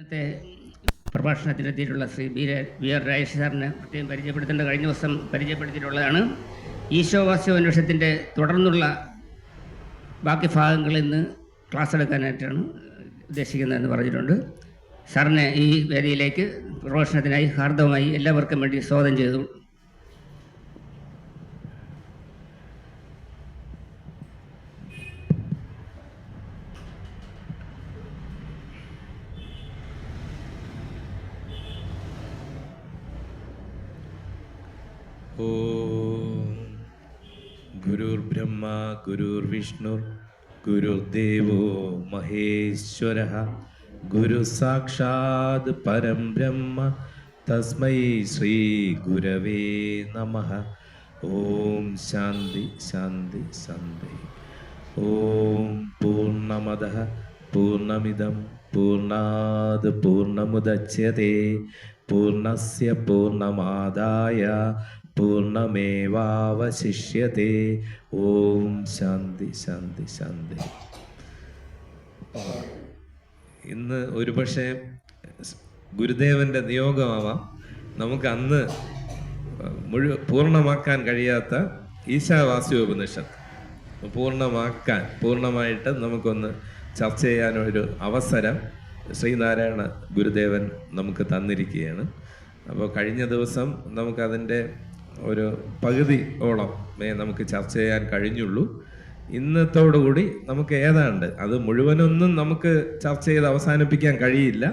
ഇന്നത്തെ പ്രഭാഷണത്തിനെത്തിയിട്ടുള്ള Shri B R Rajesh സാറിനെ പ്രത്യേകം പരിചയപ്പെടുത്തേണ്ട കഴിഞ്ഞ ദിവസം പരിചയപ്പെടുത്തിയിട്ടുള്ളതാണ്. ഈശോവാസ്യോന്വേഷത്തിൻ്റെ തുടർന്നുള്ള ബാക്കി ഭാഗങ്ങളിൽ നിന്ന് ക്ലാസ് എടുക്കാനായിട്ടാണ് ഉദ്ദേശിക്കുന്നതെന്ന് പറഞ്ഞിട്ടുണ്ട്. സാറിനെ ഈ വേദിയിലേക്ക് പ്രഭാഷണത്തിനായി ഹാർദവമായി എല്ലാവർക്കും വേണ്ടി സ്വാഗതം ചെയ്തു. ഗുരുർബ്രഹ്മ ഗുരുർവിഷ്ണുർ ഗുരുദേവോ മഹേശ്വരഃ ഗുരു സാക്ഷാത് പരം ബ്രഹ്മ തസ്മൈ ശ്രീ ഗുരവേ നമഃ. ഓം ശാന്തി ശാന്തി ശാന്തി. ഓം പൂർണ്ണമദഃ പൂർണ്ണമിദം പൂർണ്ണാത് പൂർണ്ണമുദച്യത്തെ പൂർണ്ണസ്യ പൂർണ്ണമാദായ പൂർണ്ണമേവാവശിഷ്യത്തെ. ഓം ശാന്തി ശാന്തി ശാന്തി. ഇന്ന് ഒരുപക്ഷെ ഗുരുദേവന്റെ നിയോഗമാവാം നമുക്ക് അന്ന് പൂർണ്ണമാക്കാൻ കഴിയാത്ത ഈശാവാസ്യോപനിഷത്ത് പൂർണ്ണമായിട്ട് നമുക്കൊന്ന് ചർച്ച ചെയ്യാനൊരു അവസരം ശ്രീനാരായണ ഗുരുദേവൻ നമുക്ക് തന്നിരിക്കുകയാണ്. അപ്പോൾ കഴിഞ്ഞ ദിവസം നമുക്കതിൻ്റെ ഒരു പകുതിയോളം നമുക്ക് ചർച്ച ചെയ്യാൻ കഴിഞ്ഞുള്ളൂ. ഇന്നത്തോടുകൂടി നമുക്ക് ഏതാണ്ട് അത് മുഴുവനൊന്നും നമുക്ക് ചർച്ച ചെയ്ത് അവസാനിപ്പിക്കാൻ കഴിയില്ല,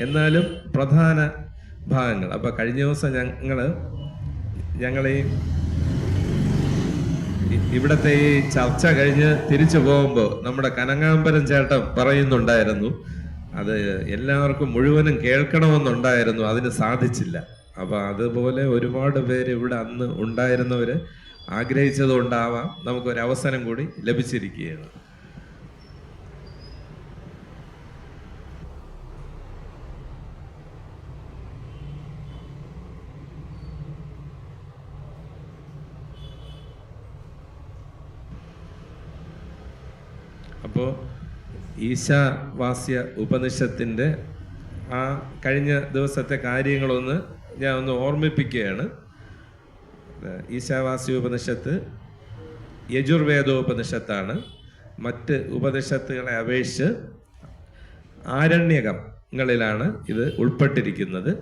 എന്നാലും പ്രധാന ഭാഗങ്ങൾ. അപ്പോൾ കഴിഞ്ഞ ദിവസം ഞങ്ങൾ ഇവിടുത്തെ ഈ ചർച്ച കഴിഞ്ഞ് തിരിച്ചു പോകുമ്പോൾ നമ്മുടെ കനകാംബരം ചേട്ടൻ പറയുന്നുണ്ടായിരുന്നു, അത് എല്ലാവർക്കും മുഴുവനും കേൾക്കണമെന്നുണ്ടായിരുന്നു, അതിന് സാധിച്ചില്ല. അപ്പോൾ അതുപോലെ ഒരുപാട് പേര് ഇവിടെ അന്ന് ഉണ്ടായിരുന്നവർ ആഗ്രഹിച്ചതുകൊണ്ടാവാം നമുക്കൊരവസരം കൂടി ലഭിച്ചിരിക്കുകയാണ്. അപ്പോൾ ഈശാവാസ്യ ഉപനിഷത്തിൻ്റെ ആ കഴിഞ്ഞ ദിവസത്തെ കാര്യങ്ങളൊന്ന് ഞാൻ ഒന്ന് ഓർമ്മിപ്പിക്കുകയാണ്. ഈശാവാസ്യോപനിഷത്ത് യജുർവേദോപനിഷത്താണ്. മറ്റ് ഉപനിഷത്തുകളെ അപേക്ഷിച്ച് ആരണ്യകങ്ങളിലാണ് ഇത് ഉൾപ്പെട്ടിരിക്കുന്നത്.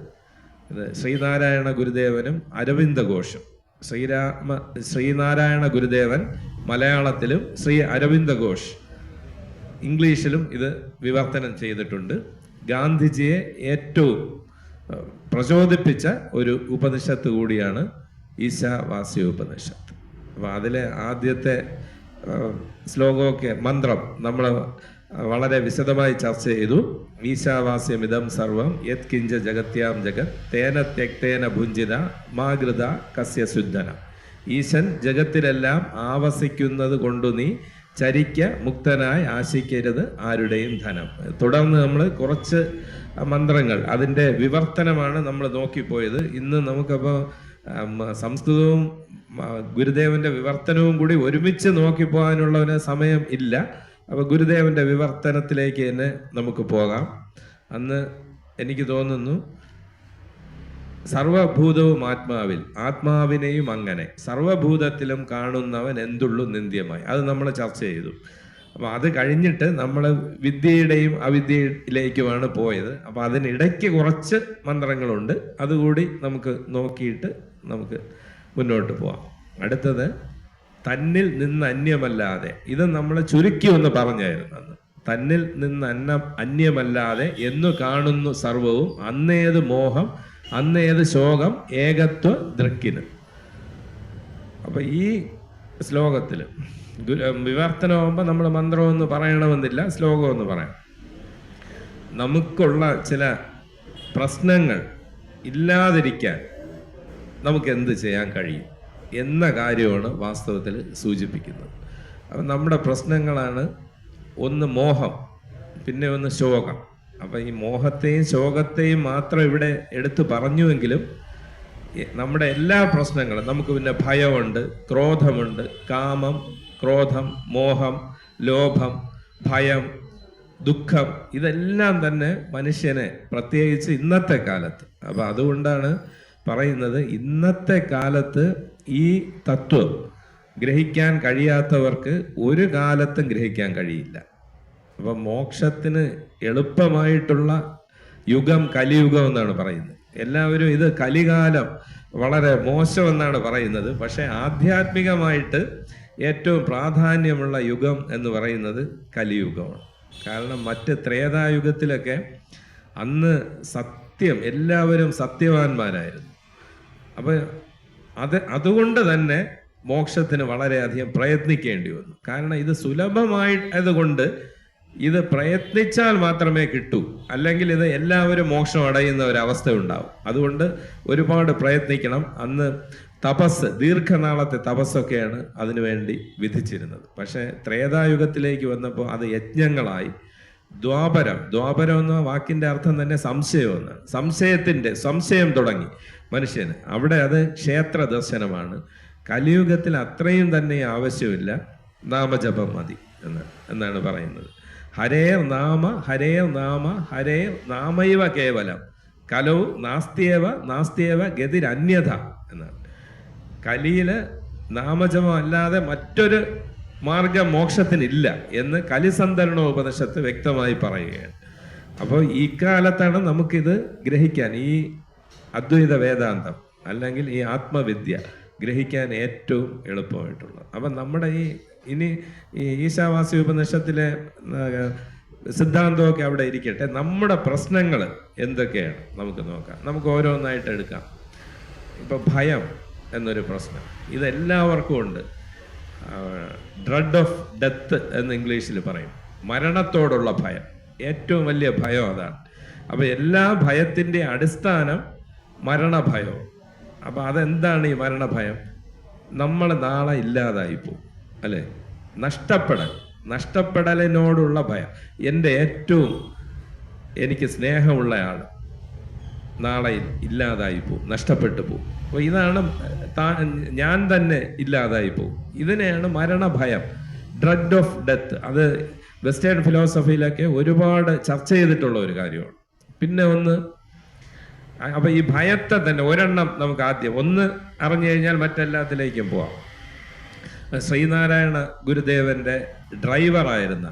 ഇത് ശ്രീനാരായണ ഗുരുദേവനും അരവിന്ദ ഘോഷും. ശ്രീനാരായണ ഗുരുദേവൻ മലയാളത്തിലും ശ്രീ അരവിന്ദ ഘോഷ് ഇംഗ്ലീഷിലും ഇത് വിവർത്തനം ചെയ്തിട്ടുണ്ട്. ഗാന്ധിജിയെ ഏറ്റവും പ്രചോദിപ്പിച്ച ഒരു ഉപനിഷത്ത് കൂടിയാണ് ഈശാവാസ്യോപനിഷത്ത്. അപ്പോൾ അതിലെ ആദ്യത്തെ ശ്ലോകമൊക്കെ മന്ത്രം നമ്മൾ വളരെ വിശദമായി ചർച്ച ചെയ്തു. ഈശാവാസ്യമിതം സർവം യത് കിഞ്ച ജഗത്യാം ജഗത് തേന ത്യക്തേന ഭുഞ്ചിത മാകൃത കസ്യ ശുദ്ധന. ഈശൻ ജഗത്തിലെല്ലാം ആവസിക്കുന്നത് കൊണ്ടു നീ ചരിക്ക മുക്തനായി ആശിക്കരുത് ആരുടെയും ധനം. തുടർന്ന് നമ്മൾ കുറച്ച് മന്ത്രങ്ങൾ അതിൻ്റെ വിവർത്തനമാണ് നമ്മൾ നോക്കിപ്പോയത്. ഇന്ന് നമുക്കപ്പോൾ സംസ്കൃതവും ഗുരുദേവന്റെ വിവർത്തനവും കൂടി ഒരുമിച്ച് നോക്കിപ്പോകാനുള്ള സമയം ഇല്ല. അപ്പോൾ ഗുരുദേവന്റെ വിവർത്തനത്തിലേക്ക് തന്നെ നമുക്ക് പോകാം. അന്ന് എനിക്ക് തോന്നുന്നു സർവഭൂതവും ആത്മാവിൽ, ആത്മാവിനെയും അങ്ങനെ സർവഭൂതത്തിലും കാണുന്നവൻ എന്തുള്ളു നിന്ദ്യമായി, അത് നമ്മൾ ചർച്ച ചെയ്തു. അപ്പോൾ അത് കഴിഞ്ഞിട്ട് നമ്മൾ വിദ്യയുടെയും അവിദ്യയിലേക്കുമാണ് പോയത്. അപ്പോൾ അതിനിടയ്ക്ക് കുറച്ച് മന്ത്രങ്ങളുണ്ട്, അതുകൂടി നമുക്ക് നോക്കിയിട്ട് നമുക്ക് മുന്നോട്ട് പോവാം. അടുത്തത് തന്നിൽ നിന്ന് അന്യമല്ലാതെ, ഇത് നമ്മൾ ചുരുക്കി ഒന്ന് പറഞ്ഞായിരുന്നു അന്ന്. തന്നിൽ നിന്ന് അന്യമല്ലാതെ എന്നു കാണുന്നു സർവവും അന്നേത് മോഹം അന്നേത് ശോകം ഏകത്വ ദൃക്കിന്. അപ്പൊ ഈ ശ്ലോകത്തിൽ വിവർത്തനമാകുമ്പോൾ നമ്മൾ മന്ത്രമൊന്ന് പറയണമെന്നില്ല, ശ്ലോകമൊന്ന് പറയാം. നമുക്കുള്ള ചില പ്രശ്നങ്ങൾ ഇല്ലാതിരിക്കാൻ നമുക്ക് എന്ത് ചെയ്യാൻ കഴിയും എന്ന കാര്യമാണ് വാസ്തവത്തിൽ സൂചിപ്പിക്കുന്നത്. അപ്പം നമ്മുടെ പ്രശ്നങ്ങളാണ് ഒന്ന് മോഹം, പിന്നെ ഒന്ന് ശോകം. അപ്പം ഈ മോഹത്തെയും ശോകത്തെയും മാത്രം ഇവിടെ എടുത്തു പറഞ്ഞുവെങ്കിലും നമ്മുടെ എല്ലാ പ്രശ്നങ്ങളും, നമുക്ക് പിന്നെ ഭയമുണ്ട്, ക്രോധമുണ്ട്, കാമം, ക്രോധം, മോഹം, ലോഭം, ഭയം, ദുഃഖം, ഇതെല്ലാം തന്നെ മനുഷ്യനെ, പ്രത്യേകിച്ച് ഇന്നത്തെ കാലത്ത്, അപ്പം അതുകൊണ്ടാണ് പറയുന്നത് ഇന്നത്തെ കാലത്ത് ഈ തത്വം ഗ്രഹിക്കാൻ കഴിയാത്തവർക്ക് ഒരു കാലത്തും ഗ്രഹിക്കാൻ കഴിയില്ല. അപ്പം മോക്ഷത്തിന് എളുപ്പമായിട്ടുള്ള യുഗം കലിയുഗം എന്നാണ് പറയുന്നത്. എല്ലാവരും ഇത് കലികാലം വളരെ മോശമെന്നാണ് പറയുന്നത്. പക്ഷേ ആധ്യാത്മികമായിട്ട് ഏറ്റവും പ്രാധാന്യമുള്ള യുഗം എന്ന് പറയുന്നത് കലിയുഗമാണ്. കാരണം മറ്റ് ത്രേതായുഗത്തിലൊക്കെ അന്ന് സത്യം, എല്ലാവരും സത്യവാന്മാരായിരുന്നു. അപ്പം അതുകൊണ്ട് തന്നെ മോക്ഷത്തിന് വളരെയധികം പ്രയത്നിക്കേണ്ടി വന്നു. കാരണം ഇത് സുലഭമായതുകൊണ്ട് ഇത് പ്രയത്നിച്ചാൽ മാത്രമേ കിട്ടൂ, അല്ലെങ്കിൽ ഇത് എല്ലാവരും മോക്ഷം അടയുന്ന ഒരവസ്ഥ ഉണ്ടാവും. അതുകൊണ്ട് ഒരുപാട് പ്രയത്നിക്കണം. അന്ന് തപസ്, ദീർഘനാളത്തെ തപസ്സൊക്കെയാണ് അതിനുവേണ്ടി വിധിച്ചിരുന്നത്. പക്ഷേ ത്രേതായുഗത്തിലേക്ക് വന്നപ്പോൾ അത് യജ്ഞങ്ങളായി. ദ്വാപരം എന്ന വാക്കിൻ്റെ അർത്ഥം തന്നെ സംശയം എന്നാണ്. സംശയം തുടങ്ങി മനുഷ്യന്. അവിടെ അത് ക്ഷേത്ര ദർശനമാണ്. കലിയുഗത്തിൽ അത്രയും തന്നെ ആവശ്യമില്ല, നാമജപം മതി എന്നാണ് പറയുന്നത്. ഹരേർ നാമ ഹരേർ നാമൈവ കേവലം കലൗ നാസ്തിയേവ ഗതിരന്യഥ എന്നാണ്. കലിയില് നാമജപം അല്ലാതെ മറ്റൊരു മാർഗം മോക്ഷത്തിനില്ല എന്ന് കലിസന്ധരണോപനിഷത്ത് വ്യക്തമായി പറയുകയാണ്. അപ്പോൾ ഈ കാലത്താണ് നമുക്കിത് ഗ്രഹിക്കാൻ, ഈ അദ്വൈത വേദാന്തം അല്ലെങ്കിൽ ഈ ആത്മവിദ്യ ഗ്രഹിക്കാൻ ഏറ്റവും എളുപ്പമായിട്ടുള്ളത്. അപ്പം നമ്മുടെ ഇനി ഈ ഈശാവാസ്യ ഉപനിഷത്തിലെ സിദ്ധാന്തമൊക്കെ അവിടെ ഇരിക്കട്ടെ. നമ്മുടെ പ്രശ്നങ്ങൾ എന്തൊക്കെയാണ് നമുക്ക് നോക്കാം. നമുക്ക് ഓരോന്നായിട്ട് എടുക്കാം. ഇപ്പം ഭയം എന്നൊരു പ്രശ്നം, ഇതെല്ലാവർക്കും ഉണ്ട്. ഡ്രെഡ് ഓഫ് ഡെത്ത് എന്ന് ഇംഗ്ലീഷിൽ പറയും. മരണത്തോടുള്ള ഭയം, ഏറ്റവും വലിയ ഭയം അതാണ്. അപ്പോൾ എല്ലാ ഭയത്തിൻ്റെ അടിസ്ഥാനം മരണഭയവും. അപ്പം അതെന്താണ് ഈ മരണഭയം? നമ്മൾ നാളെ ഇല്ലാതായി പോകും, അല്ലേ? നഷ്ടപ്പെടലിനോടുള്ള ഭയം. എനിക്ക് സ്നേഹമുള്ള ആൾ നാളെ ഇല്ലാതായി പോകും, നഷ്ടപ്പെട്ടു പോകും. അപ്പോൾ ഇതാണ് ഞാൻ തന്നെ ഇല്ലാതായി പോകും. ഇതിനെയാണ് മരണഭയം, ഡ്രെഡ് ഓഫ് ഡെത്ത്. അത് വെസ്റ്റേൺ ഫിലോസഫിയിലൊക്കെ ഒരുപാട് ചർച്ച ചെയ്തിട്ടുള്ള ഒരു കാര്യമാണ്. പിന്നെ അപ്പൊ ഈ ഭയത്തെ തന്നെ ഒരെണ്ണം നമുക്ക് ആദ്യം അറിഞ്ഞു കഴിഞ്ഞാൽ മറ്റെല്ലാത്തിലേക്കും പോവാം. ശ്രീനാരായണ ഗുരുദേവന്റെ ഡ്രൈവറായിരുന്ന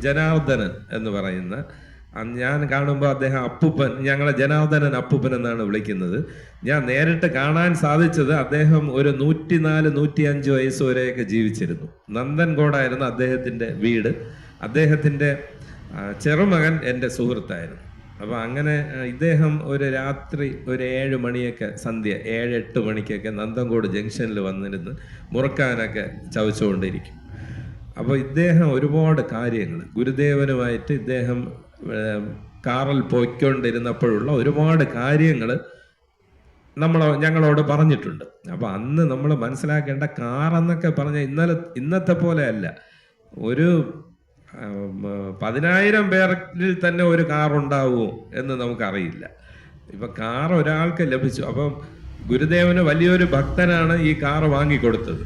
ജനാർദ്ദനൻ എന്ന് പറയുന്ന, ഞാൻ കാണുമ്പോൾ അദ്ദേഹം അപ്പൂപ്പൻ, ഞങ്ങളെ ജനാർദ്ദനൻ അപ്പൂപ്പൻ എന്നാണ് വിളിക്കുന്നത്. ഞാൻ നേരിട്ട് കാണാൻ സാധിച്ചത് അദ്ദേഹം ഒരു 104-105 വയസ്സ് വരെയൊക്കെ ജീവിച്ചിരുന്നു. നന്ദൻകോടായിരുന്നു അദ്ദേഹത്തിൻ്റെ വീട്. അദ്ദേഹത്തിൻ്റെ ചെറുമകൻ എൻ്റെ സുഹൃത്തായിരുന്നു. അപ്പോൾ അങ്ങനെ ഇദ്ദേഹം ഒരു രാത്രി ഒരു 7 മണിയൊക്കെ, സന്ധ്യ 7-8 മണിക്കൊക്കെ നന്ദൻകോട് ജംഗ്ഷനിൽ വന്നിരുന്ന് മുറുക്കാനൊക്കെ ചവച്ചുകൊണ്ടിരിക്കും. അപ്പോൾ ഇദ്ദേഹം ഒരുപാട് കാര്യങ്ങൾ ഗുരുദേവനുമായിട്ട് ഇദ്ദേഹം കാറിൽ പോയിക്കൊണ്ടിരുന്നപ്പോഴുള്ള ഒരുപാട് കാര്യങ്ങൾ ഞങ്ങളോട് പറഞ്ഞിട്ടുണ്ട്. അപ്പോൾ അന്ന് നമ്മൾ മനസ്സിലാക്കേണ്ട, കാറെന്നൊക്കെ പറഞ്ഞാൽ ഇന്നത്തെ പോലെ അല്ല. ഒരു 10,000 പേരിൽ തന്നെ ഒരു കാർ ഉണ്ടാവുമോ എന്ന് നമുക്കറിയില്ല. ഇപ്പം കാർ ഒരാൾക്ക് ലഭിച്ചു. അപ്പം ഗുരുദേവന് വലിയൊരു ഭക്തനാണ് ഈ കാർ വാങ്ങിക്കൊടുത്തത്.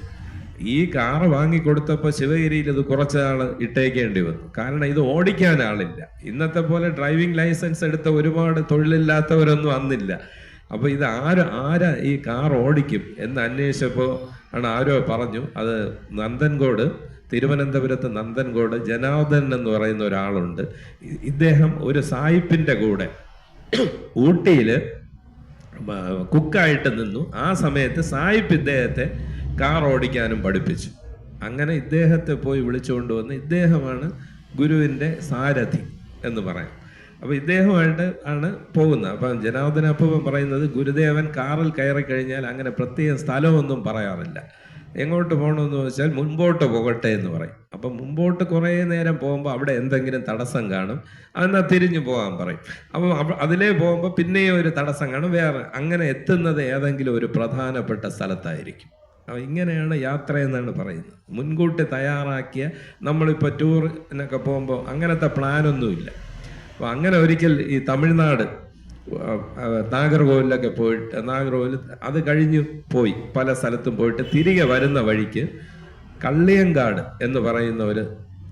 ഈ കാർ വാങ്ങിക്കൊടുത്തപ്പോൾ ശിവഗിരിയിൽ ഇത് കുറച്ചാൾ ഇട്ടേക്കേണ്ടി വന്നു. കാരണം ഇത് ഓടിക്കാൻ ആളില്ല. ഇന്നത്തെ പോലെ ഡ്രൈവിംഗ് ലൈസൻസ് എടുത്ത ഒരുപാട് തൊഴിലില്ലാത്തവരൊന്നും അന്നില്ല. അപ്പോൾ ഇത് ആരാ ഈ കാർ ഓടിക്കും എന്ന് അന്വേഷിച്ചപ്പോൾ ആരോ പറഞ്ഞു, അത് തിരുവനന്തപുരത്ത് നന്ദൻകോട് ജനാർദ്ദനൻ എന്ന് പറയുന്ന ഒരാളുണ്ട്. ഇദ്ദേഹം ഒരു സായിപ്പിൻ്റെ കൂടെ ഊട്ടിയിൽ കുക്കായിട്ട് നിന്നു. ആ സമയത്ത് സായിപ്പ് ഇദ്ദേഹത്തെ കാർ ഓടിക്കാനും പഠിപ്പിച്ചു. അങ്ങനെ ഇദ്ദേഹത്തെ പോയി വിളിച്ചുകൊണ്ട് വന്ന്, ഇദ്ദേഹമാണ് ഗുരുവിൻ്റെ സാരഥി എന്ന് പറയാം. അപ്പോൾ ഇദ്ദേഹമായിട്ട് ആണ് പോകുന്നത്. അപ്പം ജനാർദ്ദന അപ്പം പറയുന്നത്, ഗുരുദേവൻ കാറിൽ കയറി കഴിഞ്ഞാൽ അങ്ങനെ പ്രത്യേകം സ്ഥലമൊന്നും പറയാറില്ല. എങ്ങോട്ട് പോകണമെന്ന് വെച്ചാൽ മുൻപോട്ട് പോകട്ടെ എന്ന് പറയും. അപ്പം മുമ്പോട്ട് കുറേ നേരം പോകുമ്പോൾ അവിടെ എന്തെങ്കിലും തടസ്സം കാണും, എന്നാൽ തിരിഞ്ഞു പോകാൻ പറയും. അപ്പം അതിലേ പോകുമ്പോൾ പിന്നെയും ഒരു തടസ്സം കാണും, വേറെ. അങ്ങനെ എത്തുന്നത് ഏതെങ്കിലും ഒരു പ്രധാനപ്പെട്ട സ്ഥലത്തായിരിക്കും. അപ്പോൾ ഇങ്ങനെയാണ് യാത്ര എന്നാണ് പറയുന്നത്. മുൻകൂട്ടി തയ്യാറാക്കിയ, നമ്മളിപ്പോൾ ടൂറിനൊക്കെ പോകുമ്പോൾ അങ്ങനത്തെ പ്ലാനൊന്നുമില്ല. അപ്പോൾ അങ്ങനെ ഒരിക്കൽ ഈ തമിഴ്നാട് നാഗർകോവിലൊക്കെ പോയിട്ട്, നാഗർകോവിൽ അത് കഴിഞ്ഞ് പോയി പല സ്ഥലത്തും പോയിട്ട് തിരികെ വരുന്ന വഴിക്ക് കള്ളിയങ്കാട് എന്ന് പറയുന്ന ഒരു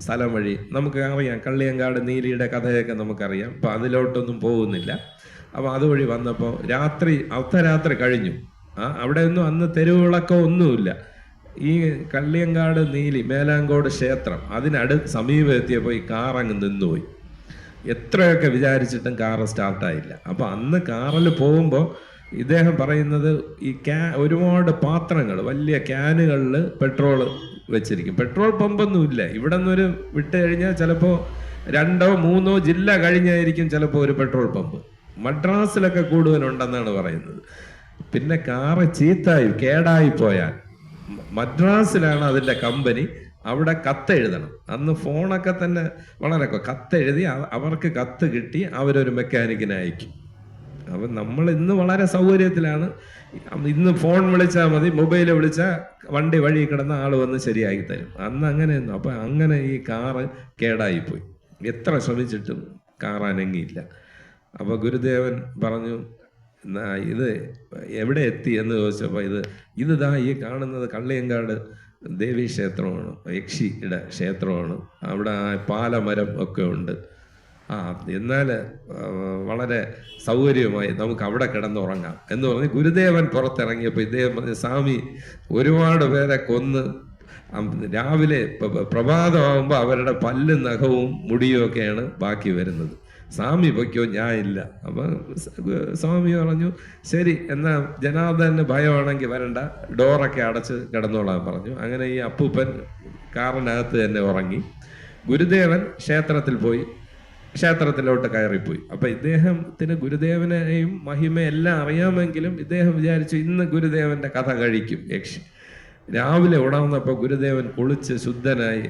സ്ഥലം വഴി നമുക്ക് അറിയാം. കള്ളിയങ്കാട് നീലിയുടെ കഥയൊക്കെ നമുക്കറിയാം. അപ്പം അതിലോട്ടൊന്നും പോകുന്നില്ല. അപ്പോൾ അതുവഴി വന്നപ്പോൾ അർദ്ധരാത്രി കഴിഞ്ഞു. അവിടെയൊന്നും അന്ന് തെരുവിളക്കോ ഒന്നുമില്ല. ഈ കള്ളിയങ്കാട് നീലി മേലാങ്കോട് ക്ഷേത്രം സമീപം എത്തിയപ്പോൾ ഈ കാറങ്ങ് നിന്നുപോയി. എത്രയൊക്കെ വിചാരിച്ചിട്ടും കാറ് സ്റ്റാർട്ടായില്ല. അപ്പോൾ അന്ന് കാറിൽ പോകുമ്പോൾ ഇദ്ദേഹം പറയുന്നത് ഈ ഒരുപാട് പാത്രങ്ങൾ, വലിയ ക്യാനുകളിൽ പെട്രോൾ വെച്ചിരിക്കും. പെട്രോൾ പമ്പൊന്നുമില്ല ഇവിടെ നിന്നൊരു വിട്ട് കഴിഞ്ഞാൽ ചിലപ്പോൾ 2 or 3 ജില്ല കഴിഞ്ഞായിരിക്കും ചിലപ്പോൾ ഒരു പെട്രോൾ പമ്പ്. മദ്രാസിലൊക്കെ കൂടുതലുണ്ടെന്നാണ് പറയുന്നത്. പിന്നെ കാറ് കേടായി പോയാൽ മദ്രാസിലാണ് അതിൻ്റെ കമ്പനി. അവിടെ കത്തെഴുതണം. അന്ന് ഫോണൊക്കെ തന്നെ വളരെ കത്തെഴുതി അവർക്ക് കത്ത് കിട്ടി അവരൊരു മെക്കാനിക്കിനെ അയക്കും. അപ്പം നമ്മൾ ഇന്ന് വളരെ സൗകര്യത്തിലാണ്. ഇന്ന് ഫോൺ വിളിച്ചാൽ മതി, മൊബൈൽ വിളിച്ചാൽ വണ്ടി വഴി കിടന്ന ആൾ വന്ന് ശരിയാക്കി തരും. അന്ന് അങ്ങനെയൊന്നും. അപ്പം അങ്ങനെ ഈ കാറ് കേടായിപ്പോയി. എത്ര ശ്രമിച്ചിട്ടും കാർ അനങ്ങിയില്ല. അപ്പോൾ ഗുരുദേവൻ പറഞ്ഞു, ഇത് എവിടെ എത്തി എന്ന് ചോദിച്ചപ്പോൾ ഇതാ ഈ കാണുന്നത് കള്ളിയങ്കാട് ദേവീ ക്ഷേത്രമാണ്, യക്ഷിയുടെ ക്ഷേത്രമാണ്. അവിടെ പാലമരം ഒക്കെ ഉണ്ട്. എന്നാൽ വളരെ സൗകര്യമായി നമുക്ക് അവിടെ കിടന്നുറങ്ങാം എന്ന് പറഞ്ഞ് ഗുരുദേവൻ പുറത്തിറങ്ങിയപ്പോൾ ഇദ്ദേഹം പറഞ്ഞു, സ്വാമി ഒരുപാട് പേരെ കൊന്ന് രാവിലെ പ്രഭാതമാകുമ്പോൾ അവരുടെ പല്ലും നഖവും മുടിയും ഒക്കെയാണ് ബാക്കി വരുന്നത്. സ്വാമി പൊയ്ക്കോ, ഞാൻ ഇല്ല. അപ്പം സ്വാമി പറഞ്ഞു, ശരി എന്നാൽ ജനാർദ്ദന് ഭയമാണെങ്കിൽ വരണ്ട, ഡോറൊക്കെ അടച്ച് കിടന്നോളാൻ പറഞ്ഞു. അങ്ങനെ ഈ അപ്പൂപ്പൻ കാറിനകത്ത് തന്നെ ഉറങ്ങി. ഗുരുദേവൻ ക്ഷേത്രത്തിലോട്ട് കയറിപ്പോയി. അപ്പം ഇദ്ദേഹത്തിന് ഗുരുദേവനെയും മഹിമയെല്ലാം അറിയാമെങ്കിലും ഇദ്ദേഹം വിചാരിച്ചു ഇന്ന് ഗുരുദേവന്റെ കഥ കഴിക്കും യക്ഷി. രാവിലെ ഉണർന്നപ്പോൾ ഗുരുദേവൻ കുളിച്ച് ശുദ്ധനായി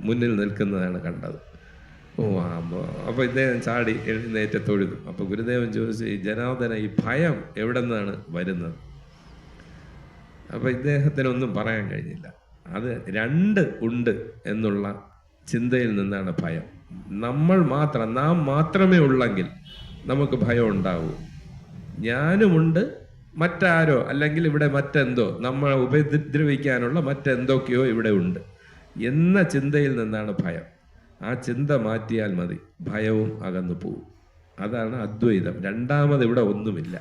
മുന്നിൽ നിൽക്കുന്നതാണ് കണ്ടത്. അപ്പോൾ ഇദ്ദേഹം ചാടി എഴുന്നേറ്റ് തൊഴുതു. അപ്പോൾ ഗുരുദേവൻ ചോദിച്ചു, ഈ ജനാർദ്ദന ഈ ഭയം എവിടെ നിന്നാണ് വരുന്നത്? അപ്പോൾ ഇദ്ദേഹത്തിനൊന്നും പറയാൻ കഴിഞ്ഞില്ല. അത് 2 ഉണ്ട് എന്നുള്ള ചിന്തയിൽ നിന്നാണ് ഭയം. നാം മാത്രമേ ഉള്ളെങ്കിൽ നമുക്ക് ഭയം ഉണ്ടാവൂ. ഞാനുമുണ്ട്, മറ്റാരോ അല്ലെങ്കിൽ ഇവിടെ മറ്റെന്തോ നമ്മളെ ഉപദ്രവിക്കാനുള്ള മറ്റെന്തൊക്കെയോ ഇവിടെ ഉണ്ട് എന്ന ചിന്തയിൽ നിന്നാണ് ഭയം. ആ ചിന്ത മാറ്റിയാൽ മതി, ഭയവും അകന്നു പോകും. അതാണ് അദ്വൈതം. രണ്ടാമത് ഇവിടെ ഒന്നുമില്ല.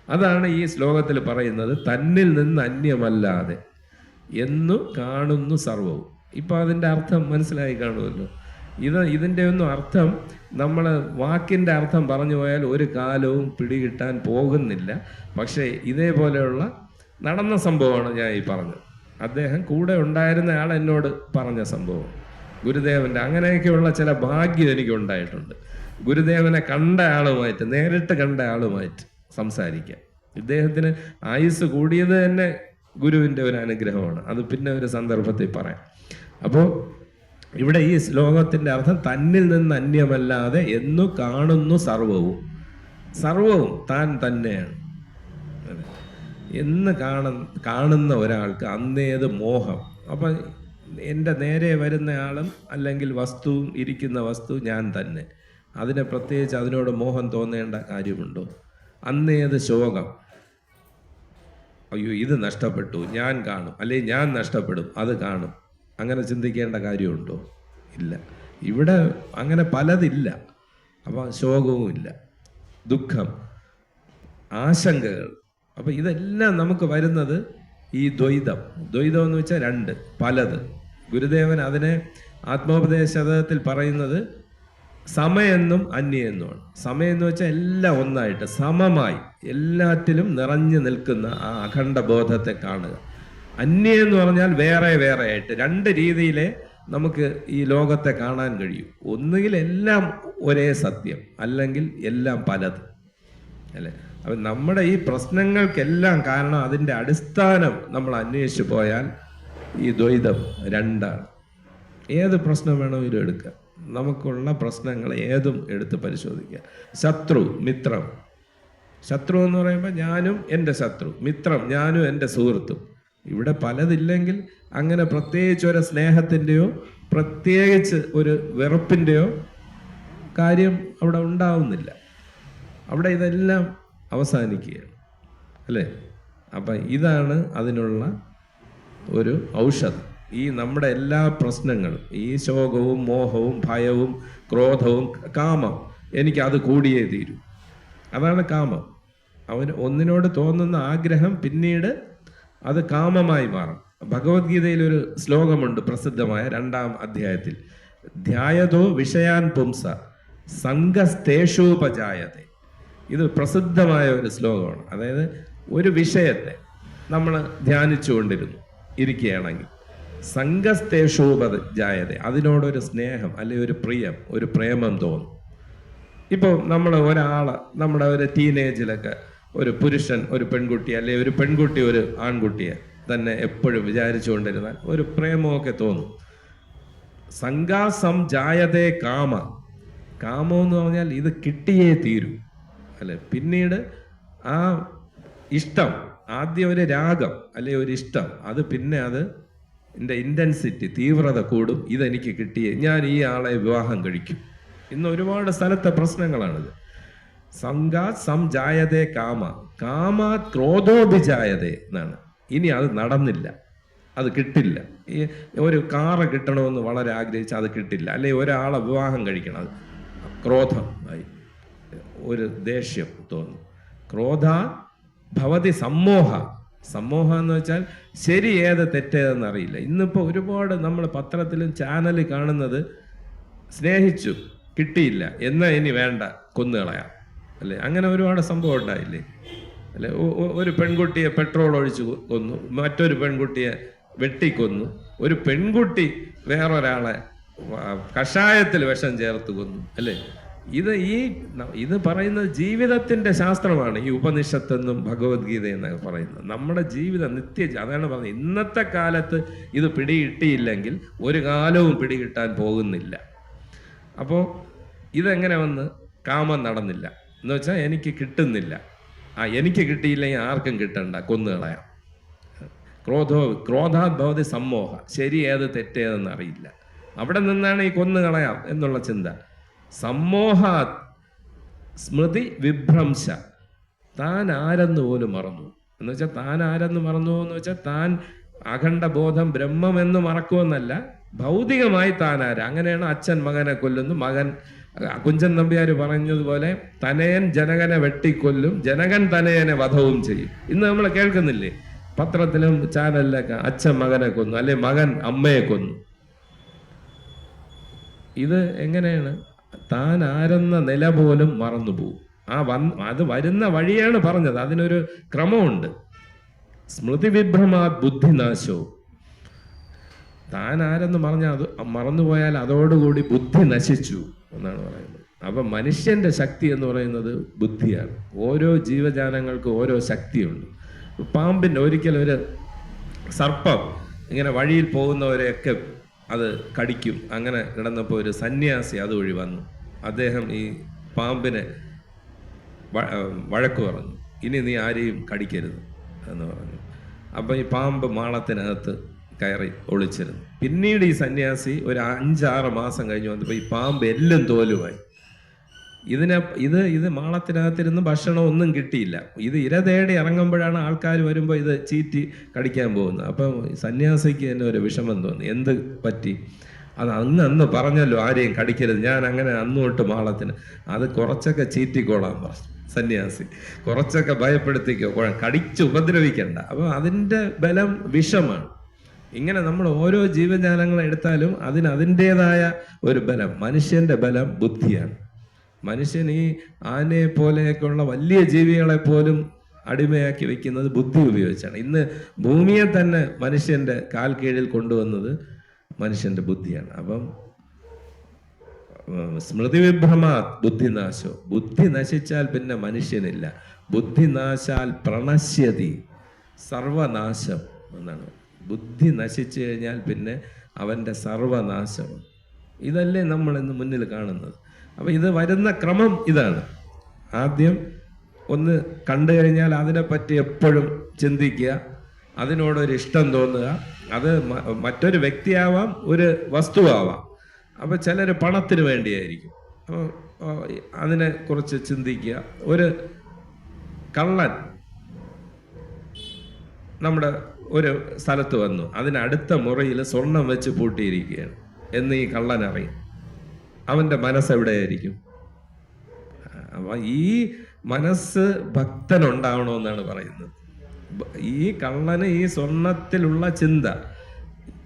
അതാണ് ഈ ശ്ലോകത്തിൽ പറയുന്നത്, തന്നിൽ നിന്ന് അന്യമല്ലാതെ എന്നു കാണുന്നു സർവവും. ഇപ്പം അതിൻ്റെ അർത്ഥം മനസ്സിലായി കാണുമല്ലോ. ഇതിൻ്റെ ഒന്നും അർത്ഥം നമ്മൾ വാക്കിൻ്റെ അർത്ഥം പറഞ്ഞു പോയാൽ ഒരു കാലവും പിടികിട്ടാൻ പോകുന്നില്ല. പക്ഷേ ഇതേപോലെയുള്ള നടന്ന സംഭവമാണ് ഞാൻ ഈ പറഞ്ഞത്. അദ്ദേഹം കൂടെ ഉണ്ടായിരുന്ന ആൾ എന്നോട് പറഞ്ഞ സംഭവം. ഗുരുദേവൻ്റെ അങ്ങനെയൊക്കെയുള്ള ചില ഭാഗ്യം എനിക്ക് ഉണ്ടായിട്ടുണ്ട്. ഗുരുദേവനെ നേരിട്ട് കണ്ട ആളുമായിട്ട് സംസാരിക്കാം. ഇദ്ദേഹത്തിന് ആയുസ് കൂടിയത് തന്നെ ഗുരുവിൻ്റെ ഒരു അനുഗ്രഹമാണ്. അത് പിന്നെ ഒരു സന്ദർഭത്തിൽ പറയാം. അപ്പോൾ ഇവിടെ ഈ ശ്ലോകത്തിൻ്റെ അർത്ഥം തന്നിൽ നിന്ന് അന്യമല്ലാതെ എന്നു കാണുന്നു സർവവും താൻ തന്നെയാണ് എന്ന് കാണുന്ന ഒരാൾക്ക് അന്നേത് മോഹം. അപ്പം എൻ്റെ നേരെ വരുന്ന ആളും അല്ലെങ്കിൽ വസ്തുവും ഇരിക്കുന്ന വസ്തു ഞാൻ തന്നെ. പ്രത്യേകിച്ച് അതിനോട് മോഹം തോന്നേണ്ട കാര്യമുണ്ടോ? അന്നേത് ശോകം, അയ്യോ ഇത് നഷ്ടപ്പെട്ടു, ഞാൻ കാണും, അല്ലെങ്കിൽ ഞാൻ നഷ്ടപ്പെടും, അത് കാണും, അങ്ങനെ ചിന്തിക്കേണ്ട കാര്യമുണ്ടോ? ഇല്ല. ഇവിടെ അങ്ങനെ പലതില്ല. അപ്പോൾ ശോകവും ഇല്ല, ദുഃഖം, ആശങ്കകൾ. അപ്പോൾ ഇതെല്ലാം നമുക്ക് വരുന്നത് ഈ ദ്വൈതം എന്ന് വെച്ചാൽ 2, പലത്. ഗുരുദേവൻ അതിനെ ആത്മോപദേശത്തിൽ പറയുന്നത് സമയെന്നും അന്യെന്നുമാണ്. സമയം എന്ന് വെച്ചാൽ എല്ലാം ഒന്നായിട്ട് സമമായി എല്ലാറ്റിലും നിറഞ്ഞു നിൽക്കുന്ന ആ അഖണ്ഡ ബോധത്തെ കാണുക. അന്യെന്ന് പറഞ്ഞാൽ വേറെ ആയിട്ട് 2 രീതിയിലേ നമുക്ക് ഈ ലോകത്തെ കാണാൻ കഴിയും. ഒന്നുകിൽ എല്ലാം ഒരേ സത്യം, അല്ലെങ്കിൽ എല്ലാം പലത്, അല്ലേ? അപ്പം നമ്മുടെ ഈ പ്രശ്നങ്ങൾക്കെല്ലാം കാരണം അതിൻ്റെ അടിസ്ഥാനം നമ്മൾ അന്വേഷിച്ചു പോയാൽ ഈ ദ്വൈതം 2ആണ്. ഏത് പ്രശ്നം വേണമെങ്കിലും എടുക്കുക, നമുക്കുള്ള പ്രശ്നങ്ങൾ ഏതും എടുത്ത് പരിശോധിക്കുക. ശത്രു, മിത്രം. ശത്രു എന്ന് പറയുമ്പോൾ ഞാനും എൻ്റെ ശത്രു, മിത്രം ഞാനും എൻ്റെ സുഹൃത്തും. ഇവിടെ പലതില്ലെങ്കിൽ അങ്ങനെ പ്രത്യേകിച്ച് ഒരു സ്നേഹത്തിൻ്റെയോ പ്രത്യേകിച്ച് ഒരു വെറുപ്പിൻ്റെയോ കാര്യം അവിടെ ഉണ്ടാവുന്നില്ല. അവിടെ ഇതെല്ലാം അവസാനിക്കുകയാണ്, അല്ലേ? അപ്പം ഇതാണ് അതിനുള്ള ഒരു ഔഷധം. ഈ നമ്മുടെ എല്ലാ പ്രശ്നങ്ങളും, ഈ ശോകവും മോഹവും ഭയവും ക്രോധവും കാമം, എനിക്കത് കൂടിയേ തീരൂ, അതാണ് കാമം. അവന് ഒന്നിനോട് തോന്നുന്ന ആഗ്രഹം പിന്നീട് അത് കാമമായി മാറും. ഭഗവത്ഗീതയിൽ ഒരു ശ്ലോകമുണ്ട് പ്രസിദ്ധമായ 2-ാം അധ്യായത്തിൽ, ധ്യായതോ വിഷയാൻ പുംസ സംഘസ്തേഷൂപജായതേ. ഇത് പ്രസിദ്ധമായ ഒരു ശ്ലോകമാണ്. അതായത് ഒരു വിഷയത്തെ നമ്മൾ ധ്യാനിച്ചുകൊണ്ടിരുന്നു ഇരിക്കുകയാണെങ്കിൽ സംഘസ്തേഷൂപജായതേ, അതിനോടൊരു സ്നേഹം അല്ലെങ്കിൽ ഒരു പ്രിയം, ഒരു പ്രേമം തോന്നും. ഇപ്പോൾ നമ്മൾ ഒരാളെ, നമ്മുടെ ഒരു ടീനേജിലൊക്കെ ഒരു പുരുഷൻ ഒരു പെൺകുട്ടി, അല്ലെങ്കിൽ ഒരു പെൺകുട്ടി ഒരു ആൺകുട്ടിയെ തന്നെ എപ്പോഴും വിചാരിച്ചുകൊണ്ടിരുന്നാൽ ഒരു പ്രേമമൊക്കെ തോന്നും. സംഘാസം ജായതേ കാമ. കാമം എന്ന് പറഞ്ഞാൽ ഇത് കിട്ടിയേ തീരൂ അല്ലെ. പിന്നീട് ആ ഇഷ്ടം, ആദ്യം ഒരു രാഗം അല്ലെ ഒരു ഇഷ്ടം, അത് പിന്നെ അത് ഇൻറ്റൻസിറ്റി, തീവ്രത കൂടും. ഇതെനിക്ക് കിട്ടിയേ, ഞാൻ ഈ ആളെ വിവാഹം കഴിക്കും. ഇന്ന് ഒരുപാട് സ്ഥലത്തെ പ്രശ്നങ്ങളാണിത്. സംജായതേ കാമ, കാമാത് ക്രോധോഭിജായതേ എന്നാണ്. ഇനി അത് നടന്നില്ല, അത് കിട്ടില്ല. ഈ ഒരു കാറ് കിട്ടണമെന്ന് വളരെ ആഗ്രഹിച്ച് അത് കിട്ടില്ല, അല്ലെങ്കിൽ ഒരാളെ വിവാഹം കഴിക്കണം, അത് ക്രോധം ആയി, ഒരു ദേഷ്യം തോന്നും. ക്രോധ ഭവതി സമ്മോഹ. സമ്മോഹം എന്ന് വെച്ചാൽ ശരി ഏത് തെറ്റേതെന്ന് അറിയില്ല. ഇന്നിപ്പോൾ ഒരുപാട് നമ്മൾ പത്രത്തിലും ചാനലിൽ കാണുന്നത്, സ്നേഹിച്ചു കിട്ടിയില്ല എന്നാ ഇനി വേണ്ട, കൊന്നുകളയാം അല്ലേ. അങ്ങനെ ഒരുപാട് സംഭവം ഉണ്ടായില്ലേ അല്ലെ. ഒരു പെൺകുട്ടിയെ പെട്രോൾ ഒഴിച്ച് കൊന്നു, മറ്റൊരു പെൺകുട്ടിയെ വെട്ടിക്കൊന്നു, ഒരു പെൺകുട്ടി വേറൊരാളെ കഷായത്തിൽ വിഷം ചേർത്ത് കൊന്നു അല്ലേ. ഇത് പറയുന്നത് ജീവിതത്തിന്റെ ശാസ്ത്രമാണ്. ഈ ഉപനിഷത്തെന്നും ഭഗവത്ഗീത എന്നൊക്കെ പറയുന്നത് നമ്മുടെ ജീവിതം അതാണ് പറയുന്നത്. ഇന്നത്തെ കാലത്ത് ഇത് പിടികിട്ടിയില്ലെങ്കിൽ ഒരു കാലവും പിടികിട്ടാൻ പോകുന്നില്ല. അപ്പോൾ ഇതെങ്ങനെ വന്ന് കാമം നടന്നില്ല എന്ന് വെച്ചാൽ എനിക്ക് കിട്ടുന്നില്ല, എനിക്ക് കിട്ടിയില്ലെങ്കിൽ ആർക്കും കിട്ടണ്ട, കൊന്നുകളയാം. ക്രോധാത് ഭവതി സമ്മോഹ, ശരി ഏത് തെറ്റേതെന്ന് അറിയില്ല. അവിടെ നിന്നാണ് ഈ കൊന്നുകളയാം എന്നുള്ള ചിന്ത. സമ്മോഹാത് സ്മൃതി വിഭ്രംശ, താൻ ആരെന്ന് പോലും മറന്നു എന്ന് വെച്ചാൽ, താൻ ആരെന്ന് മറന്നു എന്ന് വെച്ചാൽ താൻ അഖണ്ഡ ബോധം ബ്രഹ്മമെന്ന് മറക്കുമെന്നല്ല, ഭൗതികമായി താൻ ആരാ. അങ്ങനെയാണ് അച്ഛൻ മകനെ കൊല്ലുന്നു, മകൻ, കുഞ്ചൻ നമ്പ്യാർ പറഞ്ഞതുപോലെ തനയൻ ജനകനെ വെട്ടിക്കൊല്ലും, ജനകൻ തനയനെ വധവും ചെയ്യും. ഇന്ന് നമ്മൾ കേൾക്കുന്നില്ലേ പത്രത്തിലും ചാനലിലൊക്കെ, അച്ഛൻ മകനെ കൊന്നു അല്ലെ മകൻ അമ്മയെ കൊന്നു. ഇത് എങ്ങനെയാണ്? താൻ ആരെന്ന നില പോലും മറന്നുപോകും. അത് വരുന്ന വഴിയാണ് പറഞ്ഞത്, അതിനൊരു ക്രമമുണ്ട്. സ്മൃതി വിഭ്രമാത് ബുദ്ധിനാശോ, താൻ ആരെന്ന് പറഞ്ഞാൽ അത് മറന്നുപോയാൽ അതോടുകൂടി ബുദ്ധി നശിച്ചു എന്നാണ് പറയുന്നത്. അപ്പം മനുഷ്യന്റെ ശക്തി എന്ന് പറയുന്നത് ബുദ്ധിയാണ്. ഓരോ ജീവജാലങ്ങൾക്കും ഓരോ ശക്തിയുണ്ട്. പാമ്പിൻ്റെ ഒരു സർപ്പം ഇങ്ങനെ വഴിയിൽ പോകുന്നവരെയൊക്കെ അത് കടിക്കും. അങ്ങനെ കിടന്നപ്പോൾ ഒരു സന്യാസി അതുവഴി വന്നു. അദ്ദേഹം ഈ പാമ്പിനെ വഴക്ക് പറഞ്ഞു, ഇനി നീ ആരെയും കടിക്കരുത് എന്ന് പറഞ്ഞു. അപ്പം ഈ പാമ്പ് മാളത്തിനകത്ത് കയറി ഒളിച്ചിരുന്നു. പിന്നീട് ഈ സന്യാസി ഒരു 5-6 മാസം കഴിഞ്ഞ് വന്നപ്പോൾ ഈ പാമ്പ് എല്ലും തോലുമായി. ഇത് മാളത്തിനകത്തിരുന്ന് ഭക്ഷണം ഒന്നും കിട്ടിയില്ല. ഇത് ഇര തേടി ഇറങ്ങുമ്പോഴാണ് ആൾക്കാർ വരുമ്പോൾ ഇത് ചീറ്റി കടിക്കാൻ പോകുന്നത്. അപ്പം സന്യാസിക്ക് തന്നെ ഒരു വിഷമം തോന്നി, എന്ത് പറ്റി? അത് അന്ന് പറഞ്ഞല്ലോ ആരെയും കടിക്കരുത്, ഞാൻ അങ്ങനെ അന്നോട്ട് മാളത്തിന് അത് കുറച്ചൊക്കെ ചീറ്റിക്കോളാൻ പറഞ്ഞു സന്യാസി, കുറച്ചൊക്കെ ഭയപ്പെടുത്തിക്കോ, കടിച്ച് ഉപദ്രവിക്കണ്ട. അപ്പം അതിൻ്റെ ബലം വിഷമാണ്. ഇങ്ങനെ നമ്മൾ ഓരോ ജീവജാലങ്ങളെ എടുത്താലും അതിൻ്റെതായ ഒരു ബലം. മനുഷ്യന്റെ ബലം ബുദ്ധിയാണ്. മനുഷ്യൻ ഈ ആനയെ പോലെയൊക്കെയുള്ള വലിയ ജീവികളെ പോലും അടിമയാക്കി വെക്കുന്നത് ബുദ്ധി ഉപയോഗിച്ചാണ്. ഇന്ന് ഭൂമിയെ തന്നെ മനുഷ്യന്റെ കാൽ കീഴിൽ കൊണ്ടുവന്നത് മനുഷ്യന്റെ ബുദ്ധിയാണ്. അപ്പം സ്മൃതി വിഭ്രമാ ബുദ്ധിനാശോ, ബുദ്ധി നശിച്ചാൽ പിന്നെ മനുഷ്യനില്ല. ബുദ്ധിനാശാൽ പ്രണശ്യതി, സർവനാശം എന്നാണ്. ബുദ്ധി നശിച്ചു കഴിഞ്ഞാൽ പിന്നെ അവൻ്റെ സർവനാശം. ഇതല്ലേ നമ്മൾ ഇന്ന് മുന്നിൽ കാണുന്നത്. അപ്പം ഇത് വരുന്ന ക്രമം ഇതാണ്. ആദ്യം ഒന്ന് കണ്ടു കഴിഞ്ഞാൽ അതിനെപ്പറ്റി എപ്പോഴും ചിന്തിക്കുക, അതിനോടൊരു ഇഷ്ടം തോന്നുക. അത് മറ്റൊരു വ്യക്തിയാവാം, ഒരു വസ്തുവാവാം. അപ്പോൾ ചിലർ പണത്തിന് വേണ്ടിയായിരിക്കും, അതിനെ കുറിച്ച് ചിന്തിക്കുക. ഒരു കള്ളൻ നമ്മുടെ ഒരു സ്ഥലത്ത് വന്നു. അതിനടുത്ത മുറിയിൽ സ്വർണം വെച്ച് പൂട്ടിയിരിക്കുകയാണ് എന്ന് ഈ കള്ളൻ അറിയും. അവൻ്റെ മനസ്സെവിടെയായിരിക്കും? അപ്പം ഈ മനസ്സ് ഭക്തനുണ്ടാവണമെന്നാണ് പറയുന്നത്. ഈ കള്ളന് ഈ സ്വർണത്തിലുള്ള ചിന്ത,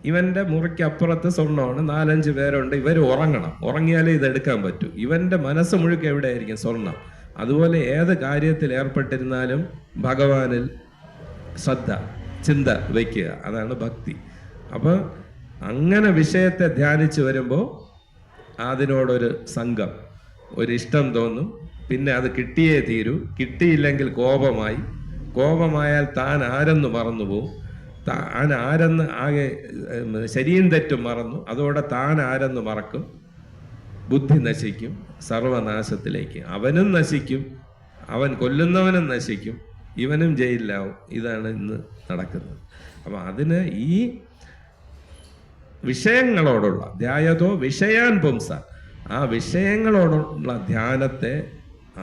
ഇവൻ്റെ മുറിക്കപ്പുറത്ത് സ്വർണ്ണമാണ്, 4-5 പേരുണ്ട്, ഇവർ ഉറങ്ങണം, ഉറങ്ങിയാലേ ഇതെടുക്കാൻ പറ്റൂ. ഇവൻ്റെ മനസ്സ് മുഴുക്ക എവിടെയായിരിക്കും? സ്വർണം. അതുപോലെ ഏത് കാര്യത്തിൽ ഏർപ്പെട്ടിരുന്നാലും ഭഗവാനിൽ ശ്രദ്ധ, ചിന്ത വയ്ക്കുക, അതാണ് ഭക്തി. അപ്പോൾ അങ്ങനെ വിഷയത്തെ ധ്യാനിച്ച് വരുമ്പോൾ അതിനോടൊരു സംഘം, ഒരു ഇഷ്ടം തോന്നും. പിന്നെ അത് കിട്ടിയേ തീരൂ. കിട്ടിയില്ലെങ്കിൽ കോപമായാൽ താൻ ആരെന്ന് മറന്നുപോകും. താൻ ആരെന്ന് ആകെ ശരിയും തെറ്റും മറന്നു. അതോടെ താൻ ആരെന്ന് മറക്കും. ബുദ്ധി നശിക്കും, സർവനാശത്തിലേക്ക്. അവനും നശിക്കും, അവൻ കൊല്ലുന്നവനും നശിക്കും, ഇവനും ജയിലിലാവും. ഇതാണ് ഇന്ന് നടക്കുന്നത്. അപ്പം അതിന് ഈ വിഷയങ്ങളോടുള്ള ധ്യായതോ വിഷയാൻ പുംസ, ആ വിഷയങ്ങളോടുള്ള ധ്യാനത്തെ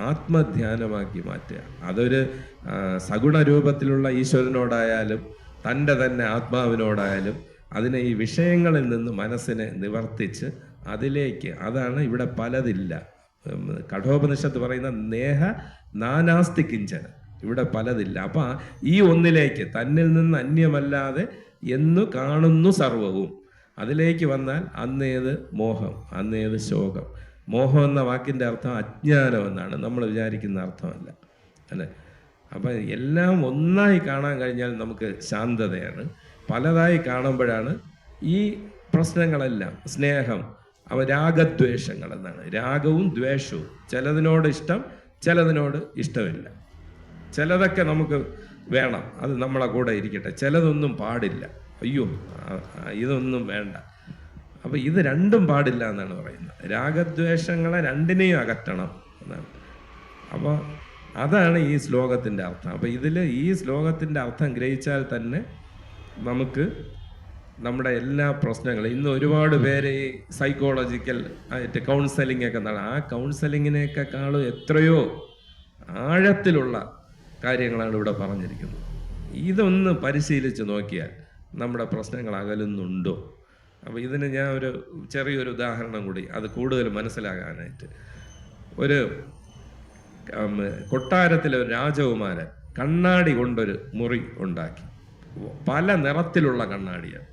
ആത്മധ്യാനമാക്കി മാറ്റുക. അതൊരു സഗുണ രൂപത്തിലുള്ള ഈശ്വരനോടായാലും തൻ്റെ തന്നെ ആത്മാവിനോടായാലും അതിനെ ഈ വിഷയങ്ങളിൽ നിന്ന് മനസ്സിനെ നിവർത്തിച്ച് അതിലേക്ക്, അതാണ് ഇവിടെ പലതില്ല. കഠോപനിഷത്ത് പറയുന്ന നേഹ നാനാസ്തി കിഞ്ചന, ഇവിടെ പലതില്ല. അപ്പം ഈ ഒന്നിലേക്ക്, തന്നിൽ നിന്ന് അന്യമല്ലാതെ എന്നു കാണുന്നു സർവവും, അതിലേക്ക് വന്നാൽ അന്നേത് മോഹം, അന്നേത് ശോകം. മോഹം എന്ന വാക്കിൻ്റെ അർത്ഥം അജ്ഞാനം എന്നാണ്, നമ്മൾ വിചാരിക്കുന്ന അർത്ഥമല്ല, അല്ലേ? അപ്പം എല്ലാം ഒന്നായി കാണാൻ കഴിഞ്ഞാൽ നമുക്ക് ശാന്തതയാണ്. പലതായി കാണുമ്പോഴാണ് ഈ പ്രശ്നങ്ങളെല്ലാം. സ്നേഹം, രാഗദ്വേഷങ്ങൾ എന്നാണ്. രാഗവും ദ്വേഷവും, ചിലതിനോട് ഇഷ്ടം, ചിലതിനോട് ഇഷ്ടമില്ല. ചിലതൊക്കെ നമുക്ക് വേണം, അത് നമ്മളെ കൂടെ ഇരിക്കട്ടെ. ചിലതൊന്നും പാടില്ല, അയ്യോ ഇതൊന്നും വേണ്ട. അപ്പം ഇത് രണ്ടും പാടില്ല എന്നാണ് പറയുന്നത്. രാഗദ്വേഷങ്ങളെ രണ്ടിനെയും അകറ്റണം എന്നാണ്. അപ്പോൾ അതാണ് ഈ ശ്ലോകത്തിൻ്റെ അർത്ഥം. അപ്പോൾ ഇതിൽ ഈ ശ്ലോകത്തിൻ്റെ അർത്ഥം ഗ്രഹിച്ചാൽ തന്നെ നമുക്ക് നമ്മുടെ എല്ലാ പ്രശ്നങ്ങളും, ഇന്ന് ഒരുപാട് പേര് ഈ സൈക്കോളജിക്കൽ ആയിട്ട് കൗൺസലിംഗ് ഒക്കെ നടക്കും. ആ കൗൺസലിങ്ങിനേക്കാളും എത്രയോ ആഴത്തിലുള്ള കാര്യങ്ങളാണ് ഇവിടെ പറഞ്ഞിരിക്കുന്നത്. ഇതൊന്ന് പരിശീലിച്ച് നോക്കിയാൽ നമ്മുടെ പ്രശ്നങ്ങൾ അകലുന്നുണ്ടോ? അപ്പോൾ ഇതിന് ഞാൻ ഒരു ചെറിയൊരു ഉദാഹരണം കൂടി, അത് കൂടുതൽ മനസ്സിലാകാനായിട്ട്. ഒരു കൊട്ടാരത്തിലെ ഒരു രാജകുമാരൻ കണ്ണാടി കൊണ്ടൊരു മുറി ഉണ്ടാക്കി. പല നിറത്തിലുള്ള കണ്ണാടിയാണ്.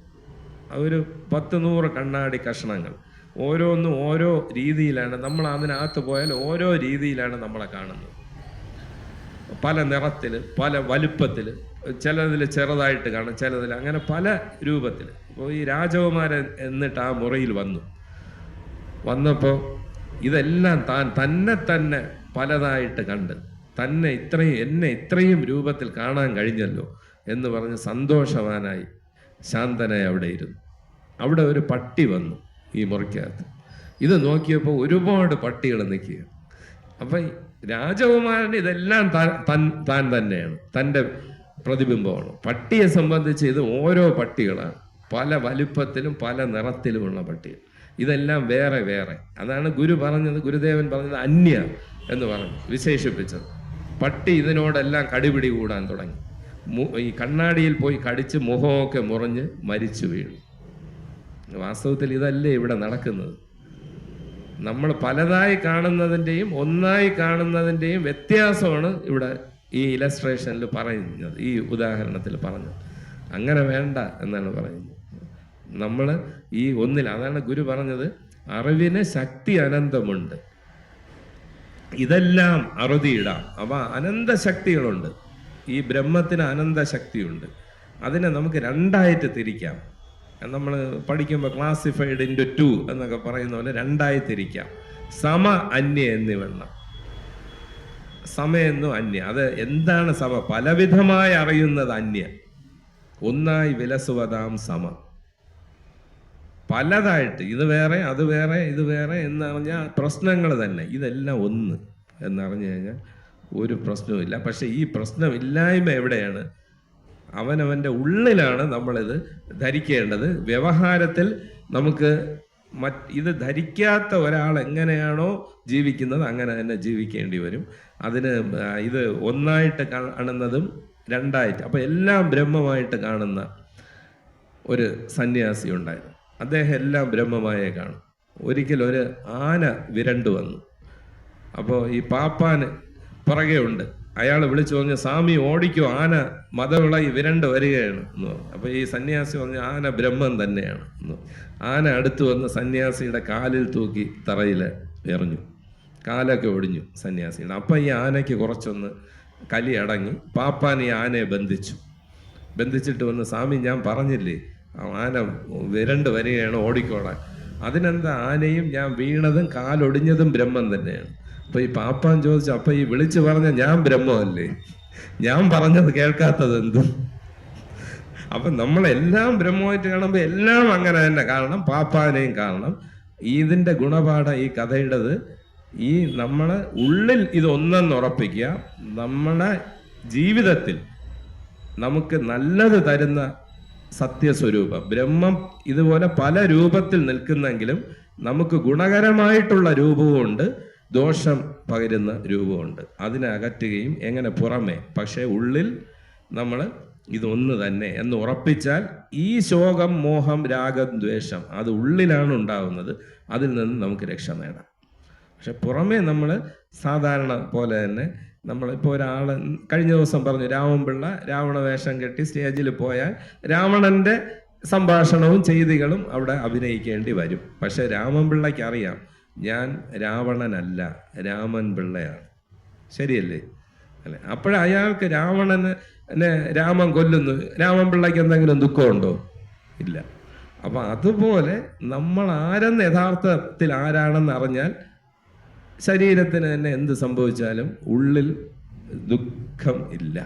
അതൊരു 10-100 കണ്ണാടി കഷ്ണങ്ങൾ, ഓരോന്നും ഓരോ രീതിയിലാണ്. നമ്മൾ അതിനകത്ത് പോയാൽ ഓരോ രീതിയിലാണ് നമ്മളെ കാണുന്നത്. പല നിറത്തിൽ, പല വലുപ്പത്തിൽ, ചിലതിൽ ചെറുതായിട്ട് കാണും, ചിലതിൽ അങ്ങനെ പല രൂപത്തിൽ. അപ്പോൾ ഈ രാജകുമാരൻ എന്നിട്ട് ആ മുറിയിൽ വന്നപ്പോൾ ഇതെല്ലാം തന്നെ പലതായിട്ട് കണ്ട്, എന്നെ ഇത്രയും രൂപത്തിൽ കാണാൻ കഴിഞ്ഞല്ലോ എന്ന് പറഞ്ഞ് സന്തോഷവാനായി ശാന്തനായി അവിടെ ഇരുന്നു. അവിടെ ഒരു പട്ടി വന്നു ഈ മുറിക്കകത്ത്. ഇത് നോക്കിയപ്പോൾ ഒരുപാട് പട്ടികൾ നിൽക്കുക. അപ്പം രാജകുമാരൻ ഇതെല്ലാം താൻ തന്നെയാണ്, തൻ്റെ പ്രതിബിംബമാണ്. പട്ടിയെ സംബന്ധിച്ച് ഇത് ഓരോ പട്ടികളാണ്, പല വലുപ്പത്തിലും പല നിറത്തിലുമുള്ള പട്ടികൾ. ഇതെല്ലാം വേറെ വേറെ. അതാണ് ഗുരുദേവൻ പറഞ്ഞത് അന്യ എന്ന് പറഞ്ഞു വിശേഷിപ്പിച്ചത്. പട്ടി ഇതിനോടെല്ലാം കടിപിടി കൂടാൻ തുടങ്ങി. ഈ കണ്ണാടിയിൽ പോയി കടിച്ച് മുഖമൊക്കെ മുറിഞ്ഞ് മരിച്ചു വീണു. വാസ്തവത്തിൽ ഇതല്ലേ ഇവിടെ നടക്കുന്നത്. നമ്മൾ പലതായി കാണുന്നതിൻ്റെയും ഒന്നായി കാണുന്നതിൻ്റെയും വ്യത്യാസമാണ് ഇവിടെ ഈ ഇലസ്ട്രേഷനിൽ പറയുന്നത്, ഈ ഉദാഹരണത്തിൽ പറഞ്ഞത്. അങ്ങനെ വേണ്ട എന്നാണ് പറയുന്നത്. നമ്മൾ ഈ ഒന്നിൽ, അതാണ് ഗുരു പറഞ്ഞത്, അറിവിന് ശക്തി അനന്തമുണ്ട്, ഇതെല്ലാം അറുതിയിടാം. അപ്പം അനന്തശക്തികളുണ്ട്. ഈ ബ്രഹ്മത്തിന് അനന്തശക്തിയുണ്ട്. അതിനെ നമുക്ക് രണ്ടായിട്ട് തിരിക്കാം. നമ്മൾ പഠിക്കുമ്പോൾ ക്ലാസിഫൈഡ് ഇൻറ്റു 2 എന്നൊക്കെ പറയുന്ന പോലെ രണ്ടായി തിരിക്കാം. സമ, അന്യ എന്നിവണ്ണം. സമയെന്നും അന്യ. അത് എന്താണ് സമ? പലവിധമായി അറിയുന്നത് അന്യ. ഒന്നായി വിലസുവതാം സമ. പലതായിട്ട്, ഇത് വേറെ അത് വേറെ ഇത് വേറെ എന്നറിഞ്ഞാൽ പ്രശ്നങ്ങൾ തന്നെ. ഇതെല്ലാം ഒന്ന് എന്നറിഞ്ഞു കഴിഞ്ഞാൽ ഒരു പ്രശ്നവുമില്ല. പക്ഷെ ഈ പ്രശ്നമില്ലായ്മ എവിടെയാണ്? അവനവൻ്റെ ഉള്ളിലാണ് നമ്മളിത് ധരിക്കേണ്ടത്. വ്യവഹാരത്തിൽ നമുക്ക് ഇത് ധരിക്കാത്ത ഒരാൾ എങ്ങനെയാണോ ജീവിക്കുന്നത് അങ്ങനെ തന്നെ ജീവിക്കേണ്ടി വരും. അതിന് ഇത് ഒന്നായിട്ട് കാണുന്നതും രണ്ടായിട്ട്. അപ്പോൾ എല്ലാം ബ്രഹ്മമായിട്ട് കാണുന്ന ഒരു സന്യാസി ഉണ്ടായിരുന്നു. അദ്ദേഹം എല്ലാം ബ്രഹ്മമായേ കാണും. ഒരിക്കൽ ഒരു ആന വിരണ്ടു വന്നു. അപ്പോൾ ഈ പാപ്പാന് പുറകെ ഉണ്ട്. അയാൾ വിളിച്ചു പറഞ്ഞു, സ്വാമി ഓടിക്കോ, ആന മതവിളയി വിരണ്ട് വരികയാണ് എന്ന് പറഞ്ഞു. അപ്പോൾ ഈ സന്യാസി പറഞ്ഞു, ആന ബ്രഹ്മം തന്നെയാണ് എന്ന്. ആന അടുത്ത് വന്ന് സന്യാസിയുടെ കാലിൽ തൂക്കി തറയിൽ എറിഞ്ഞു. കാലൊക്കെ ഒടിഞ്ഞു സന്യാസിയുടെ. അപ്പം ഈ ആനയ്ക്ക് കുറച്ചൊന്ന് കലി അടങ്ങി. പാപ്പാൻ ഈ ആനയെ ബന്ധിച്ചിട്ട് വന്ന്, സ്വാമി ഞാൻ പറഞ്ഞില്ലേ ആന വിരണ്ട് വരികയാണ്, ഓടിക്കോളാൻ. അതിനെന്താ, ആനയും ഞാൻ വീണതും കാലൊടിഞ്ഞതും ബ്രഹ്മം തന്നെയാണ്. അപ്പൊ ഈ പാപ്പാൻ ചോദിച്ചു, അപ്പൊ ഈ വിളിച്ചു പറഞ്ഞ ഞാൻ ബ്രഹ്മമല്ലേ, ഞാൻ പറഞ്ഞത് കേൾക്കാത്തത് എന്തും? അപ്പൊ നമ്മളെല്ലാം ബ്രഹ്മമായിട്ട് കാണുമ്പോൾ എല്ലാം അങ്ങനെ തന്നെ കാണണം, പാപ്പാനെയും കാണണം. ഇതിന്റെ ഗുണപാഠം ഈ കഥയുടേത്, ഈ നമ്മളെ ഉള്ളിൽ ഇതൊന്നെന്ന് ഉറപ്പിക്കുക. നമ്മുടെ ജീവിതത്തിൽ നമുക്ക് നല്ലത് തരുന്ന സത്യസ്വരൂപം ബ്രഹ്മം ഇതുപോലെ പല രൂപത്തിൽ നിൽക്കുന്നെങ്കിലും നമുക്ക് ഗുണകരമായിട്ടുള്ള രൂപവുമുണ്ട്, ദോഷം പകരുന്ന രൂപമുണ്ട്. അതിനെ അകറ്റുകയും എങ്ങനെ പുറമേ, പക്ഷേ ഉള്ളിൽ നമ്മൾ ഇതൊന്ന് തന്നെ എന്ന് ഉറപ്പിച്ചാൽ ഈ ശോകം, മോഹം, രാഗം, ദ്വേഷം അത് ഉള്ളിലാണ് ഉണ്ടാവുന്നത്. അതിൽ നിന്ന് നമുക്ക് രക്ഷ നേടാം. പക്ഷെ പുറമേ നമ്മൾ സാധാരണ പോലെ തന്നെ നമ്മളിപ്പോൾ ഒരാൾ കഴിഞ്ഞ ദിവസം പറഞ്ഞു, രാമൻപിള്ള രാവണ വേഷം കെട്ടി സ്റ്റേജിൽ പോയാൽ രാവണൻ്റെ സംഭാഷണവും ചെയ്തികളും അവിടെ അഭിനയിക്കേണ്ടി വരും. പക്ഷെ രാമൻപിള്ളയ്ക്ക് അറിയാം, ഞാൻ രാവണനല്ല, രാമൻ പിള്ളയാണ്. ശരിയല്ലേ? അല്ലെ? അപ്പോഴയാൾക്ക് രാമൻ കൊല്ലുന്നു, രാമൻപിള്ളയ്ക്ക് എന്തെങ്കിലും ദുഃഖമുണ്ടോ? ഇല്ല. അപ്പം അതുപോലെ നമ്മൾ ആരെന്ന് യഥാർത്ഥത്തിൽ ആരാണെന്ന് അറിഞ്ഞാൽ ശരീരത്തിന് തന്നെ എന്ത് സംഭവിച്ചാലും ഉള്ളിൽ ദുഃഖം ഇല്ല.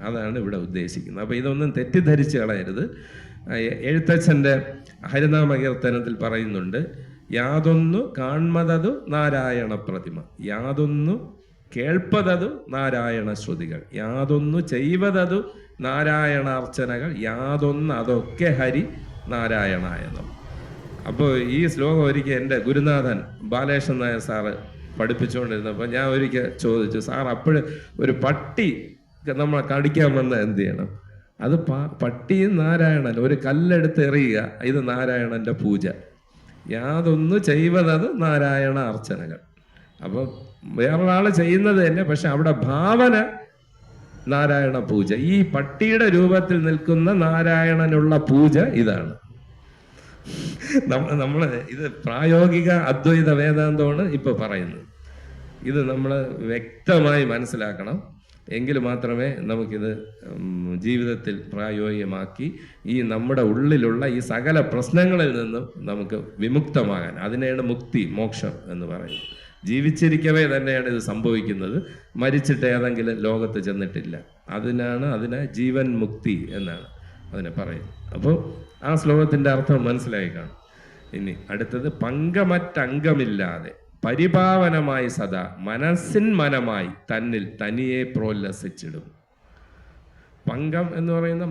അതാണ് ഇവിടെ ഉദ്ദേശിക്കുന്നത്. അപ്പോൾ ഇതൊന്നും തെറ്റിദ്ധരിച്ച് കളയരുത്. എഴുത്തച്ഛൻ്റെ ഹരിനാമ കീർത്തനത്തിൽ പറയുന്നുണ്ട്, യാതൊന്നു കാൺമതതു നാരായണ പ്രതിമ, യാതൊന്നു കേൾപ്പതതു നാരായണ ശ്രുതികൾ, യാതൊന്നു ചെയ്വതതു നാരായണാർച്ചനകൾ, യാതൊന്ന് അതൊക്കെ ഹരി നാരായണായനം. അപ്പോൾ ഈ ശ്ലോകം ഒരിക്കൽ എൻ്റെ ഗുരുനാഥൻ ബാലകൃഷ്ണൻ നായർ സാറ് പഠിപ്പിച്ചുകൊണ്ടിരുന്നപ്പോൾ ഞാൻ ഒരിക്കൽ ചോദിച്ചു, സാർ അപ്പോൾ ഒരു പട്ടി നമ്മളെ കടിക്കാൻ വന്നാൽ എന്ത് ചെയ്യണം? അത് പട്ടിയും നാരായണൻ, ഒരു കല്ലെടുത്ത് എറിയുക, ഇത് നാരായണൻ്റെ പൂജ. യാതൊന്നു ചെയ്വതത് നാരായണ അർച്ചനകൾ. അപ്പം വേറൊരാൾ ചെയ്യുന്നത് തന്നെ, പക്ഷെ അവിടെ ഭാവന നാരായണ പൂജ. ഈ പട്ടിയുടെ രൂപത്തിൽ നിൽക്കുന്ന നാരായണനുള്ള പൂജ ഇതാണ്. നമ്മൾ ഇത് പ്രായോഗിക അദ്വൈത വേദാന്തമാണ് ഇപ്പൊ പറയുന്നത്. ഇത് നമ്മൾ വ്യക്തമായി മനസ്സിലാക്കണം. എങ്കിൽ മാത്രമേ നമുക്കിത് ജീവിതത്തിൽ പ്രായോഗികമാക്കി ഈ നമ്മുടെ ഉള്ളിലുള്ള ഈ സകല പ്രശ്നങ്ങളിൽ നിന്നും നമുക്ക് വിമുക്തമാകാൻ, അതിനെയാണ് മുക്തി, മോക്ഷം എന്ന് പറയുന്നത്. ജീവിച്ചിരിക്കവേ തന്നെയാണ് ഇത് സംഭവിക്കുന്നത്, മരിച്ചിട്ട് ഏതെങ്കിലും ലോകത്ത് ചെന്നിട്ടില്ല. അതിനെ ജീവൻ മുക്തി എന്നാണ് അതിനെ പറയുന്നത്. അപ്പോൾ ആ ശ്ലോകത്തിൻ്റെ അർത്ഥം മനസ്സിലായി കാണും. ഇനി അടുത്തത്, പങ്കമറ്റംഗമില്ലാതെ പരിപാവനമായി സദാ മനസ്സിൻ മനമായി തന്നിൽ തനിയെ പ്രോല്ലസിച്ചിടും. പങ്കം എന്ന് പറയുന്ന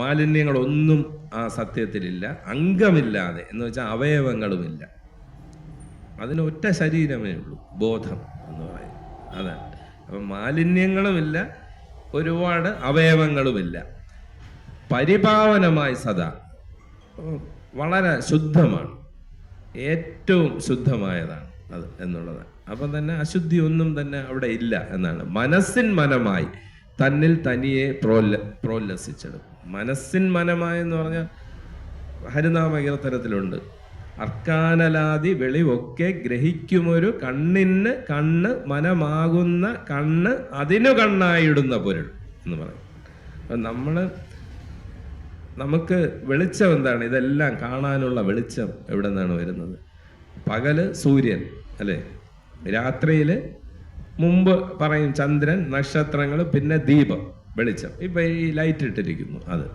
മാലിന്യങ്ങളൊന്നും ആ സത്യത്തിലില്ല. അംഗമില്ലാതെ എന്ന് വെച്ചാൽ അവയവങ്ങളുമില്ല. അതിന് ഒറ്റ ശരീരമേ ഉള്ളൂ, ബോധം എന്ന് പറയും. അതാണ്. അപ്പം മാലിന്യങ്ങളുമില്ല, ഒരുപാട് അവയവങ്ങളുമില്ല. പരിപാവനമായി സദാ, വളരെ ശുദ്ധമാണ്, ഏറ്റവും ശുദ്ധമായതാണ് അത് എന്നുള്ളതാണ്. അപ്പം തന്നെ അശുദ്ധി ഒന്നും തന്നെ അവിടെ ഇല്ല എന്നാണ്. മനസ്സിൻ മനമായി തന്നിൽ തനിയെ പ്രോല്ലസിച്ചിടും. മനസ്സിൻ മനമായെന്ന് പറഞ്ഞാൽ ഹരിനാമ കീർത്തനത്തിലുണ്ട്, അർക്കാനലാദി വെളിവൊക്കെ ഗ്രഹിക്കുമൊരു കണ്ണിന് കണ്ണ് മനമാകുന്ന കണ്ണ് അതിനു കണ്ണായിടുന്ന പൊരുൾ എന്ന് പറയും. അപ്പം നമുക്ക് വെളിച്ചം എന്താണ്? ഇതെല്ലാം കാണാനുള്ള വെളിച്ചം എവിടെ നിന്നാണ് വരുന്നത്? പകല് സൂര്യൻ അല്ലേ, രാത്രിയിൽ മുമ്പ് പറയും ചന്ദ്രൻ, നക്ഷത്രങ്ങൾ, പിന്നെ ദീപം, വെളിച്ചം. ഇപ്പൊ ഈ ലൈറ്റ് ഇട്ടിരിക്കുന്നു അത്.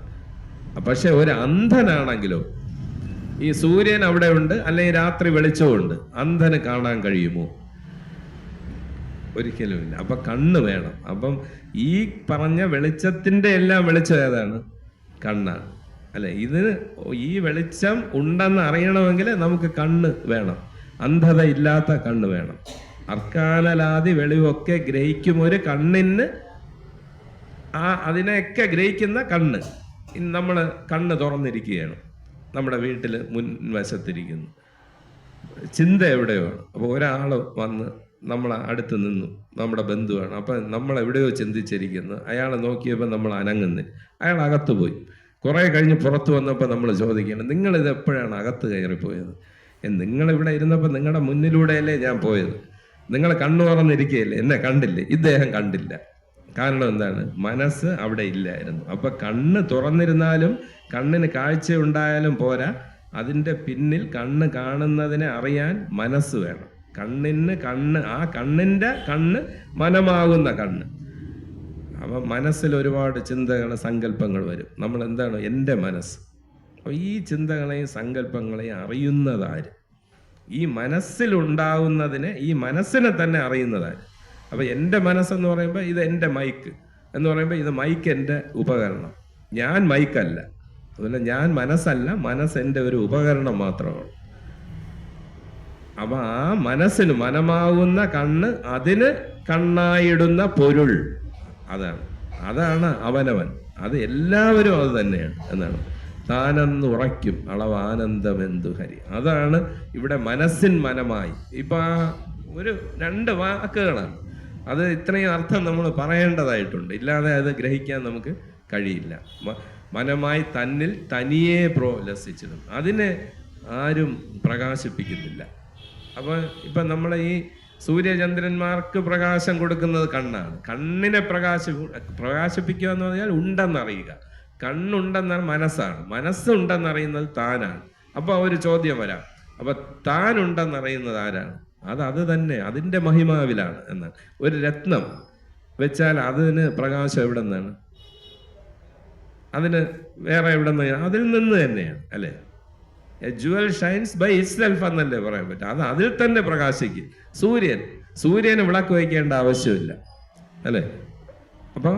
പക്ഷെ ഒരു അന്ധനാണെങ്കിലോ, ഈ സൂര്യൻ അവിടെ ഉണ്ട്, അല്ലെങ്കിൽ രാത്രി വെളിച്ചമുണ്ട്, അന്ധന് കാണാൻ കഴിയുമോ? ഒരിക്കലുമില്ല. അപ്പൊ കണ്ണ് വേണം. അപ്പം ഈ പറഞ്ഞ വെളിച്ചത്തിന്റെ എല്ലാം വെളിച്ചം ഏതാണ്? കണ്ണാണ് അല്ലെ? ഈ വെളിച്ചം ഉണ്ടെന്ന് അറിയണമെങ്കിൽ നമുക്ക് കണ്ണ് വേണം, അന്ധത ഇല്ലാത്ത കണ്ണ് വേണം. അർക്കാനലാദി വെളിവൊക്കെ ഗ്രഹിക്കും ഒരു കണ്ണിന് അതിനെയൊക്കെ ഗ്രഹിക്കുന്ന കണ്ണ്. നമ്മൾ കണ്ണ് തുറന്നിരിക്കുകയാണ്, നമ്മുടെ വീട്ടിൽ മുൻവശത്തിരിക്കുന്നു, ചിന്ത എവിടെയോ. അപ്പോൾ ഒരാൾ വന്ന് നമ്മളെ അടുത്ത് നിന്നു, നമ്മുടെ ബന്ധുവാണ്. അപ്പം നമ്മൾ എവിടെയോ ചിന്തിച്ചിരിക്കുന്നു, അയാളെ നോക്കിയപ്പോൾ നമ്മൾ അനങ്ങുന്നില്ല, അയാൾ അകത്ത് പോയി. കുറേ കഴിഞ്ഞ് പുറത്ത് വന്നപ്പോൾ നമ്മൾ ചോദിക്കുകയാണ്, നിങ്ങളിത് എപ്പോഴാണ് അകത്ത് കയറിപ്പോയത്? നിങ്ങളിവിടെ ഇരുന്നപ്പോൾ നിങ്ങളുടെ മുന്നിലൂടെയല്ലേ ഞാൻ പോയത്, നിങ്ങൾ കണ്ണു തുറന്നിരിക്കുകയല്ലേ, എന്നെ കണ്ടില്ലേ? ഇദ്ദേഹം കണ്ടില്ല. കാരണം എന്താണ്? മനസ്സ് അവിടെ ഇല്ലായിരുന്നു. അപ്പം കണ്ണ് തുറന്നിരുന്നാലും കണ്ണിന് കാഴ്ച ഉണ്ടായാലും പോരാ, അതിൻ്റെ പിന്നിൽ കണ്ണ് കാണുന്നതിനെ അറിയാൻ മനസ്സ് വേണം. കണ്ണിന് കണ്ണ്, ആ കണ്ണിൻ്റെ കണ്ണ് മനമാകുന്ന കണ്ണ്. അപ്പം മനസ്സിൽ ഒരുപാട് ചിന്തകൾ, സങ്കല്പങ്ങൾ വരും. നമ്മൾ എന്താണ്? എൻ്റെ മനസ്സ്. അപ്പോൾ ഈ ചിന്തകളെയും സങ്കല്പങ്ങളെയും അറിയുന്നതാര്? ഈ മനസ്സിലുണ്ടാവുന്നതിനെ, ഈ മനസ്സിനെ തന്നെ അറിയുന്നതാര്? അപ്പോൾ എൻ്റെ മനസ്സെന്ന് പറയുമ്പോൾ ഇത് എൻ്റെ മൈക്ക് എന്ന് പറയുമ്പോൾ ഇത് മൈക്ക് എൻ്റെ ഉപകരണം, ഞാൻ മൈക്കല്ല. അതുപോലെ ഞാൻ മനസ്സല്ല, മനസ്സ് എൻ്റെ ഒരു ഉപകരണം മാത്രമാണ്. അപ്പം ആ മനസ്സിന് മനമാകുന്ന കണ്ണ്, അതിന് കണ്ണായിടുന്ന പൊരുൾ, അതാണ് അവനവൻ. അത് എല്ലാവരും അത് തന്നെയാണ് എന്നാണ്. താനെന്ന് ഉറയ്ക്കും അളവാനന്ദമെന്തു ഹരി. അതാണ് ഇവിടെ മനസ്സിൻ മനമായി. ഇപ്പം ഒരു 2 വാക്കുകളാണ്, അത് ഇത്രയും അർത്ഥം നമ്മൾ പറയേണ്ടതായിട്ടുണ്ട്, ഇല്ലാതെ അത് ഗ്രഹിക്കാൻ നമുക്ക് കഴിയില്ല. മനമായി തന്നിൽ തനിയെ പ്രോലസിച്ചിടും, അതിനെ ആരും പ്രകാശിപ്പിക്കുന്നില്ല. അപ്പോൾ ഇപ്പം നമ്മളെ ഈ സൂര്യചന്ദ്രന്മാർക്ക് പ്രകാശം കൊടുക്കുന്നത് കണ്ണാണ്. കണ്ണിനെ പ്രകാശിപ്പിക്കുക എന്ന് പറഞ്ഞാൽ ഉണ്ടെന്നറിയുക. കണ്ണുണ്ടെന്നാൽ മനസ്സാണ്, മനസ്സുണ്ടെന്നറിയുന്നത് താനാണ്. അപ്പോൾ ഒരു ചോദ്യം വരാം, അപ്പം താനുണ്ടെന്നറിയുന്നത് ആരാണ്? അത് തന്നെ, അതിൻ്റെ മഹിമാവിലാണ് എന്നാണ്. ഒരു രത്നം വെച്ചാൽ അതിന് പ്രകാശം എവിടെ നിന്നാണ്? അതിന് വേറെ എവിടെ നിന്നാണ്? അതിൽ നിന്ന് തന്നെയാണ്, അല്ലേ? A jewel shines by itself എന്നല്ലേ പറയാൻ പറ്റും. അത് അതിൽ തന്നെ പ്രകാശിക്കും. സൂര്യന് വിളക്ക് വയ്ക്കേണ്ട ആവശ്യമില്ല, അല്ലേ? അപ്പം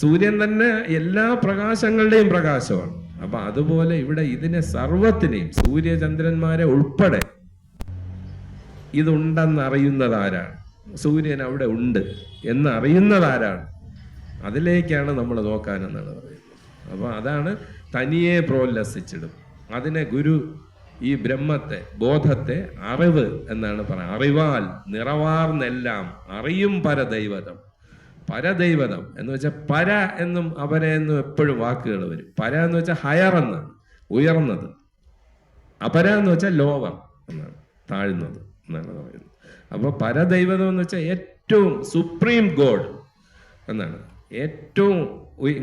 സൂര്യൻ തന്നെ എല്ലാ പ്രകാശങ്ങളുടെയും പ്രകാശമാണ്. അപ്പം അതുപോലെ ഇവിടെ ഇതിനെ സർവത്തിനെയും, സൂര്യചന്ദ്രന്മാരെ ഉൾപ്പെടെ ഇതുണ്ടെന്നറിയുന്നത് ആരാണ്? സൂര്യൻ അവിടെ ഉണ്ട് എന്നറിയുന്നത് ആരാണ്? അതിലേക്കാണ് നമ്മൾ നോക്കാനെന്നാണ് പറയുന്നത്. അപ്പോൾ അതാണ് തനിയെ പ്രോല്ലസിച്ചിടും. അതിനെ ഗുരു ഈ ബ്രഹ്മത്തെ, ബോധത്തെ അറിവ് എന്നാണ് പറയുന്നത്. അറിവാൽ നിറവാർന്നെല്ലാം അറിയും പരദൈവതം. പരദൈവതം എന്ന് വെച്ചാൽ പര എന്നും അപര എന്നും എപ്പോഴും വാക്കുകൾ വരും. പര എന്ന് വെച്ചാൽ ഹയർ എന്നാണ്, ഉയർന്നത്. അപര എന്ന് വെച്ചാൽ ലോവർ എന്നാണ്, താഴ്ന്നത് എന്നാണ് പറയുന്നത്. അപ്പോൾ പരദൈവതം എന്ന് വെച്ചാൽ ഏറ്റവും സുപ്രീം ഗോഡ് എന്നാണ്. ഏറ്റവും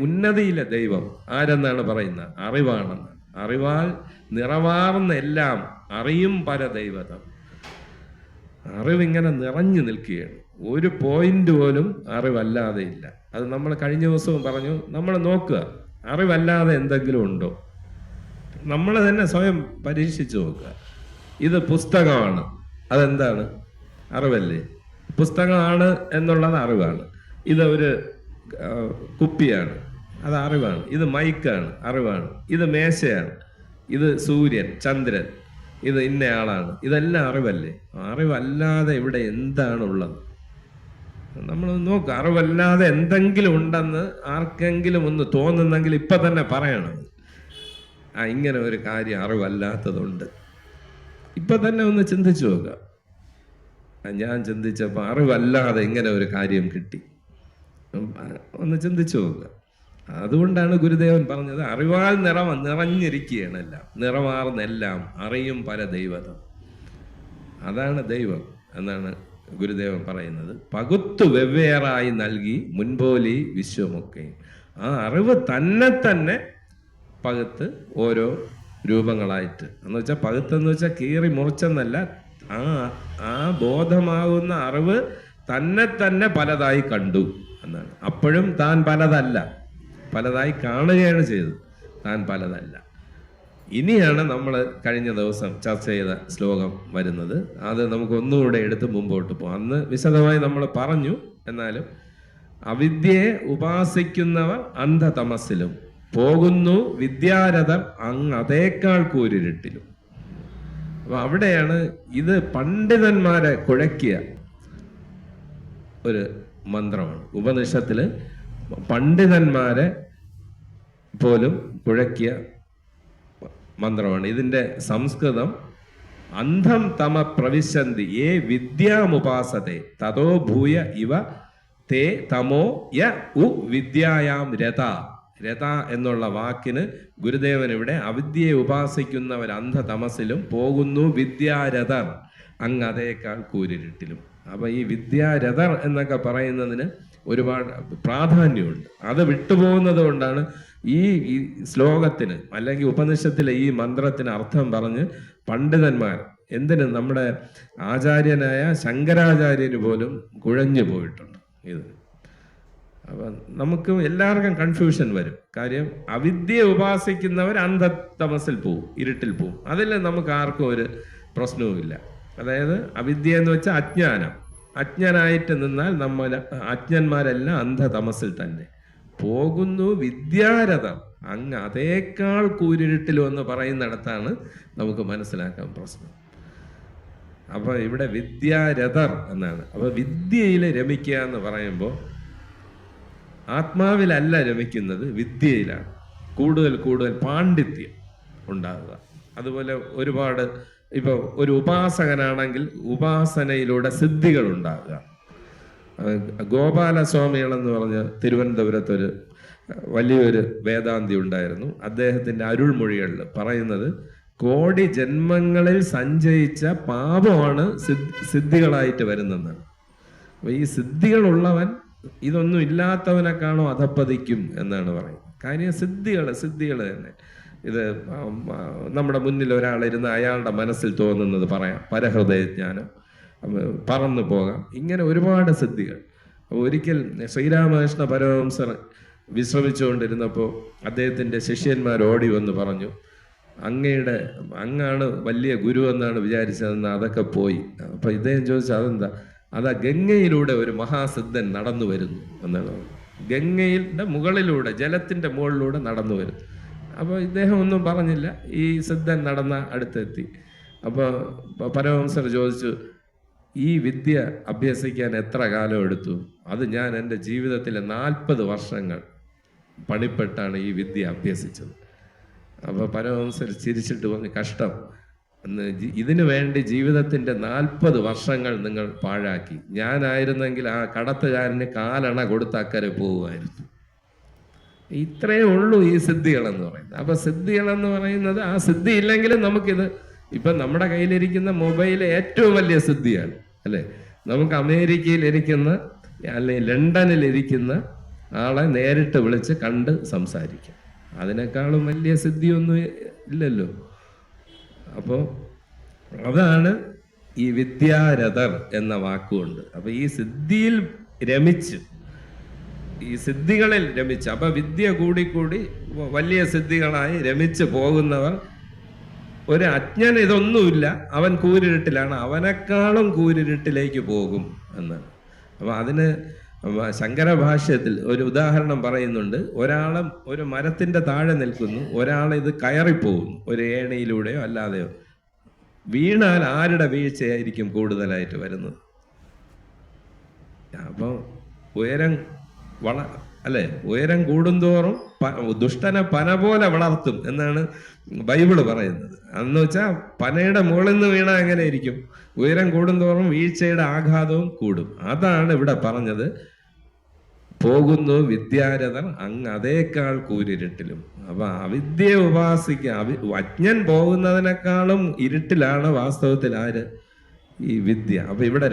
ഉന്നതിയിലെ ദൈവം ആരെന്നാണ് പറയുന്നത്? അറിവാണെന്ന്. അറിവാൽ നിറവാർന്നെല്ലാം അറിയും പരദൈവതം. അറിവിങ്ങനെ നിറഞ്ഞു നിൽക്കുകയാണ്, ഒരു പോയിന്റ് പോലും അറിവല്ലാതെ ഇല്ല. അത് നമ്മൾ കഴിഞ്ഞ ദിവസവും പറഞ്ഞു. നമ്മൾ നോക്കുക, അറിവല്ലാതെ എന്തെങ്കിലും ഉണ്ടോ? നമ്മൾ തന്നെ സ്വയം പരീക്ഷിച്ചു നോക്കുക. ഇത് പുസ്തകമാണ്, അതെന്താണ്? അറിവല്ലേ? പുസ്തകമാണ് എന്നുള്ളത് അറിവാണ്. ഇത് ഒരു കുപ്പിയാണ്, അത് അറിവാണ്. ഇത് മൈക്കാണ്, അറിവാണ്. ഇത് മേശയാണ്, ഇത് സൂര്യൻ, ചന്ദ്രൻ, ഇത് ഇന്നയാളാണ്, ഇതെല്ലാം അറിവല്ലേ? അറിവല്ലാതെ ഇവിടെ എന്താണുള്ളത്? നമ്മൾ നോക്കുക. അറിവല്ലാതെ എന്തെങ്കിലും ഉണ്ടെന്ന് ആർക്കെങ്കിലും ഒന്ന് തോന്നുന്നെങ്കിൽ ഇപ്പം തന്നെ പറയണം, ഇങ്ങനെ ഒരു കാര്യം അറിവല്ലാത്തതുണ്ട്. ഇപ്പം തന്നെ ഒന്ന് ചിന്തിച്ചു നോക്കുക. ഞാൻ ചിന്തിച്ചപ്പോൾ അറിവല്ലാതെ ഇങ്ങനെ ഒരു കാര്യം കിട്ടി, ഒന്ന് ചിന്തിച്ചു നോക്കുക. അതുകൊണ്ടാണ് ഗുരുദേവൻ പറഞ്ഞത് അറിവാൽ നിറഞ്ഞിരിക്കുകയാണ് എല്ലാം, നിറമാർന്നെല്ലാം അറിയും പരദൈവതം. അതാണ് ദൈവം എന്നാണ് ഗുരുദേവൻ പറയുന്നത്. പകുത്തു വെവ്വേറായി നൽകി മുൻപോലി വിശ്വമൊക്കെയും. ആ അറിവ് തന്നെ പകുത്ത് ഓരോ രൂപങ്ങളായിട്ട്, എന്ന് വെച്ചാൽ പകുത്തെന്ന് വെച്ചാൽ കീറി മുറിച്ചെന്നല്ല, ആ ബോധമാകുന്ന അറിവ് തന്നെ പലതായി കണ്ടു എന്നാണ്. അപ്പോഴും താൻ പലതല്ല, പലതായി കാണുകയാണ് ചെയ്തത്, താൻ പലതല്ല. ഇനിയാണ് നമ്മൾ കഴിഞ്ഞ ദിവസം ചർച്ച ചെയ്ത ശ്ലോകം വരുന്നത്. അത് നമുക്ക് ഒന്നുകൂടെ എടുത്ത് മുമ്പോട്ട് പോകാം. അന്ന് വിശദമായി നമ്മൾ പറഞ്ഞു. എന്നാലും അവിദ്യയെ ഉപാസിക്കുന്നവർ അന്ധതമസ്സിലും പോകുന്നു വിദ്യാരഥർ അതേക്കാൾ കൂരിരുട്ടിലും. അപ്പൊ അവിടെയാണ് ഇത് പണ്ഡിതന്മാരെ കുഴക്കിയ ഒരു മന്ത്രമാണ്. ഉപനിഷത്തില് പണ്ഡിതന്മാരെ പോലും കുഴക്കിയ മന്ത്രമാണ്. ഇതിൻ്റെ സംസ്കൃതം അന്ധം തമ പ്രവിശന്തി യേ വിദ്യാമുപാസത്തെ തതോ ഭൂയ ഇവ തേ തമോ യ ഉ വിദ്യായാം രഥ. രഥ എന്നുള്ള വാക്കിന് ഗുരുദേവൻ ഇവിടെ അവിദ്യയെ ഉപാസിക്കുന്നവർ അന്ധതമസിലും പോകുന്നു വിദ്യാരഥർ അങ്ങ് അതേക്കാൾ കൂരിരുട്ടിലും. അപ്പൊ ഈ വിദ്യാരഥർ എന്നൊക്കെ പറയുന്നതിന് ഒരുപാട് പ്രാധാന്യമുണ്ട്. അത് വിട്ടുപോകുന്നത് കൊണ്ടാണ് ഈ ശ്ലോകത്തിന് അല്ലെങ്കിൽ ഉപനിഷത്തിലെ ഈ മന്ത്രത്തിന് അർത്ഥം പറഞ്ഞ് പണ്ഡിതന്മാർ, എന്തിന് നമ്മുടെ ആചാര്യനായ ശങ്കരാചാര്യന് പോലും കുഴഞ്ഞു പോയിട്ടുണ്ട് ഇത്. അപ്പം നമുക്ക് എല്ലാവർക്കും കൺഫ്യൂഷൻ വരും. കാര്യം അവിദ്യയെ ഉപാസിക്കുന്നവർ അന്ധതമസിൽ പോവും, ഇരുട്ടിൽ പോവും. അതിൽ നമുക്ക് ആർക്കും ഒരു പ്രശ്നവുമില്ല. അതായത് അവിദ്യ എന്ന് വെച്ചാൽ അജ്ഞാനം. അജ്ഞനായിട്ട് നിന്നാൽ നമ്മൾ അജ്ഞന്മാരെല്ലാം അന്ധതമസിൽ തന്നെ പോകുന്നു വിദ്യാരഥം അങ്ങ് അതേക്കാൾ കൂരിരുട്ടിലും എന്ന് പറയുന്നിടത്താണ് നമുക്ക് മനസ്സിലാക്കാൻ പ്രശ്നം. അപ്പൊ ഇവിടെ വിദ്യാരഥർ എന്നാണ്. അപ്പൊ വിദ്യയിൽ രമിക്കുക എന്ന് പറയുമ്പോൾ ആത്മാവിലല്ല രമിക്കുന്നത്, വിദ്യയിലാണ് കൂടുതൽ കൂടുതൽ പാണ്ഡിത്യം ഉണ്ടാകുക. അതുപോലെ ഒരുപാട് ഇപ്പോൾ ഒരു ഉപാസകനാണെങ്കിൽ ഉപാസനയിലൂടെ സിദ്ധികൾ ഉണ്ടാകുക. ഗോപാലസ്വാമികളെന്ന് പറഞ്ഞ തിരുവനന്തപുരത്തൊരു വലിയൊരു വേദാന്തി ഉണ്ടായിരുന്നു. അദ്ദേഹത്തിൻ്റെ അരുൾമൊഴികളിൽ പറയുന്നത് കോടി ജന്മങ്ങളിൽ സഞ്ചയിച്ച പാപമാണ് സിദ്ധികളായിട്ട് വരുന്നതെന്നാണ്. അപ്പോൾ ഈ സിദ്ധികളുള്ളവൻ ഇതൊന്നും ഇല്ലാത്തവനെക്കാണോ അധപ്പതിക്കും എന്നാണ് പറയുന്നത്. കാര്യം സിദ്ധികൾ തന്നെ. ഇത് നമ്മുടെ മുന്നിൽ ഒരാളിരുന്ന് അയാളുടെ മനസ്സിൽ തോന്നുന്നത് പറയാം, പരഹൃദയജ്ഞാനം, പറന്നു പോകാം, ഇങ്ങനെ ഒരുപാട് സിദ്ധികൾ. ഒരിക്കൽ ശ്രീരാമകൃഷ്ണ പരമഹംസർ വിശ്രമിച്ചുകൊണ്ടിരുന്നപ്പോൾ അദ്ദേഹത്തിൻ്റെ ശിഷ്യന്മാർ ഓടി വന്ന് പറഞ്ഞു, അങ്ങാണ് വലിയ ഗുരു എന്നാണ് വിചാരിച്ചതെന്ന്, അതൊക്കെ പോയി. അപ്പം ഇദ്ദേഹം ചോദിച്ചു, അതെന്താ? അതാ ഗംഗയിലൂടെ ഒരു മഹാസിദ്ധൻ നടന്നു വരുന്നു എന്നാണ്. ഗംഗയുടെ മുകളിലൂടെ, ജലത്തിൻ്റെ മുകളിലൂടെ നടന്നു വരുന്നു. അപ്പോൾ ഇദ്ദേഹം ഒന്നും പറഞ്ഞില്ല. ഈ സിദ്ധൻ നടന്ന അടുത്തെത്തി. അപ്പോൾ പരമഹംസർ ചോദിച്ചു, ഈ വിദ്യ അഭ്യസിക്കാൻ എത്ര കാലം എടുത്തു? അത് ഞാൻ എൻ്റെ ജീവിതത്തിലെ 40 വർഷങ്ങൾ പണിപ്പെട്ടാണ് ഈ വിദ്യ അഭ്യസിച്ചത്. അപ്പോൾ പരമഹംസർ ചിരിച്ചിട്ട് പറഞ്ഞു, കഷ്ടം, ഇതിനു വേണ്ടി ജീവിതത്തിൻ്റെ 40 വർഷങ്ങൾ നിങ്ങൾ പാഴാക്കി. ഞാനായിരുന്നെങ്കിൽ ആ കടത്തുകാരന് കാലണ കൊടുത്ത് അക്കരെ പോവുമായിരുന്നു. ഇത്രയേ ഉള്ളൂ ഈ സിദ്ധികളെന്ന് പറയുന്നത്. അപ്പൊ സിദ്ധികളെന്ന് പറയുന്നത്, ആ സിദ്ധി ഇല്ലെങ്കിലും നമുക്കിത്, ഇപ്പം നമ്മുടെ കയ്യിലിരിക്കുന്ന മൊബൈൽ ഏറ്റവും വലിയ സിദ്ധിയാണ് അല്ലേ? നമുക്ക് അമേരിക്കയിൽ ഇരിക്കുന്ന അല്ലെങ്കിൽ ലണ്ടനിൽ ഇരിക്കുന്ന ആളെ നേരിട്ട് വിളിച്ച് കണ്ട് സംസാരിക്കാം. അതിനേക്കാളും വലിയ സിദ്ധിയൊന്നും ഇല്ലല്ലോ. അപ്പോൾ അതാണ് ഈ വിദ്യാരഥർ എന്ന വാക്കുകൊണ്ട്. അപ്പൊ ഈ സിദ്ധിയിൽ രമിച്ച്, ഈ സിദ്ധികളിൽ രമിച്ച്, അപ്പൊ വിദ്യ കൂടിക്കൂടി വലിയ സിദ്ധികളായി രമിച്ച് പോകുന്നവർ, ഒരു അജ്ഞൻ ഇതൊന്നുമില്ല, അവൻ കൂരിരുട്ടിലാണ്, അവനേക്കാളും കൂരിരുട്ടിലേക്ക് പോകും എന്നാണ്. അപ്പൊ അതിന് ശങ്കരഭാഷ്യത്തിൽ ഒരു ഉദാഹരണം പറയുന്നുണ്ട്. ഒരാളും ഒരു മരത്തിന്റെ താഴെ നിൽക്കുന്നു, ഒരാൾ ഇത് കയറിപ്പോകുന്നു, ഒരു ഏണിയിലൂടെയോ അല്ലാതെയോ. വീണാൽ ആരുടെ വീഴ്ചയായിരിക്കും കൂടുതലായിട്ട് വരുന്നത്? അപ്പം ഉയരം അല്ലേ, ഉയരം കൂടുന്തോറും ദുഷ്ടനെ പന പോലെ വളർത്തും എന്നാണ് ബൈബിള് പറയുന്നത്. എന്ന് വെച്ചാൽ പനയുടെ മുകളിൽ നിന്ന് വീണാൽ എങ്ങനെ ഇരിക്കും? ഉയരം കൂടുന്തോറും വീഴ്ചയുടെ ആഘാതവും കൂടും. അതാണ് ഇവിടെ പറഞ്ഞത്, പോകുന്നു വിദ്യാരഥർ അങ്ങ് അതേക്കാൾ കൂരിരുട്ടിലും. അപ്പൊ അവിദ്യയെ ഉപാസിക്കുക, അജ്ഞൻ പോകുന്നതിനേക്കാളും ഇരുട്ടിലാണ് വാസ്തവത്തിൽ ആര്? ഈ വിദ്യ. അപ്പൊ ഇവിടെ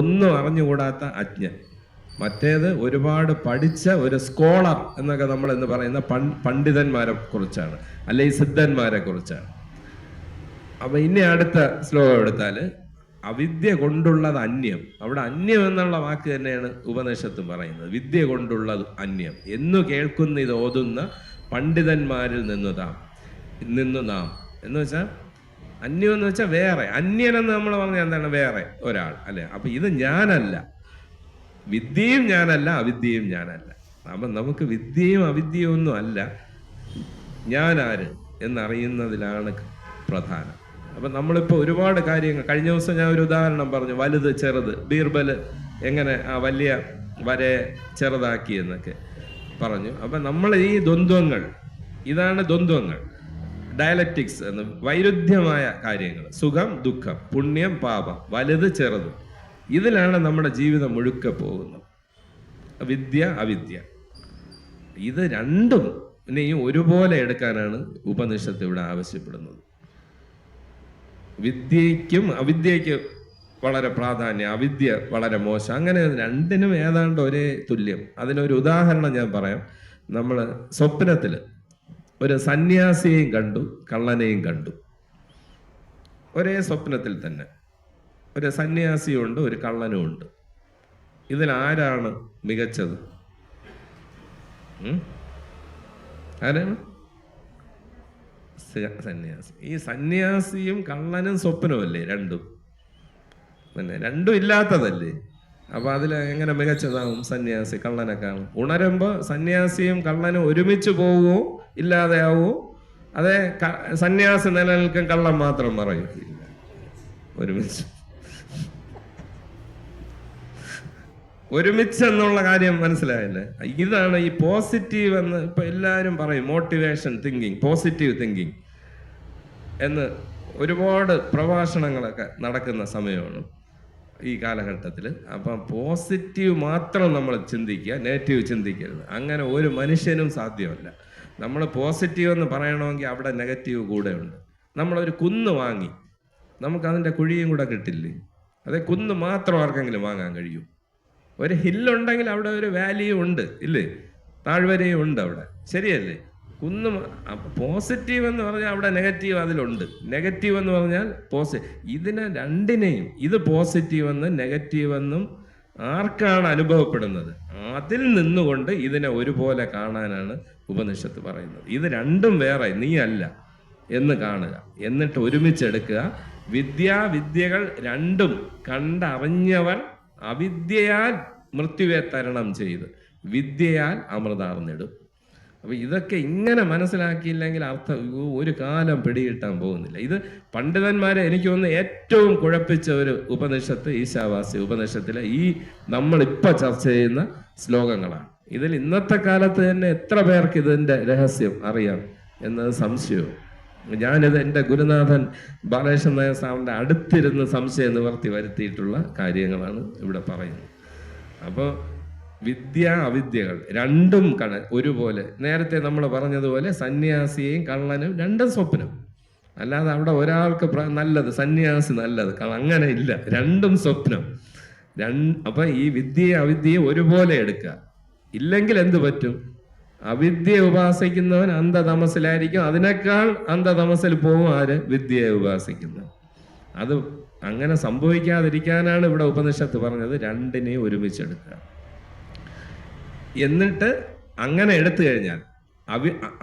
ഒന്നും അറിഞ്ഞുകൂടാത്ത അജ്ഞൻ, മറ്റേത് ഒരുപാട് പഠിച്ച ഒരു സ്കോളർ എന്നൊക്കെ നമ്മൾ എന്ന് പറയുന്ന പണ്ഡിതന്മാരെ കുറിച്ചാണ്, അല്ലെ ഈ സിദ്ധന്മാരെ കുറിച്ചാണ്. അപ്പൊ ഇനി അടുത്ത ശ്ലോകം എടുത്താല് അവിദ്യ കൊണ്ടുള്ളത് അന്യം. അവിടെ അന്യം എന്നുള്ള വാക്ക് തന്നെയാണ് ഉപനിഷത്തും പറയുന്നത്. വിദ്യ കൊണ്ടുള്ളത് അന്യം എന്നു കേൾക്കുന്ന ഇത് ഓതുന്ന പണ്ഡിതന്മാരിൽ നിന്നു നാം എന്ന് വെച്ചാൽ, അന്യം എന്ന് വെച്ചാൽ വേറെ. അന്യനെന്ന് നമ്മൾ പറഞ്ഞാൽ എന്താണ്? വേറെ ഒരാൾ അല്ലെ. അപ്പൊ ഇത് ഞാനല്ല, വിദ്യയും ഞാനല്ല, അവിദ്യയും ഞാനല്ല. അപ്പം നമുക്ക് വിദ്യയും അവിദ്യയും ഒന്നും അല്ല, ഞാനാര് എന്നറിയുന്നതിലാണ് പ്രധാനം. അപ്പം നമ്മളിപ്പോൾ ഒരുപാട് കാര്യങ്ങൾ, കഴിഞ്ഞ ദിവസം ഞാൻ ഒരു ഉദാഹരണം പറഞ്ഞു, വലുത് ചെറുത്. ബീർബൽ എങ്ങനെ ആ വലിയ വരെ ചെറുതാക്കി എന്നൊക്കെ പറഞ്ഞു. അപ്പം നമ്മൾ ഈ ദ്വന്ദ്വങ്ങൾ, ഇതാണ് ദ്വന്ദ്വങ്ങൾ, ഡയലക്റ്റിക്സ് എന്ന്, വൈരുദ്ധ്യമായ കാര്യങ്ങൾ, സുഖം ദുഃഖം, പുണ്യം പാപം, വലുത് ചെറുത്, ഇതിലാണ് നമ്മുടെ ജീവിതം മുഴുക്കെ പോകുന്നത്. വിദ്യ അവിദ്യ, ഇത് രണ്ടും ഇനിയും ഒരുപോലെ എടുക്കാനാണ് ഉപനിഷത്ത് ഇവിടെ ആവശ്യപ്പെടുന്നത്. വിദ്യയ്ക്കും അവിദ്യയ്ക്കും വളരെ പ്രാധാന്യം, അവിദ്യ വളരെ മോശം, അങ്ങനെ രണ്ടിനും ഏതാണ്ട് ഒരേ തുല്യം. അതിനൊരു ഉദാഹരണം ഞാൻ പറയാം. നമ്മൾ സ്വപ്നത്തിൽ ഒരു സന്യാസിയെയും കണ്ടു, കള്ളനെയും കണ്ടു. ഒരേ സ്വപ്നത്തിൽ തന്നെ ഒരു സന്യാസിയും ഉണ്ട്, ഒരു കള്ളനും ഉണ്ട്. ഇതിൽ ആരാണ് മികച്ചത്? ആരാണ്? സന്യാസി. ഈ സന്യാസിയും കള്ളനും സ്വപ്നമല്ലേ രണ്ടും? പിന്നെ രണ്ടും ഇല്ലാത്തതല്ലേ? അപ്പൊ അതിൽ എങ്ങനെ മികച്ചതാവും സന്യാസി കള്ളനെക്കാളും? ഉണരുമ്പോ സന്യാസിയും കള്ളനും ഒരുമിച്ച് പോവുമോ ഇല്ലാതെയാവോ? അതെ സന്യാസി നിലനിൽക്കും, കള്ളൻ മാത്രം പറയും ഒരുമിച്ച്. ഒരുമിച്ചെന്നുള്ള കാര്യം മനസ്സിലായല്ലേ? ഇതാണ് ഈ പോസിറ്റീവ് എന്ന് ഇപ്പൊ എല്ലാവരും പറയും. മോട്ടിവേഷൻ തിങ്കിങ്, പോസിറ്റീവ് തിങ്കിങ് എന്ന് ഒരുപാട് പ്രഭാഷണങ്ങളൊക്കെ നടക്കുന്ന സമയമാണ് ഈ കാലഘട്ടത്തിൽ. അപ്പം പോസിറ്റീവ് മാത്രം നമ്മൾ ചിന്തിക്കുക, നെഗറ്റീവ് ചിന്തിക്കരുത്. അങ്ങനെ ഒരു മനുഷ്യനും സാധ്യമല്ല. നമ്മൾ പോസിറ്റീവ് എന്ന് പറയണമെങ്കിൽ അവിടെ നെഗറ്റീവ് കൂടെ ഉണ്ട്. നമ്മളൊരു കുന്ന് വാങ്ങി, നമുക്കതിൻ്റെ കുഴിയും കൂടെ കിട്ടില്ലേ? അതേ കുന്ന് മാത്രം ആർക്കെങ്കിലും വാങ്ങാൻ കഴിയും? ഒരു ഹില്ലുണ്ടെങ്കിൽ അവിടെ ഒരു വാലിയും ഉണ്ട് ഇല്ലേ? താഴ്വരയും ഉണ്ട് അവിടെ, ശരിയല്ലേ? കുന്ന് പോസിറ്റീവ് എന്ന് പറഞ്ഞാൽ അവിടെ നെഗറ്റീവ് അതിലുണ്ട്. നെഗറ്റീവ് എന്ന് പറഞ്ഞാൽ ഇതിനെ രണ്ടിനെയും, ഇത് പോസിറ്റീവ് എന്നും നെഗറ്റീവ് എന്നും ആർക്കാണ് അനുഭവപ്പെടുന്നത്, അതിൽ നിന്നുകൊണ്ട് ഇതിനെ ഒരുപോലെ കാണാനാണ് ഉപനിഷത്ത് പറയുന്നത്. ഇത് രണ്ടും വേറെ, നീ അല്ല എന്ന് കാണുക, എന്നിട്ട് ഒരുമിച്ചെടുക്കുക. വിദ്യകൾ രണ്ടും കണ്ടറിഞ്ഞവർ അവിദ്യയാൽ മൃത്യുവെ തരണം ചെയ്ത് വിദ്യയാൽ അമൃതാർന്നിടും. അപ്പൊ ഇതൊക്കെ ഇങ്ങനെ മനസ്സിലാക്കിയില്ലെങ്കിൽ അർത്ഥം ഒരു കാലം പിടികിട്ടാൻ പോകുന്നില്ല. ഇത് പണ്ഡിതന്മാരെ എനിക്ക് തോന്നുന്നു ഏറ്റവും കുഴപ്പിച്ച ഒരു ഉപനിഷത്ത് ഈശാവാസ്യ ഉപനിഷത്തിലെ ഈ നമ്മളിപ്പോൾ ചർച്ച ചെയ്യുന്ന ശ്ലോകങ്ങളാണ്. ഇതിൽ ഇന്നത്തെ കാലത്ത് തന്നെ എത്ര പേർക്ക് ഇതിൻ്റെ രഹസ്യം അറിയാം എന്നത് സംശയവും. ഞാനിത് എൻ്റെ ഗുരുനാഥൻ ബാലകൃഷ്ണൻ നായർ സാറിൻ്റെ അടുത്തിരുന്ന് സംശയ നിവർത്തി വരുത്തിയിട്ടുള്ള കാര്യങ്ങളാണ് ഇവിടെ പറയുന്നത്. അപ്പോൾ വിദ്യ അവിദ്യകൾ രണ്ടും ഒരുപോലെ, നേരത്തെ നമ്മൾ പറഞ്ഞതുപോലെ സന്യാസിയെയും കള്ളനും രണ്ടും സ്വപ്നം. അല്ലാതെ അവിടെ ഒരാൾക്ക് നല്ലത് സന്യാസി നല്ലത് അങ്ങനെ ഇല്ല, രണ്ടും സ്വപ്നം. അപ്പൊ ഈ വിദ്യയെ അവിദ്യയെ ഒരുപോലെ എടുക്കുക. ഇല്ലെങ്കിൽ എന്ത് പറ്റും? അവിദ്യ ഉപാസിക്കുന്നവൻ അന്ധതമസിലായിരിക്കും, അതിനേക്കാൾ അന്ധതമസിൽ പോകും ആര്? വിദ്യയെ ഉപാസിക്കുന്നത്. അത് അങ്ങനെ സംഭവിക്കാതിരിക്കാനാണ് ഇവിടെ ഉപനിഷത്ത് പറഞ്ഞത് രണ്ടിനെയും ഒരുമിച്ചെടുക്കുക. എന്നിട്ട് അങ്ങനെ എടുത്തു കഴിഞ്ഞാൽ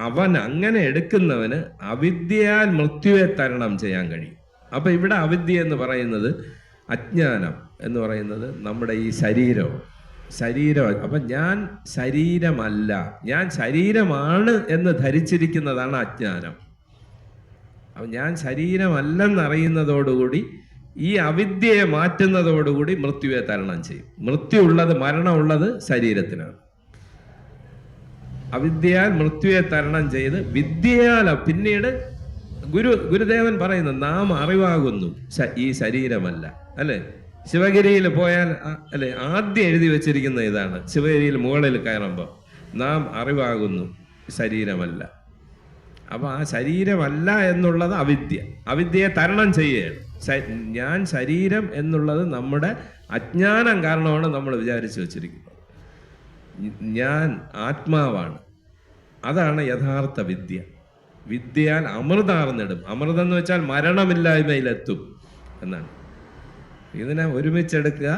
അവൻ അങ്ങനെ എടുക്കുന്നവന് അവിദ്യയാൽ മൃത്യുവെ തരണം ചെയ്യാൻ കഴിയും. അപ്പൊ ഇവിടെ അവിദ്യ എന്ന് പറയുന്നത്, അജ്ഞാനം എന്ന് പറയുന്നത് നമ്മുടെ ഈ ശരീരം. അപ്പൊ ഞാൻ ശരീരമല്ല, ഞാൻ ശരീരമാണ് എന്ന് ധരിച്ചിരിക്കുന്നതാണ് അജ്ഞാനം. അപ്പൊ ഞാൻ ശരീരമല്ലെന്നറിയുന്നതോടുകൂടി ഈ അവിദ്യയെ മാറ്റുന്നതോടുകൂടി മൃത്യുവെ തരണം ചെയ്യും. മൃത്യു ഉള്ളത്, മരണമുള്ളത് ശരീരത്തിനാണ്. അവിദ്യയാൽ മൃത്യുവെ തരണം ചെയ്ത് വിദ്യയാൽ പിന്നീട് ഗുരുദേവൻ പറയുന്നു, നാം അറിവാകുന്നു, ഈ ശരീരമല്ല. അല്ലെ? ശിവഗിരിയിൽ പോയാൽ അല്ലെ ആദ്യം എഴുതി വെച്ചിരിക്കുന്ന ഇതാണ്. ശിവഗിരിയിൽ മുകളിൽ കയറുമ്പോൾ നാം അറിവാകുന്നു, ശരീരമല്ല. അപ്പൊ ആ ശരീരമല്ല എന്നുള്ളത് അവിദ്യ. അവിദ്യയെ തരണം ചെയ്യുകയാണ്. ഞാൻ ശരീരം എന്നുള്ളത് നമ്മുടെ അജ്ഞാനം കാരണമാണ് നമ്മൾ വിചാരിച്ചു വച്ചിരിക്കുന്നത്. ഞാൻ ആത്മാവാണ്. അതാണ് യഥാർത്ഥ വിദ്യ. വിദ്യയാൽ അമൃതാർന്നിടും. അമൃതം എന്ന് വെച്ചാൽ മരണമില്ലായ്മയിലെത്തും എന്നാണ്. ഇതിനെ ഒരുമിച്ചെടുക്കുക.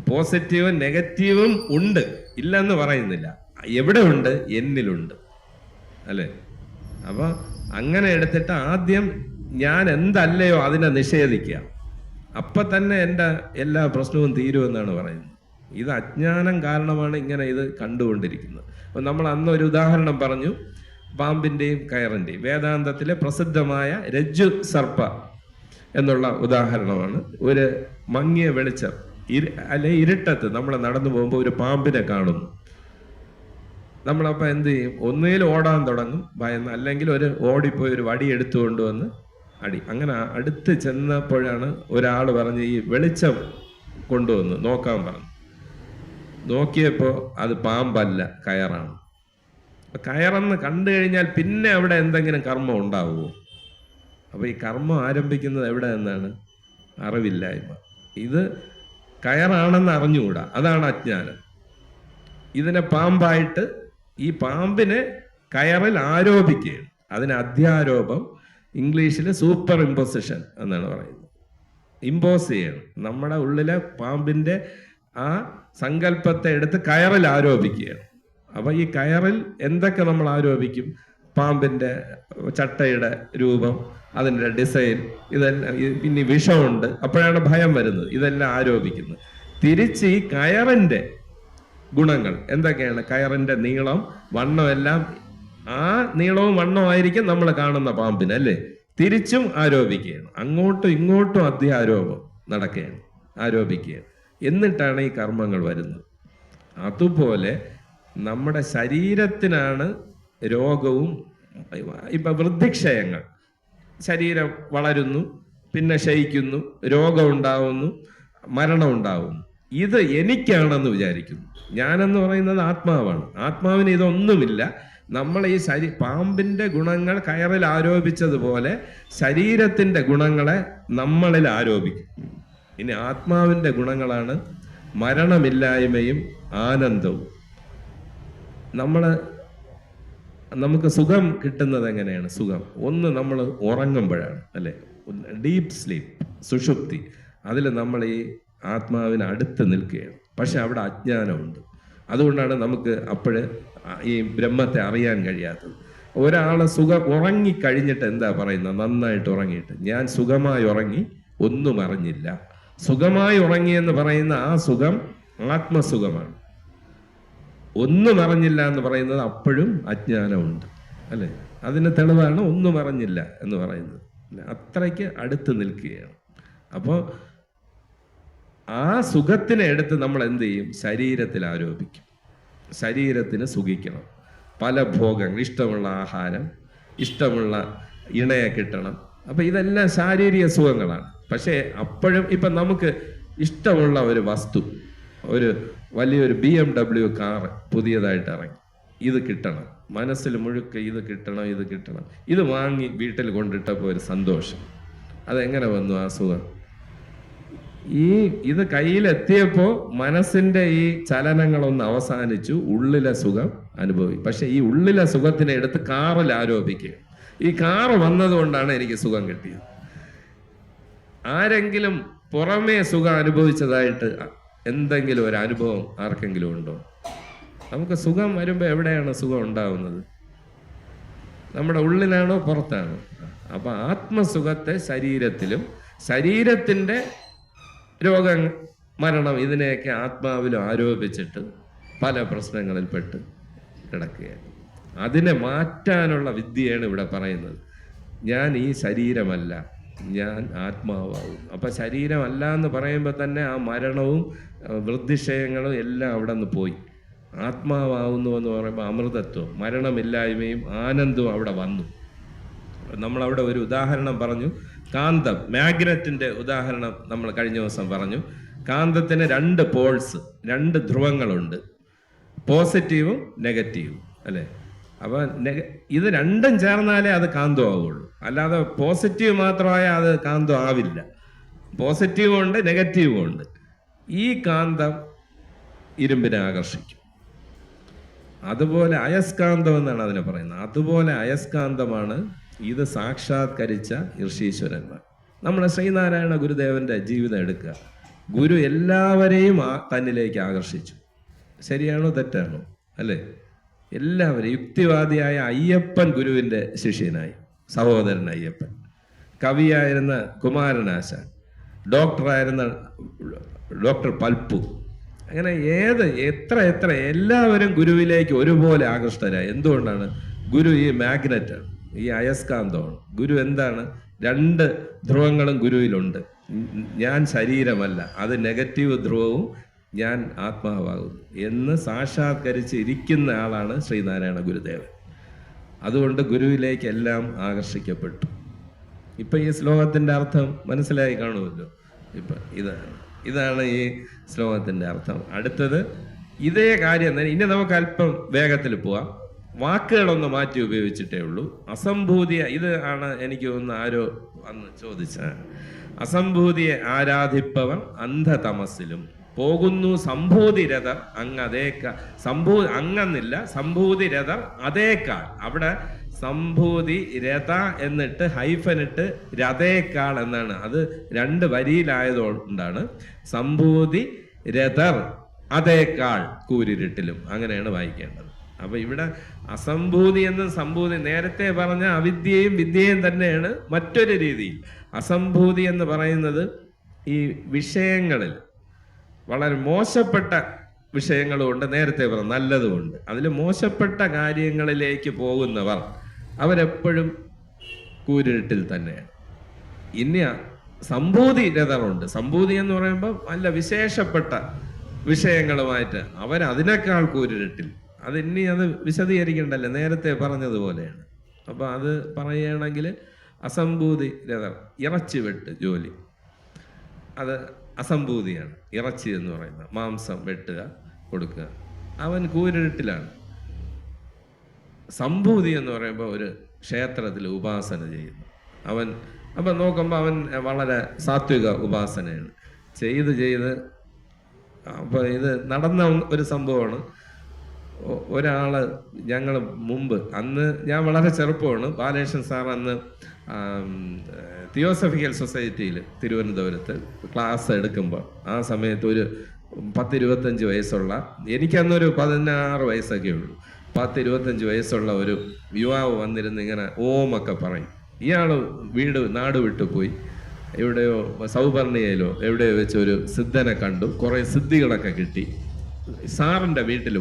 പോസിറ്റീവും നെഗറ്റീവും ഉണ്ട്, ഇല്ലെന്ന് പറയുന്നില്ല. എവിടെ ഉണ്ട്? എന്നിലുണ്ട്, അല്ലേ? അപ്പൊ അങ്ങനെ എടുത്തിട്ട് ആദ്യം ഞാൻ എന്തല്ലയോ അതിനെ നിഷേധിക്കുക. അപ്പൊ തന്നെ എൻ്റെ എല്ലാ പ്രശ്നവും തീരുമെന്നാണ് പറയുന്നത്. ഇത് അജ്ഞാനം കാരണമാണ് ഇങ്ങനെ ഇത് കണ്ടുകൊണ്ടിരിക്കുന്നത്. അപ്പൊ നമ്മൾ അന്നൊരു ഉദാഹരണം പറഞ്ഞു, പാമ്പിൻ്റെയും കയറിൻ്റെയും. വേദാന്തത്തിലെ പ്രസിദ്ധമായ രജ്ജു സർപ്പ എന്നുള്ള ഉദാഹരണമാണ്. ഒരു മങ്ങിയ വെളിച്ചം അല്ലെ ഇരുട്ടത്ത് നമ്മൾ നടന്നു പോകുമ്പോൾ ഒരു പാമ്പിനെ കാണുന്നു. നമ്മളപ്പോൾ എന്ത് ചെയ്യും? ഒന്നുകിൽ ഓടാൻ തുടങ്ങും ഭയന്ന്, അല്ലെങ്കിൽ ഓടിപ്പോയി ഒരു വടി എടുത്തുകൊണ്ട് വന്ന് അടി. അങ്ങനെ അടുത്ത് ചെന്നപ്പോഴാണ് ഒരാൾ പറഞ്ഞ് ഈ വെളിച്ചം കൊണ്ടുവന്ന് നോക്കാൻ പറഞ്ഞു. നോക്കിയപ്പോൾ അത് പാമ്പല്ല, കയറാണ്. കയറെന്ന് കണ്ടു കഴിഞ്ഞാൽ പിന്നെ അവിടെ എന്തെങ്കിലും കർമ്മം ഉണ്ടാവുമോ? അപ്പോൾ ഈ കർമ്മം ആരംഭിക്കുന്നത് എവിടെ നിന്നാണ്? അറിവില്ലായ്മ. ഇത് കയറാണെന്ന് അറിഞ്ഞുകൂടാ, അതാണ് അജ്ഞാനം. ഇതിനെ പാമ്പായിട്ട് ഈ പാമ്പിനെ കയറിൽ ആരോപിക്കുകയാണ്. അതിന് അധ്യാരോപം, ഇംഗ്ലീഷിൽ സൂപ്പർ ഇമ്പോസിഷൻ എന്നാണ് പറയുന്നത്. ഇമ്പോസ് ചെയ്യണം. നമ്മുടെ ഉള്ളിലെ പാമ്പിൻ്റെ ആ സങ്കല്പത്തെ എടുത്ത് കയറിൽ ആരോപിക്കുകയാണ്. അപ്പോൾ ഈ കയറിൽ എന്തൊക്കെ നമ്മൾ ആരോപിക്കും? പാമ്പിൻ്റെ ചട്ടയുടെ രൂപം, അതിൻ്റെ ഡിസൈൻ, ഇതെല്ലാം. പിന്നെ വിഷമുണ്ട്, അപ്പോഴാണ് ഭയം വരുന്നത്. ഇതെല്ലാം ആരോപിക്കുന്നത്. തിരിച്ച് ഈ കയറിൻ്റെ ഗുണങ്ങൾ എന്തൊക്കെയാണ്? കയറിൻ്റെ നീളം, വണ്ണം എല്ലാം ആ നീളവും വണ്ണവും ആയിരിക്കും നമ്മൾ കാണുന്ന പാമ്പിന്, അല്ലേ? തിരിച്ചും ആരോപിക്കുകയാണ്. അങ്ങോട്ടും ഇങ്ങോട്ടും അധ്യാരോപം നടക്കുകയാണ്, ആരോപിക്കുകയാണ്. എന്നിട്ടാണ് ഈ കർമ്മങ്ങൾ വരുന്നത്. അതുപോലെ നമ്മുടെ ശരീരത്തിനാണ് രോഗവും. ഇപ്പം വൃദ്ധിക്ഷയങ്ങൾ, ശരീരം വളരുന്നു, പിന്നെ ക്ഷയിക്കുന്നു, രോഗം ഉണ്ടാവുന്നു, മരണം ഉണ്ടാവുന്നു. ഇത് എനിക്കാണെന്ന് വിചാരിക്കുന്നു. ഞാനെന്ന് പറയുന്നത് ആത്മാവാണ്. ആത്മാവിന് ഇതൊന്നുമില്ല. നമ്മൾ ഈ പാമ്പിൻ്റെ ഗുണങ്ങൾ കയറിൽ ആരോപിച്ചതുപോലെ ശരീരത്തിൻ്റെ ഗുണങ്ങളെ നമ്മളിൽ ആരോപിക്കും. ഇനി ആത്മാവിൻ്റെ ഗുണങ്ങളാണ് മരണമില്ലായ്മയും ആനന്ദവും. നമുക്ക് സുഖം കിട്ടുന്നത് എങ്ങനെയാണ്? സുഖം ഒന്ന് നമ്മൾ ഉറങ്ങുമ്പോഴാണ്, അല്ലേ? ഡീപ്പ് സ്ലീപ്പ്, സുഷുപ്തി. അതിൽ നമ്മൾ ഈ ആത്മാവിന് അടുത്ത് നിൽക്കുകയാണ്. പക്ഷെ അവിടെ അജ്ഞാനമുണ്ട്. അതുകൊണ്ടാണ് നമുക്ക് അപ്പോഴ് ഈ ബ്രഹ്മത്തെ അറിയാൻ കഴിയാത്തത്. ഒരാൾ ഉറങ്ങിക്കഴിഞ്ഞിട്ട് എന്താ പറയുന്നത്? നന്നായിട്ട് ഉറങ്ങിയിട്ട്, ഞാൻ സുഖമായി ഉറങ്ങി, ഒന്നും അറിഞ്ഞില്ല. സുഖമായി ഉറങ്ങിയെന്ന് പറയുന്ന ആ സുഖം ആത്മസുഖമാണ്. ഒന്നും അറിഞ്ഞില്ല എന്ന് പറയുന്നത് അപ്പോഴും അജ്ഞാനമുണ്ട്, അല്ലേ? അതിന് തെളിവാണ് ഒന്നും അറിഞ്ഞില്ല എന്ന് പറയുന്നത്. അത്രയ്ക്ക് അടുത്ത് നിൽക്കുകയാണ്. അപ്പോൾ ആ സുഖത്തിനെ എടുത്ത് നമ്മൾ എന്ത് ചെയ്യും? ശരീരത്തിൽ ആരോപിക്കും. ശരീരത്തിന് സുഖിക്കണം, പല ഭോഗങ്ങൾ, ഇഷ്ടമുള്ള ആഹാരം, ഇഷ്ടമുള്ള ഇണയെ കിട്ടണം. അപ്പം ഇതെല്ലാം ശാരീരിക സുഖങ്ങളാണ്. പക്ഷേ അപ്പോഴും ഇപ്പം നമുക്ക് ഇഷ്ടമുള്ള ഒരു വസ്തു, ഒരു വലിയൊരു BMW കാറ് പുതിയതായിട്ട് ഇറങ്ങി, ഇത് കിട്ടണം, മനസ്സിൽ മുഴുക്ക ഇത് കിട്ടണം, ഇത് കിട്ടണം. ഇത് വാങ്ങി വീട്ടിൽ കൊണ്ടിട്ടപ്പോൾ ഒരു സന്തോഷം. അതെങ്ങനെ വന്നു ആ സുഖം? ഇത് കയ്യിലെത്തിയപ്പോൾ മനസ്സിന്റെ ഈ ചലനങ്ങളൊന്ന് അവസാനിച്ചു, ഉള്ളിലെ സുഖം അനുഭവിക്കും. പക്ഷെ ഈ ഉള്ളിലെ സുഖത്തിനെ എടുത്ത് കാറിൽ ആരോപിക്കുക. ഈ കാറ് വന്നതുകൊണ്ടാണ് എനിക്ക് സുഖം കിട്ടിയത്. ആരെങ്കിലും പുറമേ സുഖം അനുഭവിച്ചതായിട്ട് എന്തെങ്കിലും ഒരു അനുഭവം ആർക്കെങ്കിലും ഉണ്ടോ? നമുക്ക് സുഖം വരുമ്പോൾ എവിടെയാണ് സുഖം ഉണ്ടാവുന്നത്? നമ്മുടെ ഉള്ളിലാണോ പുറത്താണോ? അപ്പൊ ആത്മസുഖത്തെ ശരീരത്തിലും, ശരീരത്തിൻ്റെ രോഗം, മരണം, ഇതിനെയൊക്കെ ആത്മാവിലും ആരോപിച്ചിട്ട് പല പ്രശ്നങ്ങളിൽപ്പെട്ട് കിടക്കുകയാണ്. അതിനെ മാറ്റാനുള്ള വിദ്യയാണ് ഇവിടെ പറയുന്നത്. ഞാൻ ഈ ശരീരമല്ല, ഞാൻ ആത്മാവാകും. അപ്പം ശരീരമല്ല എന്ന് പറയുമ്പോൾ തന്നെ ആ മരണവും വൃദ്ധിക്ഷയങ്ങളും എല്ലാം അവിടെ നിന്ന് പോയി. ആത്മാവാകുന്നു എന്ന് പറയുമ്പോൾ അമൃതത്വം, മരണമില്ലായ്മയും ആനന്ദവും അവിടെ വന്നു. നമ്മളവിടെ ഒരു ഉദാഹരണം പറഞ്ഞു. കാന്തം, മാഗ്നറ്റിൻ്റെ ഉദാഹരണം നമ്മൾ കഴിഞ്ഞ ദിവസം പറഞ്ഞു. കാന്തത്തിന് 2 പോൾസ്, 2 ധ്രുവങ്ങളുണ്ട്, പോസിറ്റീവും നെഗറ്റീവും, അല്ലേ? അപ്പോൾ ഇത് രണ്ടും ചേർന്നാലേ അത് കാന്തമാവുള്ളൂ. അല്ലാതെ പോസിറ്റീവ് മാത്രമായാൽ അത് കാന്തം ആവില്ല. പോസിറ്റീവും ഉണ്ട്, നെഗറ്റീവും ഉണ്ട്. ഈ കാന്തം ഇരുമ്പിനെ ആകർഷിക്കും. അതുപോലെ അയസ്കാന്തം എന്നാണ് അതിനെ പറയുന്നത്. അതുപോലെ അയസ്കാന്തമാണ് ഇത് സാക്ഷാത്കരിച്ച ഋഷീശ്വരന്മാർ. നമ്മുടെ ശ്രീനാരായണ ഗുരുദേവന്റെ ജീവിതം എടുക്കുക. ഗുരു എല്ലാവരെയും തന്നിലേക്ക് ആകർഷിച്ചു. ശരിയാണോ തെറ്റാണോ? അല്ലേ? എല്ലാവരും. യുക്തിവാദിയായ അയ്യപ്പൻ ഗുരുവിൻ്റെ ശിഷ്യനായി, സഹോദരൻ അയ്യപ്പൻ. കവിയായിരുന്ന കുമാരനാശാൻ, ഡോക്ടറായിരുന്ന ഡോക്ടർ പൽപ്പു. അങ്ങനെ എത്ര എല്ലാവരും ഗുരുവിലേക്ക് ഒരുപോലെ ആകൃഷ്ടരായി. എന്തുകൊണ്ടാണ്? ഗുരു ഈ മാഗ്നറ്റാണ്, ഈ അയസ്കാന്തമാണ്. ഗുരു എന്താണ്? 2 ധ്രുവങ്ങളും ഗുരുവിലുണ്ട്. ഞാൻ ശരീരമല്ല, അത് നെഗറ്റീവ് ധ്രുവവും ഞാൻ ആത്മാവാകുന്നു എന്ന് സാക്ഷാത്കരിച്ച് ഇരിക്കുന്ന ആളാണ് ശ്രീനാരായണ ഗുരുദേവൻ. അതുകൊണ്ട് ഗുരുവിലേക്ക് എല്ലാം ആകർഷിക്കപ്പെട്ടു. ഇപ്പം ഈ ശ്ലോകത്തിൻ്റെ അർത്ഥം മനസ്സിലായി കാണുമല്ലോ. ഇപ്പം ഇതാണ് ഈ ശ്ലോകത്തിൻ്റെ അർത്ഥം. അടുത്തത് ഇതേ കാര്യം തന്നെ. ഇനി നമുക്ക് അല്പം വേഗത്തിൽ പോവാം. വാക്കുകളൊന്ന് മാറ്റി ഉപയോഗിച്ചിട്ടേ ഉള്ളൂ. അസംഭൂതിയെ, ഇത് ആണ് എനിക്ക് ഒന്ന് ആരോ അന്ന് ചോദിച്ച, അസംഭൂതിയെ ആരാധിപ്പവൻ അന്ധതമസ്സിലും പോകുന്നു സംഭൂതി രഥർ അങ്ങതേക്കാൾ. അങ്ങന്നില്ല, സംഭൂതി രഥർ അതേക്കാൾ. അവിടെ സംഭൂതി രഥ എന്നിട്ട് ഹൈഫനിട്ട് രഥേക്കാൾ എന്നാണ്. അത് 2 വരിയിലായതുകൊണ്ടാണ് സംഭൂതി രഥർ അതേക്കാൾ കൂരിരുട്ടിലും, അങ്ങനെയാണ് വായിക്കേണ്ടത്. അപ്പൊ ഇവിടെ അസംഭൂതി എന്നും സംഭൂതി, നേരത്തെ പറഞ്ഞ അവിദ്യയും വിദ്യയും തന്നെയാണ് മറ്റൊരു രീതിയിൽ. അസംഭൂതി എന്ന് പറയുന്നത് ഈ വിഷയങ്ങളിൽ വളരെ മോശപ്പെട്ട വിഷയങ്ങളുമുണ്ട്, നേരത്തെ പറഞ്ഞു നല്ലതുമുണ്ട്. അതിൽ മോശപ്പെട്ട കാര്യങ്ങളിലേക്ക് പോകുന്നവർ അവരെപ്പോഴും കൂരിരുട്ടിൽ തന്നെയാണ്. ഇനി സംഭൂതി രഥറുണ്ട്. സംഭൂതി എന്ന് പറയുമ്പോൾ നല്ല വിശേഷപ്പെട്ട വിഷയങ്ങളുമായിട്ട് അവരതിനേക്കാൾ കൂരിരുട്ടിൽ. ഇനി അത് വിശദീകരിക്കണ്ടല്ലോ, നേരത്തെ പറഞ്ഞതുപോലെയാണ്. അപ്പൊ അത് പറയുകയാണെങ്കിൽ അസംഭൂതി രഥർ, ഇറച്ചി വെട്ട് ജോലി, അത് അസംഭൂതിയാണ്. ഇറച്ചി എന്ന് പറയുന്നത് മാംസം വെട്ടുക, കൊടുക്കുക, അവൻ കൂരിരുട്ടിലാണ്. സംഭൂതി എന്ന് പറയുമ്പോൾ ഒരു ക്ഷേത്രത്തിൽ ഉപാസന ചെയ്യുന്നു അവൻ. അപ്പം നോക്കുമ്പോൾ അവൻ വളരെ സാത്വിക ഉപാസനയാണ് ചെയ്ത്. അപ്പോൾ ഇത് നടന്ന ഒരു സംഭവമാണ്. ഒരാള് ഞങ്ങൾ മുമ്പ്, അന്ന് ഞാൻ വളരെ ചെറുപ്പമാണ്, ബാലകൃഷ്ണൻ സാർ അന്ന് തിയോസഫിക്കൽ സൊസൈറ്റിയിൽ തിരുവനന്തപുരത്ത് ക്ലാസ് എടുക്കുമ്പോൾ ആ സമയത്ത് ഒരു 10-25 വയസ്സുള്ള, എനിക്കന്നൊരു 16 വയസ്സൊക്കെ ഉള്ളൂ, 10-25 വയസ്സുള്ള ഒരു യുവാവ് വന്നിരുന്ന് ഇങ്ങനെ ഓമൊക്കെ പറയും. ഇയാൾ നാട് വിട്ടു പോയി, എവിടെയോ സൗപർണിയയിലോ എവിടെയോ വെച്ച് ഒരു സിദ്ധനെ കണ്ടു, കുറേ സിദ്ധികളൊക്കെ കിട്ടി. സാറിൻ്റെ വീട്ടിൽ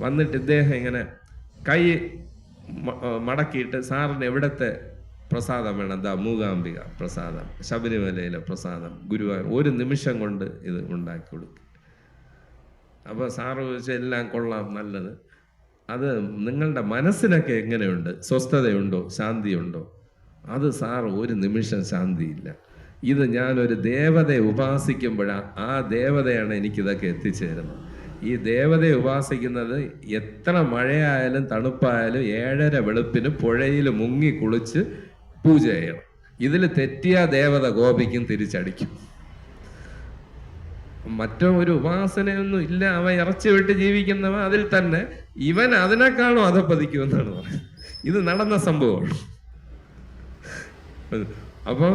വന്നിട്ട് ഇദ്ദേഹം ഇങ്ങനെ കൈ മടക്കിയിട്ട്, സാറിന് എവിടത്തെ പ്രസാദം വേണം? എന്താ, മൂകാംബിക പ്രസാദം, ശബരിമലയിലെ പ്രസാദം, ഗുരുവായൂർ, ഒരു നിമിഷം കൊണ്ട് ഇത് ഉണ്ടാക്കി കൊടുക്കും. അപ്പോൾ സാറ് ചോദിച്ചാൽ എല്ലാം കൊള്ളാം, നല്ലത്. അത് നിങ്ങളുടെ മനസ്സിനൊക്കെ എങ്ങനെയുണ്ട്? സ്വസ്ഥതയുണ്ടോ? ശാന്തിയുണ്ടോ? അത് സാറ് ഒരു നിമിഷം ശാന്തിയില്ല. ഇത് ഞാനൊരു ദേവതയെ ഉപാസിക്കുമ്പോഴാണ്, ആ ദേവതയാണ് എനിക്കിതൊക്കെ എത്തിച്ചേരുന്നത്. ഈ ദേവതയെ ഉപാസിക്കുന്നത് എത്ര മഴയായാലും തണുപ്പായാലും 7:30 വെളുപ്പിന് പുഴയിൽ മുങ്ങി കുളിച്ച് പൂജ ചെയ്യണം. ഇതിൽ തെറ്റിയ ദേവത കോപിക്കും, തിരിച്ചടിക്കും. മറ്റോ ഒരു ഉപാസനയൊന്നും ഇല്ല. അവ ഇറച്ചി വിട്ട് ജീവിക്കുന്നവ അതിൽ തന്നെ ഇവൻ അതിനേക്കാളും അധപ്പതിക്കുമെന്നാണ് പറയുന്നത്. ഇത് നടന്ന സംഭവമാണ്. അപ്പോൾ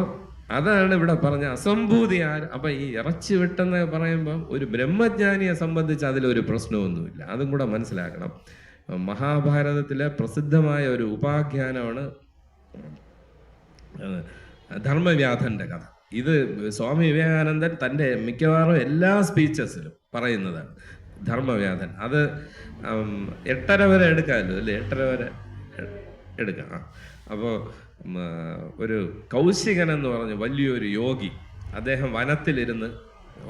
അതാണ് ഇവിടെ പറഞ്ഞ അസംഭൂതി. അപ്പൊ ഈ ഇറച്ചി വിട്ടെന്ന് പറയുമ്പോൾ ഒരു ബ്രഹ്മജ്ഞാനിയെ സംബന്ധിച്ച് അതിലൊരു പ്രശ്നമൊന്നുമില്ല. അതും കൂടെ മനസ്സിലാക്കണം. മഹാഭാരതത്തിലെ പ്രസിദ്ധമായ ഒരു ഉപാഖ്യാനമാണ് ധർമ്മവ്യാധന്റെ കഥ. ഇത് സ്വാമി വിവേകാനന്ദൻ തൻ്റെ മിക്കവാറും എല്ലാ സ്പീച്ചസിലും പറയുന്നതാണ് ധർമ്മവ്യാധൻ. അത് 8:30 വരെ എടുക്കാമല്ലോ അല്ലേ? 8:30 വരെ എടുക്കാം. അപ്പോൾ ഒരു കൗശികൻ എന്ന് പറഞ്ഞ വലിയൊരു യോഗി, അദ്ദേഹം വനത്തിലിരുന്ന്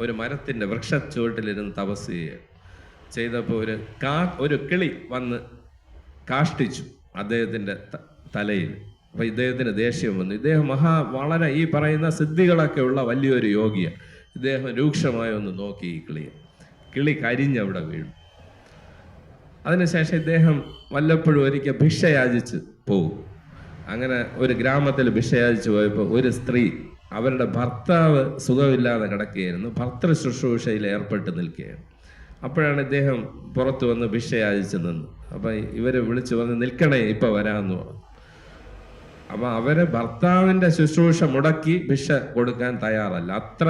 ഒരു മരത്തിൻ്റെ വൃക്ഷച്ചുവട്ടിലിരുന്ന് തപസ് ചെയ്തപ്പോൾ ഒരു കിളി വന്ന് കാഷ്ടിച്ചു അദ്ദേഹത്തിൻ്റെ തലയിൽ. അപ്പം ഇദ്ദേഹത്തിന് ദേഷ്യം വന്നു. ഇദ്ദേഹം വളരെ ഈ പറയുന്ന സിദ്ധികളൊക്കെ ഉള്ള വലിയൊരു യോഗിയാണ്. ഇദ്ദേഹം രൂക്ഷമായി ഒന്ന് നോക്കി ഈ കിളി കരിഞ്ഞവിടെ വീണു. അതിനുശേഷം ഇദ്ദേഹം വല്ലപ്പോഴും ഒരിക്കൽ ഭിക്ഷ യാചിച്ച് പോകും. അങ്ങനെ ഒരു ഗ്രാമത്തിൽ ഭിക്ഷയാചിച്ച് പോയപ്പോൾ ഒരു സ്ത്രീ, അവരുടെ ഭർത്താവ് സുഖമില്ലാതെ കിടക്കുകയായിരുന്നു, ഭർത്തൃ ശുശ്രൂഷയിൽ ഏർപ്പെട്ട് നിൽക്കുകയാണ്. അപ്പോഴാണ് ഇദ്ദേഹം പുറത്തു വന്ന് ഭിക്ഷയാചിച്ച് നിന്നു. അപ്പം ഇവരെ വിളിച്ചു വന്ന് നിൽക്കണേ, ഇപ്പം വരാമെന്ന് പറഞ്ഞു. അപ്പം അവരെ ഭർത്താവിൻ്റെ ശുശ്രൂഷ മുടക്കി ഭിക്ഷ കൊടുക്കാൻ തയ്യാറല്ല. അത്ര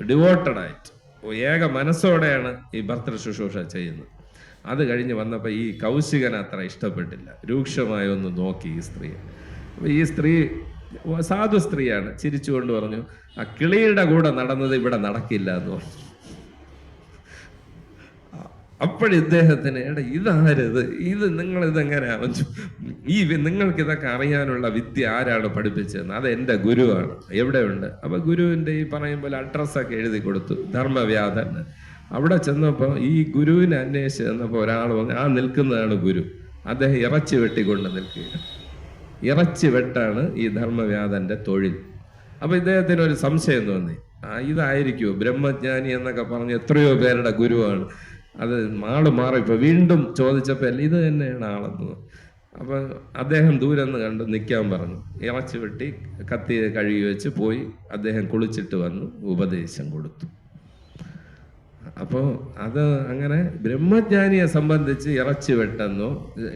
ഡിവോട്ടഡായിട്ട് ഏക മനസ്സോടെയാണ് ഈ ഭർത്തൃ ശുശ്രൂഷ ചെയ്യുന്നത്. അത് കഴിഞ്ഞ് വന്നപ്പോൾ ഈ കൗശികൻ അത്ര ഇഷ്ടപ്പെട്ടില്ല, രൂക്ഷമായി ഒന്ന് നോക്കി ഈ സ്ത്രീയെ. ഈ സ്ത്രീ സാധു സ്ത്രീയാണ്, ചിരിച്ചുകൊണ്ട് പറഞ്ഞു, ആ കിളിയുടെ കൂടെ നടന്നത് ഇവിടെ നടക്കില്ല എന്ന് പറഞ്ഞു. അപ്പോഴിദ്ദേഹത്തിന് എടാ ഇതാരത്, ഇത് നിങ്ങളിതെങ്ങനെയാ ഈ നിങ്ങൾക്ക് ഇതൊക്കെ അറിയാനുള്ള വിദ്യ ആരാണ് പഠിപ്പിച്ചതെന്ന്? അത് എൻ്റെ ഗുരുവാണ്. എവിടെയുണ്ട്? അപ്പൊ ഗുരുവിൻ്റെ ഈ പറയുമ്പോൾ അഡ്രസ്സൊക്കെ എഴുതി കൊടുത്തു, ധർമ്മവ്യാധൻ. അവിടെ ചെന്നപ്പോൾ ഈ ഗുരുവിനെ അന്വേഷിച്ച് ചെന്നപ്പോൾ ഒരാൾ പറഞ്ഞു, ആ നിൽക്കുന്നതാണ് ഗുരു. അദ്ദേഹം ഇറച്ചി വെട്ടിക്കൊണ്ട് നിൽക്കുക. ഇറച്ചി വെട്ടാണ് ഈ ധർമ്മവ്യാധന്റെ തൊഴിൽ. അപ്പൊ ഇദ്ദേഹത്തിന് ഒരു സംശയം തോന്നി, ഇതായിരിക്കുമോ ബ്രഹ്മജ്ഞാനി എന്നൊക്കെ പറഞ്ഞ് എത്രയോ പേരുടെ ഗുരുവാണ്. അത് ആള് മാറിപ്പോ വീണ്ടും ചോദിച്ചപ്പോൾ അല്ല ഇത് തന്നെയാണ് ആളെന്ന്. അപ്പൊ അദ്ദേഹം ദൂരെ നിന്ന് കണ്ട് നിൽക്കാൻ പറഞ്ഞു. ഇറച്ചി വെട്ടി കത്തി കഴുകി വെച്ച് പോയി. അദ്ദേഹം കുളിച്ചിട്ട് വന്നു, ഉപദേശം കൊടുത്തു. അപ്പോൾ അത് അങ്ങനെ ബ്രഹ്മജ്ഞാനിയെ സംബന്ധിച്ച് ഇറച്ചി വെട്ടെന്നോ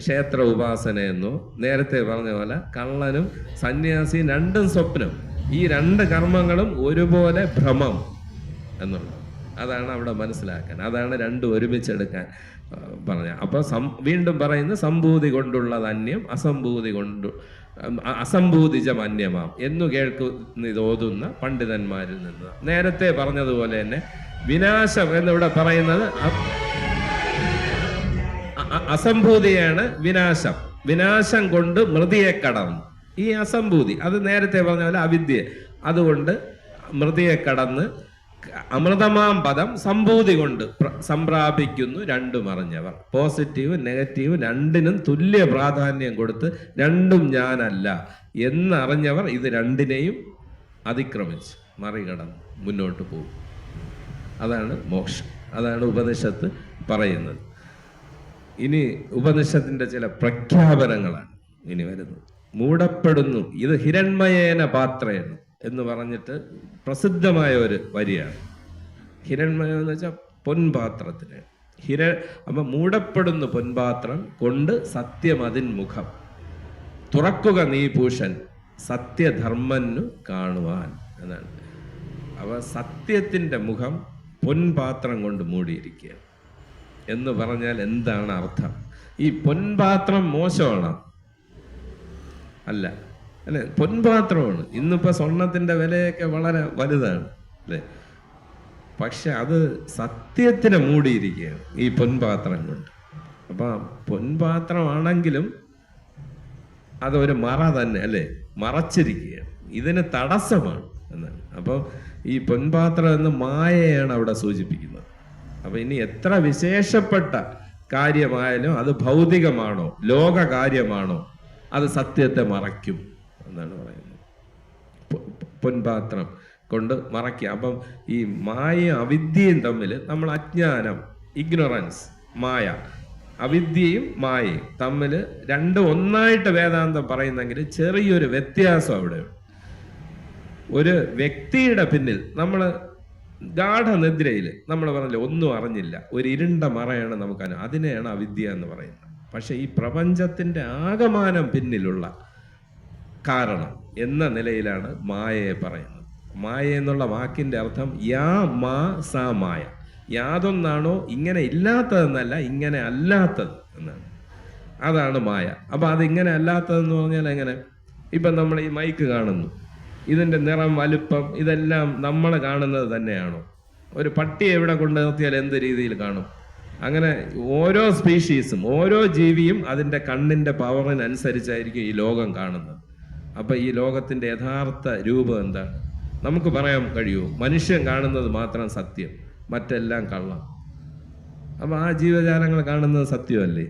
ക്ഷേത്ര ഉപാസനയെന്നോ നേരത്തെ പറഞ്ഞ പോലെ കള്ളനും സന്യാസിയും രണ്ടും സ്വപ്നം. ഈ രണ്ട് കർമ്മങ്ങളും ഒരുപോലെ ഭ്രമം എന്നുള്ളത് അതാണ് അവിടെ മനസ്സിലാക്കാൻ. അതാണ് രണ്ടും ഒരുമിച്ചെടുക്കാൻ പറഞ്ഞ. അപ്പൊ വീണ്ടും പറയുന്ന സംഭൂതി കൊണ്ടുള്ളത് അന്യം, അസംഭൂതിജം അന്യമാം എന്നു കേൾക്കുന്നതോതുന്ന പണ്ഡിതന്മാരിൽ നിന്ന്. നേരത്തെ പറഞ്ഞതുപോലെ തന്നെ വിനാശം എന്നിവിടെ പറയുന്നത് അസംഭൂതിയാണ് വിനാശം. വിനാശം കൊണ്ട് മൃതിയെ കടന്നു. ഈ അസംഭൂതി അത് നേരത്തെ പറഞ്ഞ പോലെ അവിദ്യ. അതുകൊണ്ട് മൃതിയെ കടന്ന് അമൃതമാം പദം സംഭൂതി കൊണ്ട് സംപ്രാപിക്കുന്നു രണ്ടും അറിഞ്ഞവർ. പോസിറ്റീവ് നെഗറ്റീവ് രണ്ടിനും തുല്യ പ്രാധാന്യം കൊടുത്ത് രണ്ടും ഞാനല്ല എന്നറിഞ്ഞവർ ഇത് രണ്ടിനെയും അതിക്രമിച്ച് മറികടന്ന് മുന്നോട്ട് പോകും. അതാണ് മോക്ഷം. അതാണ് ഉപനിഷത്ത് പറയുന്നത്. ഇനി ഉപനിഷത്തിന്റെ ചില പ്രഖ്യാപനങ്ങളാണ് ഇനി വരുന്നത്. മൂടപ്പെടുന്നു, ഇത് ഹിരൺമയേന പാത്രേന എന്ന് പറഞ്ഞിട്ട് പ്രസിദ്ധമായ ഒരു വരിയാണ്. ഹിരൺമയം എന്ന് വെച്ചാൽ പൊൻപാത്രത്തിന് അപ്പൊ മൂടപ്പെടുന്നു പൊൻപാത്രം കൊണ്ട് സത്യം അതിൻ മുഖം തുറക്കുക നീ പൂഷൻ സത്യധർമ്മനു കാണുവാൻ എന്നാണ്. അവ സത്യത്തിന്റെ മുഖം പൊൻപാത്രം കൊണ്ട് മൂടിയിരിക്കുക എന്ന് പറഞ്ഞാൽ എന്താണ് അർത്ഥം? ഈ പൊൻപാത്രം മോശമാണ്? അല്ല അല്ലെ, പൊൻപാത്രമാണ്. ഇന്നിപ്പോ സ്വർണത്തിന്റെ വിലയൊക്കെ വളരെ വലുതാണ് അല്ലെ, പക്ഷെ അത് സത്യത്തിനെ മൂടിയിരിക്കുകയാണ് ഈ പൊൻപാത്രം കൊണ്ട്. അപ്പൊ പൊൻപാത്രമാണെങ്കിലും അതൊരു മറ തന്നെ അല്ലെ, മറച്ചിരിക്കുകയാണ്, ഇതിന് തടസ്സമാണ് എന്നാണ്. അപ്പോൾ ഈ പൊൻപാത്രം എന്ന് മായയാണ് അവിടെ സൂചിപ്പിക്കുന്നത്. അപ്പൊ ഇനി എത്ര വിശേഷപ്പെട്ട കാര്യമായാലും അത് ഭൗതികമാണോ ലോക കാര്യമാണോ അത് സത്യത്തെ മറയ്ക്കും എന്നാണ് പറയുന്നത്. പൊൻപാത്രം കൊണ്ട് മറയ്ക്കുക. അപ്പം ഈ മായയും അവിദ്യയും തമ്മിൽ നമ്മൾ അജ്ഞാനം, ഇഗ്നോറൻസ്, മായ, അവിദ്യയും മായയും തമ്മിൽ രണ്ടും ഒന്നായിട്ട് വേദാന്തം പറയുന്നെങ്കിൽ ചെറിയൊരു വ്യത്യാസം അവിടെയുണ്ട്. ഒരു വ്യക്തിയുടെ പിന്നിൽ നമ്മൾ ഗാഠനിദ്രയിൽ നമ്മൾ പറഞ്ഞില്ല ഒന്നും അറിഞ്ഞില്ല, ഒരു ഇരുണ്ട മറയാണ് നമുക്ക് അതിനെയാണ് അവിദ്യ എന്ന് പറയുന്നത്. പക്ഷെ ഈ പ്രപഞ്ചത്തിന്റെ ആകമാനം പിന്നിലുള്ള കാരണം എന്ന നിലയിലാണ് മായയെ പറയുന്നത്. മായ എന്നുള്ള വാക്കിന്റെ അർത്ഥം യാ മാ സാ മായ. യാതൊന്നാണോ ഇങ്ങനെ ഇല്ലാത്തതെന്നല്ല, ഇങ്ങനെ അല്ലാത്തത് എന്നാണ്. അതാണ് മായ. അപ്പൊ അതിങ്ങനെ അല്ലാത്തതെന്ന് പറഞ്ഞാൽ എങ്ങനെ? ഇപ്പൊ നമ്മൾ ഈ മൈക്ക് കാണുന്നു, ഇതിന്റെ നിറം, വലുപ്പം ഇതെല്ലാം നമ്മൾ കാണുന്നത് തന്നെയാണോ? ഒരു പട്ടിയെ എവിടെ കൊണ്ട് നിർത്തിയാൽ എന്ത് രീതിയിൽ കാണും? അങ്ങനെ ഓരോ സ്പീഷീസും ഓരോ ജീവിയും അതിന്റെ കണ്ണിന്റെ പവറിനനുസരിച്ചായിരിക്കും ഈ ലോകം കാണുന്നത്. അപ്പൊ ഈ ലോകത്തിന്റെ യഥാർത്ഥ രൂപം എന്താണ് നമുക്ക് പറയാൻ കഴിയുമോ? മനുഷ്യൻ കാണുന്നത് മാത്രം സത്യം, മറ്റെല്ലാം കള്ളം. അപ്പൊ ആ ജീവജാലങ്ങൾ കാണുന്നത് സത്യമല്ലേ?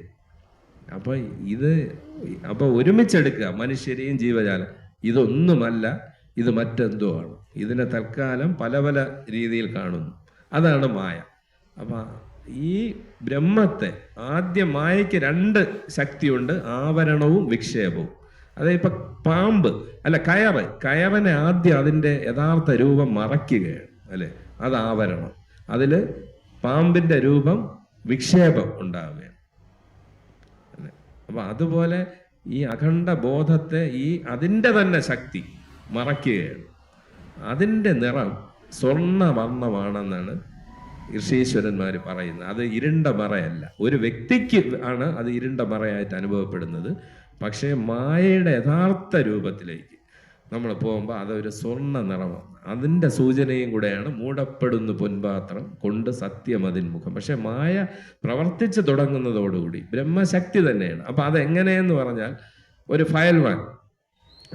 അപ്പൊ ഒരുമിച്ചെടുക്കുക മനുഷ്യരെയും ജീവജാലം. ഇതൊന്നുമല്ല, ഇത് മറ്റെന്തോ ആണ്. ഇതിനെ തൽക്കാലം പല പല രീതിയിൽ കാണുന്നു. അതാണ് മായ. അപ്പൊ ഈ ബ്രഹ്മത്തെ ആദ്യം മായയ്ക്ക് രണ്ട് ശക്തിയുണ്ട്, ആവരണവും വിക്ഷേപവും. അതായത് ഇപ്പൊ പാമ്പ് അല്ല കയറിനെ ആദ്യം അതിൻ്റെ യഥാർത്ഥ രൂപം മറയ്ക്കുകയാണ് അല്ലെ, അത് ആവരണം. അതില് പാമ്പിന്റെ രൂപം വിക്ഷേപം ഉണ്ടാവുകയാണ് അല്ലെ. അപ്പൊ അതുപോലെ ഈ അഖണ്ഡ ബോധത്തെ അതിൻ്റെ തന്നെ ശക്തി മറയ്ക്കുകയാണ്. അതിൻ്റെ നിറം സ്വർണ്ണവർണ്ണമാണെന്നാണ് ഋഷീശ്വരന്മാർ പറയുന്നത്. അത് ഇരുണ്ട മറയല്ല. ഒരു വ്യക്തിക്ക് ആണ് അത് ഇരുണ്ട മറയായിട്ട് അനുഭവപ്പെടുന്നത്. പക്ഷേ മായയുടെ യഥാർത്ഥ രൂപത്തിലേക്ക് നമ്മൾ പോകുമ്പോൾ അതൊരു സ്വർണ്ണ നിറമാണ്. അതിൻ്റെ സൂചനയും കൂടെയാണ് മൂടപ്പെടുന്നു പൊൻപാത്രം കൊണ്ട് സത്യം അതിൻ മുഖം. പക്ഷെ മായ പ്രവർത്തിച്ചു തുടങ്ങുന്നതോടുകൂടി ബ്രഹ്മശക്തി തന്നെയാണ്. അപ്പം അതെങ്ങനെയെന്ന് പറഞ്ഞാൽ, ഒരു ഫയൽമാൻ,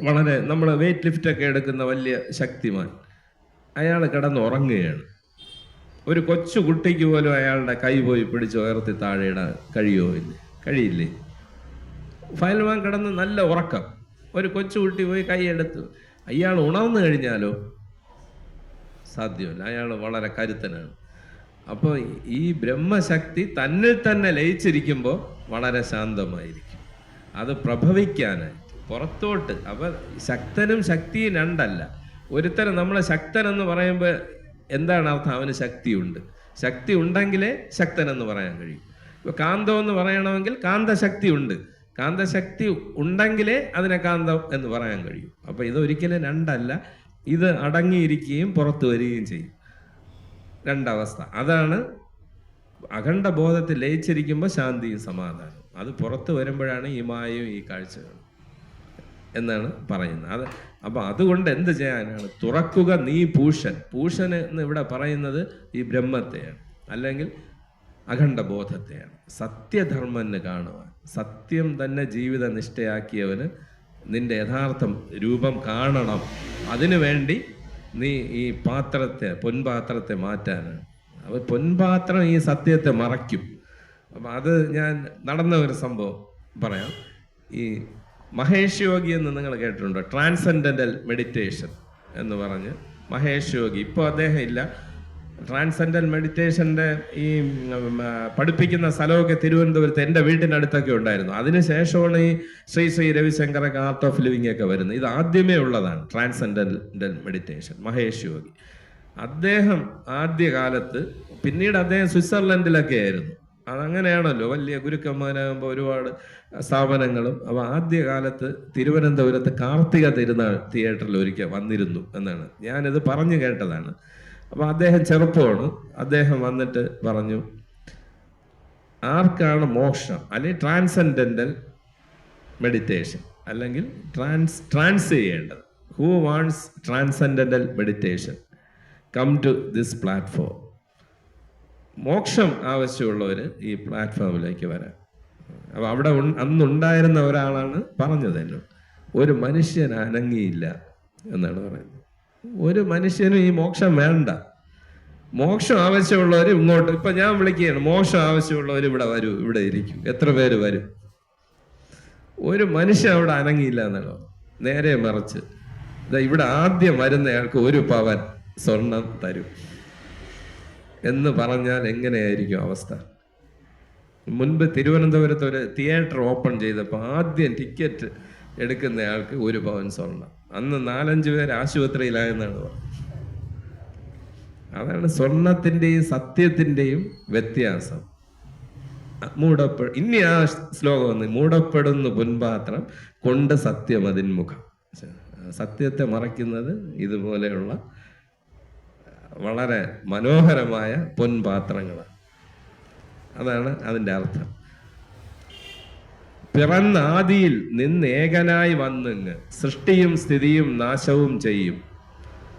വളരെ നമ്മൾ വെയിറ്റ് ലിഫ്റ്റൊക്കെ എടുക്കുന്ന വലിയ ശക്തിമാൻ, അയാൾ കിടന്നുറങ്ങുകയാണ്. ഒരു കൊച്ചു കുട്ടിക്ക് പോലും അയാളുടെ കൈ പോയി പിടിച്ച് ഉയർത്തി താഴെ ഇടാൻ കഴിയില്ലേ? ഫയൽമാൻ കിടന്ന് നല്ല ഉറക്കം, ഒരു കൊച്ചുകുട്ടി പോയി കൈയെടുത്തു, അയാൾ ഉണർന്നു കഴിഞ്ഞാലോ സാധ്യമല്ല, അയാൾ വളരെ കരുത്തനാണ്. അപ്പോൾ ഈ ബ്രഹ്മശക്തി തന്നിൽ തന്നെ ലയിച്ചിരിക്കുമ്പോൾ വളരെ ശാന്തമായിരിക്കും. അത് പ്രഭവിക്കാനായിട്ട് പുറത്തോട്ട്. അപ്പം ശക്തനും ശക്തിയും രണ്ടല്ല. ഒരുത്തരം നമ്മളെ ശക്തൻ എന്ന് പറയുമ്പോൾ എന്താണ് അർത്ഥം? അവന് ശക്തിയുണ്ട്. ശക്തി ഉണ്ടെങ്കിലേ ശക്തൻ എന്ന് പറയാൻ കഴിയും. ഇപ്പോൾ കാന്തം എന്ന് പറയണമെങ്കിൽ കാന്തശക്തി ഉണ്ട്. കാന്തശക്തി ഉണ്ടെങ്കിലേ അതിനെ കാന്തം എന്ന് പറയാൻ കഴിയും. അപ്പോൾ ഇതൊരിക്കലും രണ്ടല്ല. ഇത് അടങ്ങിയിരിക്കുകയും പുറത്തു വരികയും ചെയ്യും. രണ്ടവസ്ഥ. അതാണ് അഖണ്ഡ ബോധത്തിൽ ലയിച്ചിരിക്കുമ്പോൾ ശാന്തിയും സമാധാനവും. അത് പുറത്തു വരുമ്പോഴാണ് ഈ മായയും ഈ കാഴ്ചകളും എന്നാണ് പറയുന്നത്. അത് അപ്പം അതുകൊണ്ട് എന്ത് ചെയ്യാനാണ്? തുറക്കുക നീ പൂഷൻ. പൂഷൻ എന്ന് ഇവിടെ പറയുന്നത് ഈ ബ്രഹ്മത്തെയാണ്, അല്ലെങ്കിൽ അഖണ്ഡ ബോധത്തെയാണ്. സത്യധർമ്മന് കാണുവാൻ, സത്യം തന്നെ ജീവിത നിഷ്ഠയാക്കിയവന് നിന്റെ യഥാർത്ഥ രൂപം കാണണം. അതിനു വേണ്ടി നീ ഈ പൊൻപാത്രത്തെ മാറ്റാനാണ്. അപ്പോൾ പൊൻപാത്രം ഈ സത്യത്തെ മറയ്ക്കും. അപ്പം അത് ഞാൻ നടന്ന ഒരു സംഭവം പറയാം. ഈ മഹേഷ് യോഗി എന്ന് നിങ്ങൾ കേട്ടിട്ടുണ്ടോ? ട്രാൻസെൻഡൻ്റൽ മെഡിറ്റേഷൻ എന്ന് പറഞ്ഞ് മഹേഷ് യോഗി, ഇപ്പോൾ അദ്ദേഹം ഇല്ല. ട്രാൻസെൻഡൽ മെഡിറ്റേഷൻ്റെ ഈ പഠിപ്പിക്കുന്ന സ്ഥലമൊക്കെ തിരുവനന്തപുരത്ത് എൻ്റെ വീട്ടിനടുത്തൊക്കെ ഉണ്ടായിരുന്നു. അതിനുശേഷമാണ് ഈ ശ്രീ രവിശങ്കറൊക്കെ ആർട്ട് ഓഫ് ലിവിങ് ഒക്കെ വരുന്നത്. ഇത് ആദ്യമേ ഉള്ളതാണ് ട്രാൻസെൻഡൽ മെഡിറ്റേഷൻ. മഹേഷ് യോഗി അദ്ദേഹം ആദ്യകാലത്ത്, പിന്നീട് അദ്ദേഹം സ്വിറ്റ്സർലൻഡിലൊക്കെ ആയിരുന്നു. അതങ്ങനെയാണല്ലോ, വലിയ ഗുരുക്കന്മാരാകുമ്പോൾ ഒരുപാട് സ്ഥാപനങ്ങളും. അപ്പോൾ ആദ്യകാലത്ത് തിരുവനന്തപുരത്ത് കാർത്തിക തിരുനാൾ തിയേറ്ററിൽ ഒരിക്കൽ വന്നിരുന്നു എന്നാണ് ഞാനിത് പറഞ്ഞു കേട്ടതാണ്. അപ്പോൾ അദ്ദേഹം ചെറുപ്പമാണ്. അദ്ദേഹം വന്നിട്ട് പറഞ്ഞു, ആർക്കാണ് മോക്ഷം അല്ലെങ്കിൽ ട്രാൻസെൻഡൻ്റൽ മെഡിറ്റേഷൻ അല്ലെങ്കിൽ ട്രാൻസ് ചെയ്യേണ്ടത്? Who wants transcendental meditation? Come to this platform. മോക്ഷം ആവശ്യമുള്ളവർ ഈ പ്ലാറ്റ്ഫോമിലേക്ക് വരാം. അപ്പോൾ അവിടെ അന്നുണ്ടായിരുന്ന ഒരാളാണ് പറഞ്ഞത് എന്നോട്, ഒരു മനുഷ്യൻ അനങ്ങിയില്ല എന്നാണ് പറയുന്നത്. ഒരു മനുഷ്യനും ഈ മോക്ഷം വേണ്ട. മോക്ഷം ആവശ്യമുള്ളവർ ഇങ്ങോട്ട്, ഇപ്പം ഞാൻ വിളിക്കുകയാണ്, മോക്ഷം ആവശ്യമുള്ളവർ ഇവിടെ വരൂ, ഇവിടെ ഇരിക്കും. എത്ര പേര് വരും? ഒരു മനുഷ്യൻ അവിടെ അനങ്ങിയില്ല എന്നാണ്. നേരെ മറിച്ച് ഇവിടെ ആദ്യം വരുന്നയാൾക്ക് 1 പവൻ സ്വർണം തരും എന്ന് പറഞ്ഞാൽ എങ്ങനെയായിരിക്കും അവസ്ഥ? മുൻപ് തിരുവനന്തപുരത്ത് ഒരു തിയേറ്റർ ഓപ്പൺ ചെയ്തപ്പോൾ ആദ്യം ടിക്കറ്റ് എടുക്കുന്നയാൾക്ക് 1 പവൻ സ്വർണം. അന്ന് 4-5 പേര് ആശുപത്രിയിലായെന്നാണ് പറഞ്ഞത്. അതാണ് സ്വർണത്തിൻ്റെയും സത്യത്തിൻ്റെയും വ്യത്യാസം. ഇനി ആ ശ്ലോകം വന്ന്, മൂടപ്പെടുന്നു പൊൻപാത്രം കൊണ്ട് സത്യം അതിൻ മുഖം. സത്യത്തെ മറയ്ക്കുന്നത് ഇതുപോലെയുള്ള വളരെ മനോഹരമായ പൊൻപാത്രങ്ങളാണ്. അതാണ് അതിൻ്റെ അർത്ഥം. പിറന്നാദിയിൽ നിന്ന് ഏകനായി വന്നിങ്ങ് സൃഷ്ടിയും സ്ഥിതിയും നാശവും ചെയ്യും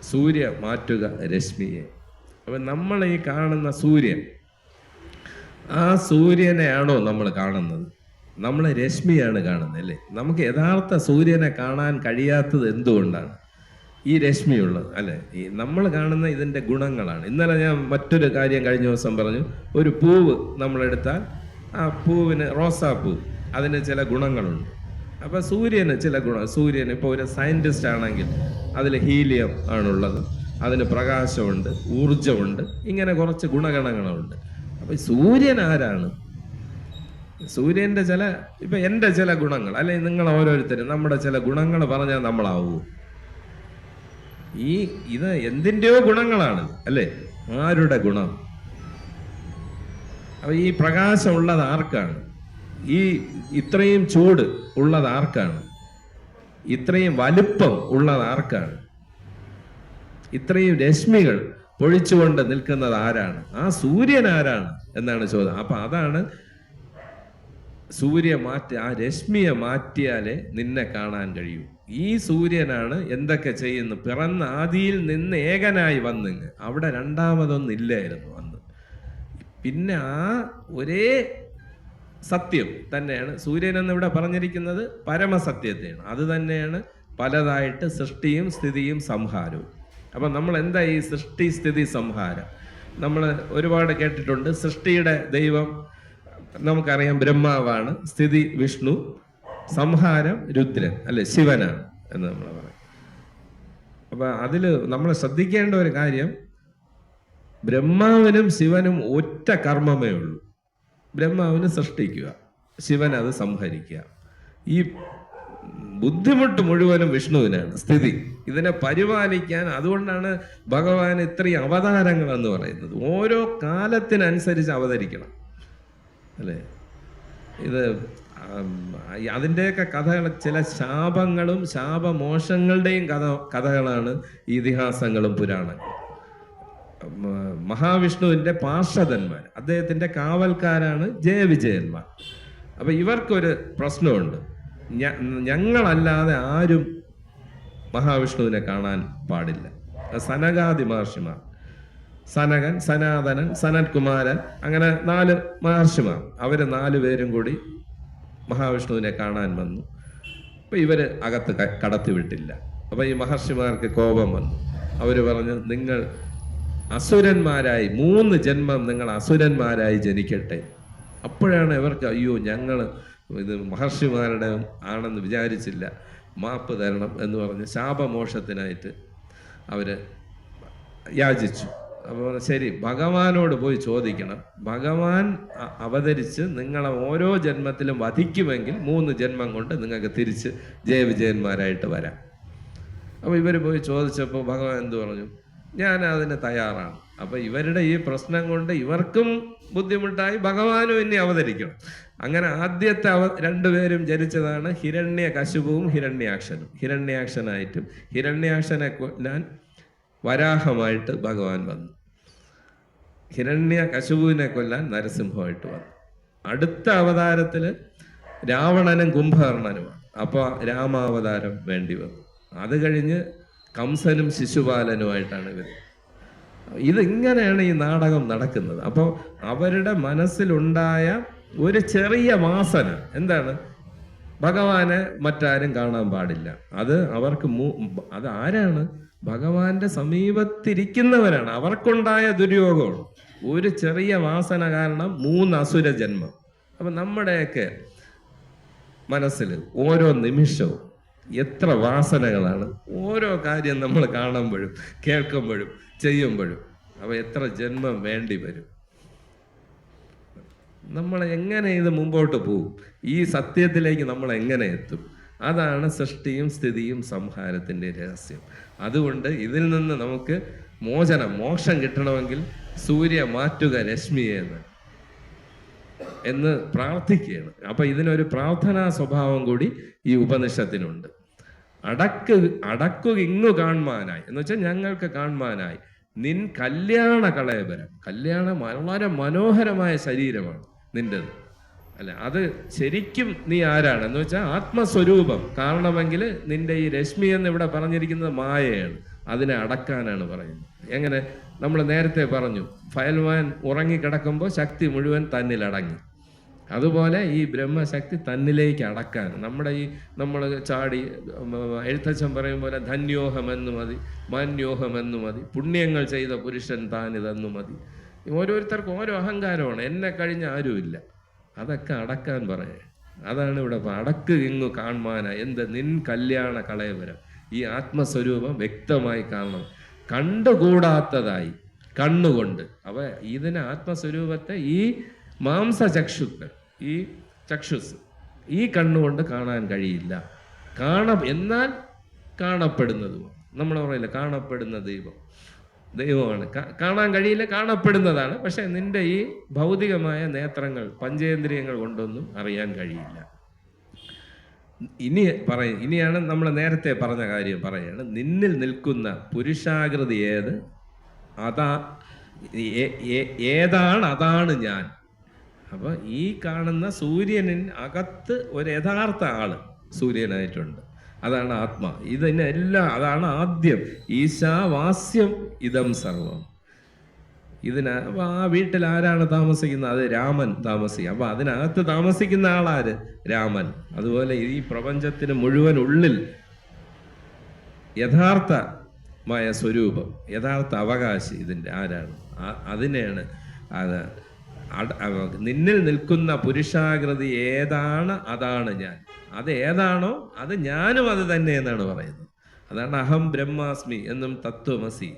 സൂര്യ മാറ്റുക രശ്മിയെ. അപ്പം നമ്മൾ ഈ കാണുന്ന സൂര്യൻ, ആ സൂര്യനെയാണോ നമ്മൾ കാണുന്നത്? നമ്മൾ രശ്മിയാണ് കാണുന്നത്, അല്ലേ? നമുക്ക് യഥാർത്ഥ സൂര്യനെ കാണാൻ കഴിയാത്തത് എന്തുകൊണ്ടാണ്? ഈ രശ്മിയുള്ളത്, അല്ലേ? ഈ നമ്മൾ കാണുന്ന ഇതിൻ്റെ ഗുണങ്ങളാണ്. ഇന്നലെ ഞാൻ മറ്റൊരു കാര്യം കഴിഞ്ഞ ദിവസം പറഞ്ഞു. ഒരു പൂവ് നമ്മളെടുത്താൽ ആ പൂവിന്, റോസാപ്പൂ, അതിന് ചില ഗുണങ്ങളുണ്ട്. അപ്പോൾ സൂര്യന് ചില ഗുണം. സൂര്യൻ ഇപ്പോൾ ഒരു സയൻറ്റിസ്റ്റ് ആണെങ്കിൽ അതിൽ ഹീലിയം ആണുള്ളത്, അതിന് പ്രകാശമുണ്ട്, ഊർജമുണ്ട്, ഇങ്ങനെ കുറച്ച് ഗുണഗണങ്ങളുണ്ട്. അപ്പോൾ സൂര്യൻ ആരാണ്? സൂര്യൻ്റെ ചില, ഇപ്പം എൻ്റെ ചില ഗുണങ്ങൾ, അല്ലെങ്കിൽ നിങ്ങൾ ഓരോരുത്തരും നമ്മുടെ ചില ഗുണങ്ങൾ പറഞ്ഞാൽ നമ്മളാവൂ? ഇത് എന്തിൻ്റെയോ ഗുണങ്ങളാണ്, അല്ലേ? ആരുടെ ഗുണം? അപ്പോൾ ഈ പ്രകാശം ഉള്ളത് ആർക്കാണ്? ഈ ഇത്രയും ചൂട് ഉള്ളത് ആർക്കാണ്? ഇത്രയും വലുപ്പം ഉള്ളത് ആർക്കാണ്? ഇത്രയും രശ്മികൾ പൊഴിച്ചുകൊണ്ട് നിൽക്കുന്നത് ആരാണ്? ആ സൂര്യൻ ആരാണ് എന്നാണ് ചോദ്യം. അപ്പം അതാണ് ആ രശ്മിയെ മാറ്റിയാലേ നിന്നെ കാണാൻ കഴിയൂ. ഈ സൂര്യനാണ് എന്തൊക്കെ ചെയ്യുന്നു. പിറന്ന ആദിയിൽ നിന്ന് ഏകനായി വന്നിങ്ങ്. അവിടെ രണ്ടാമതൊന്നില്ലായിരുന്നു അന്ന്. പിന്നെ ആ ഒരേ സത്യം തന്നെയാണ് സൂര്യൻ എന്നിവിടെ പറഞ്ഞിരിക്കുന്നത്, പരമസത്യത്തെയാണ്. അത് തന്നെയാണ് പലതായിട്ട് സൃഷ്ടിയും സ്ഥിതിയും സംഹാരവും. അപ്പം നമ്മൾ എന്താ ഈ സൃഷ്ടി സ്ഥിതി സംഹാരം നമ്മൾ ഒരുപാട് കേട്ടിട്ടുണ്ട്. സൃഷ്ടിയുടെ ദൈവം നമുക്കറിയാം ബ്രഹ്മാവാണ്, സ്ഥിതി വിഷ്ണു, സംഹാരം രുദ്രൻ അല്ലെ ശിവനാണ് എന്ന് നമ്മൾ പറയും. അപ്പം അതിൽ നമ്മൾ ശ്രദ്ധിക്കേണ്ട ഒരു കാര്യം, ബ്രഹ്മാവിനും ശിവനും ഒറ്റ കർമ്മമേ ഉള്ളൂ. ബ്രഹ്മാവിന് സൃഷ്ടിക്കുക, ശിവൻ അത് സംഹരിക്കുക. ഈ ബുദ്ധിമുട്ട് മുഴുവനും വിഷ്ണുവിനാണ്, സ്ഥിതി ഇതിനെ പരിപാലിക്കാൻ. അതുകൊണ്ടാണ് ഭഗവാൻ ഇത്രയും അവതാരങ്ങൾ എന്ന് പറയുന്നത്. ഓരോ കാലത്തിനനുസരിച്ച് അവതരിക്കണം അല്ലേ. ഇത് അതിൻ്റെയൊക്കെ കഥകൾ, ചില ശാപങ്ങളും ശാപമോക്ഷങ്ങളുടെയും കഥകളാണ് ഇതിഹാസങ്ങളും പുരാണങ്ങളും. മഹാവിഷ്ണുവിൻ്റെ പാർഷദന്മാർ, അദ്ദേഹത്തിൻ്റെ കാവൽക്കാരാണ് ജയവിജയന്മാർ. അപ്പം ഇവർക്കൊരു പ്രശ്നമുണ്ട്. ഞങ്ങളല്ലാതെ ആരും മഹാവിഷ്ണുവിനെ കാണാൻ പാടില്ല. സനകാദി മഹർഷിമാർ, സനകൻ, സനാതനൻ, സനത് കുമാരൻ, അങ്ങനെ 4 മഹർഷിമാർ, അവർ 4 പേരും കൂടി മഹാവിഷ്ണുവിനെ കാണാൻ വന്നു. അപ്പം ഇവർ അകത്ത് കടത്തിവിട്ടില്ല. അപ്പം ഈ മഹർഷിമാർക്ക് കോപം വന്നു. അവർ പറഞ്ഞു, നിങ്ങൾ അസുരന്മാരായി 3 ജന്മം നിങ്ങൾ അസുരന്മാരായി ജനിക്കട്ടെ. അപ്പോഴാണ് ഇവർക്ക് അയ്യോ ഞങ്ങൾ ഇത് മഹർഷിമാരുടെ ആണെന്ന് വിചാരിച്ചില്ല, മാപ്പ് തരണം എന്ന് പറഞ്ഞ് ശാപമോക്ഷത്തിനായിട്ട് അവർ യാചിച്ചു. അപ്പോൾ ശരി, ഭഗവാനോട് പോയി ചോദിക്കണം. ഭഗവാൻ അവതരിച്ച് നിങ്ങളെ ഓരോ ജന്മത്തിലും വധിക്കുമെങ്കിൽ 3 ജന്മം കൊണ്ട് നിങ്ങൾക്ക് തിരിച്ച് ജയവിജയന്മാരായിട്ട് വരാം. അപ്പോൾ ഇവർ പോയി ചോദിച്ചപ്പോൾ ഭഗവാൻ എന്തു പറഞ്ഞു? ഞാൻ അതിന് തയ്യാറാണ്. അപ്പോൾ ഇവരുടെ ഈ പ്രശ്നം കൊണ്ട് ഇവർക്കും ബുദ്ധിമുട്ടായി, ഭഗവാനും ഇനി അവതരിക്കണം. അങ്ങനെ ആദ്യത്തെ 2 പേരും ജനിച്ചതാണ് ഹിരണ്യകശിപുവും ഹിരണ്യാക്ഷനും. ഹിരണ്യാക്ഷനായിട്ടും ഹിരണ്യാക്ഷനെ കൊല്ലാൻ വരാഹമായിട്ട് ഭഗവാൻ വന്നു. ഹിരണ്യകശിപുവിനെ കൊല്ലാൻ നരസിംഹമായിട്ട് വന്നു. അടുത്ത അവതാരത്തിൽ രാവണനും കുംഭകർണനുമാണ്. അപ്പോൾ രാമാവതാരം വേണ്ടി വന്നു. അത് കഴിഞ്ഞ് കംസനും ശിശുപാലനുമായിട്ടാണ് ഇവർ. ഇതിങ്ങനെയാണ് ഈ നാടകം നടക്കുന്നത്. അപ്പോൾ അവരുടെ മനസ്സിലുണ്ടായ ഒരു ചെറിയ വാസന എന്താണ്? ഭഗവാനെ മറ്റാരും കാണാൻ പാടില്ല. അത് അവർക്ക് അത് ആരാണ്? ഭഗവാന്റെ സമീപത്തിരിക്കുന്നവരാണ്. അവർക്കുണ്ടായ ദുര്യോഗമാണ്. ഒരു ചെറിയ വാസന കാരണം 3 അസുര ജന്മം. അപ്പം നമ്മുടെയൊക്കെ മനസ്സിൽ ഓരോ നിമിഷവും എത്ര വാസനകളാണ്. ഓരോ കാര്യം നമ്മൾ കാണുമ്പോഴും കേൾക്കുമ്പോഴും ചെയ്യുമ്പോഴും അപ്പോൾ എത്ര ജന്മം വേണ്ടി വരും. നമ്മൾ എങ്ങനെ ഇത് മുമ്പോട്ട് പോകും? ഈ സത്യത്തിലേക്ക് നമ്മൾ എങ്ങനെ എത്തും? അതാണ് സൃഷ്ടിയും സ്ഥിതിയും സംഹാരത്തിൻ്റെ രഹസ്യം. അതുകൊണ്ട് ഇതിൽ നിന്ന് നമുക്ക് മോക്ഷം കിട്ടണമെങ്കിൽ സൂര്യ മാറ്റുക രശ്മിയെ എന്ന് പ്രാർത്ഥിക്കുകയാണ്. അപ്പം ഇതിനൊരു പ്രാർത്ഥനാ സ്വഭാവം കൂടി ഈ ഉപനിഷത്തിനുണ്ട്. അടക്കുക ഇങ്ങു കാണുവാനായി എന്ന് വെച്ചാൽ ഞങ്ങൾക്ക് കാണുവാനായി നിൻ കല്യാണ കളയപരം. കല്യാണം വളരെ മനോഹരമായ ശരീരമാണ് നിൻ്റെത് അല്ലെ. അത് ശരിക്കും നീ ആരാണ് എന്ന് വെച്ചാൽ ആത്മസ്വരൂപം കാണണമെങ്കിൽ നിന്റെ ഈ രശ്മി എന്ന് ഇവിടെ പറഞ്ഞിരിക്കുന്നത് മായയാണ്. അതിനെ അടക്കാനാണ് പറയുന്നത്. എങ്ങനെ? നമ്മൾ നേരത്തെ പറഞ്ഞു, ഫയൽമാൻ ഉറങ്ങിക്കിടക്കുമ്പോൾ ശക്തി മുഴുവൻ തന്നിലടങ്ങി. അതുപോലെ ഈ ബ്രഹ്മശക്തി തന്നിലേക്ക് അടക്കാൻ നമ്മൾ ചാടി എഴുത്തച്ഛൻ പറയും പോലെ ധന്യോഹമെന്നു മതി, മാന്യോഹമെന്നു മതി, പുണ്യങ്ങൾ ചെയ്ത പുരുഷൻ താനിതെന്നു മതി. ഓരോരുത്തർക്കും ഓരോ അഹങ്കാരമാണ്. എന്നെ കഴിഞ്ഞ ആരുമില്ല. അതൊക്കെ അടക്കാൻ പറയേ. അതാണ് ഇവിടെ അടക്ക് ഇങ്ങു കാണുവാനായി എന്ത്? നിൻ കല്യാണ കളയവരം. ഈ ആത്മസ്വരൂപം വ്യക്തമായി കാണണം. കണ്ടുകൂടാത്തതായി കണ്ണുകൊണ്ട്. അവ ഇതിന് ആത്മസ്വരൂപത്തെ ഈ മാംസചക്ഷുക്കൾ, ഈ ചക്ഷുസ്, ഈ കണ്ണുകൊണ്ട് കാണാൻ കഴിയില്ല. എന്നാൽ കാണപ്പെടുന്നതുമാണ്. നമ്മൾ പറയില്ല കാണപ്പെടുന്ന ദൈവമാണ്. കാണാൻ കഴിയില്ല, കാണപ്പെടുന്നതാണ്. പക്ഷെ നിന്റെ ഈ ഭൗതികമായ നേത്രങ്ങൾ, പഞ്ചേന്ദ്രിയങ്ങൾ കൊണ്ടൊന്നും അറിയാൻ കഴിയില്ല. ഇനിയാണ് നമ്മൾ നേരത്തെ പറഞ്ഞ കാര്യം പറയാണ്. നിന്നിൽ നിൽക്കുന്ന പുരുഷാകൃതി ഏതാണ് അതാണ് ഞാൻ. അപ്പോൾ ഈ കാണുന്ന സൂര്യനിൻ അകത്ത് ഒരു യഥാർത്ഥ ആള് സൂര്യനായിട്ടുണ്ട്. അതാണ് ആത്മ. ഇതിനെല്ലാം അതാണ് ആദ്യം. ഈശാവാസ്യം ഇദം സർവം. ആ വീട്ടിൽ ആരാണ് താമസിക്കുന്നത്? അത് രാമൻ താമസിക്കുക. അപ്പൊ അതിനകത്ത് താമസിക്കുന്ന ആളാര്? രാമൻ. അതുപോലെ ഈ പ്രപഞ്ചത്തിന് മുഴുവൻ ഉള്ളിൽ യഥാർത്ഥമായ സ്വരൂപം, യഥാർത്ഥ അവകാശി ഇതിൻ്റെ ആരാണ്? അതിനെയാണ് നിന്നിൽ നിൽക്കുന്ന പുരുഷാകൃതി ഏതാണ് അതാണ് ഞാൻ. അത് ഏതാണോ അത് ഞാനും അത് തന്നെ എന്നാണ് പറയുന്നത്. അതാണ് അഹം ബ്രഹ്മാസ്മി എന്നും തത്വമസി,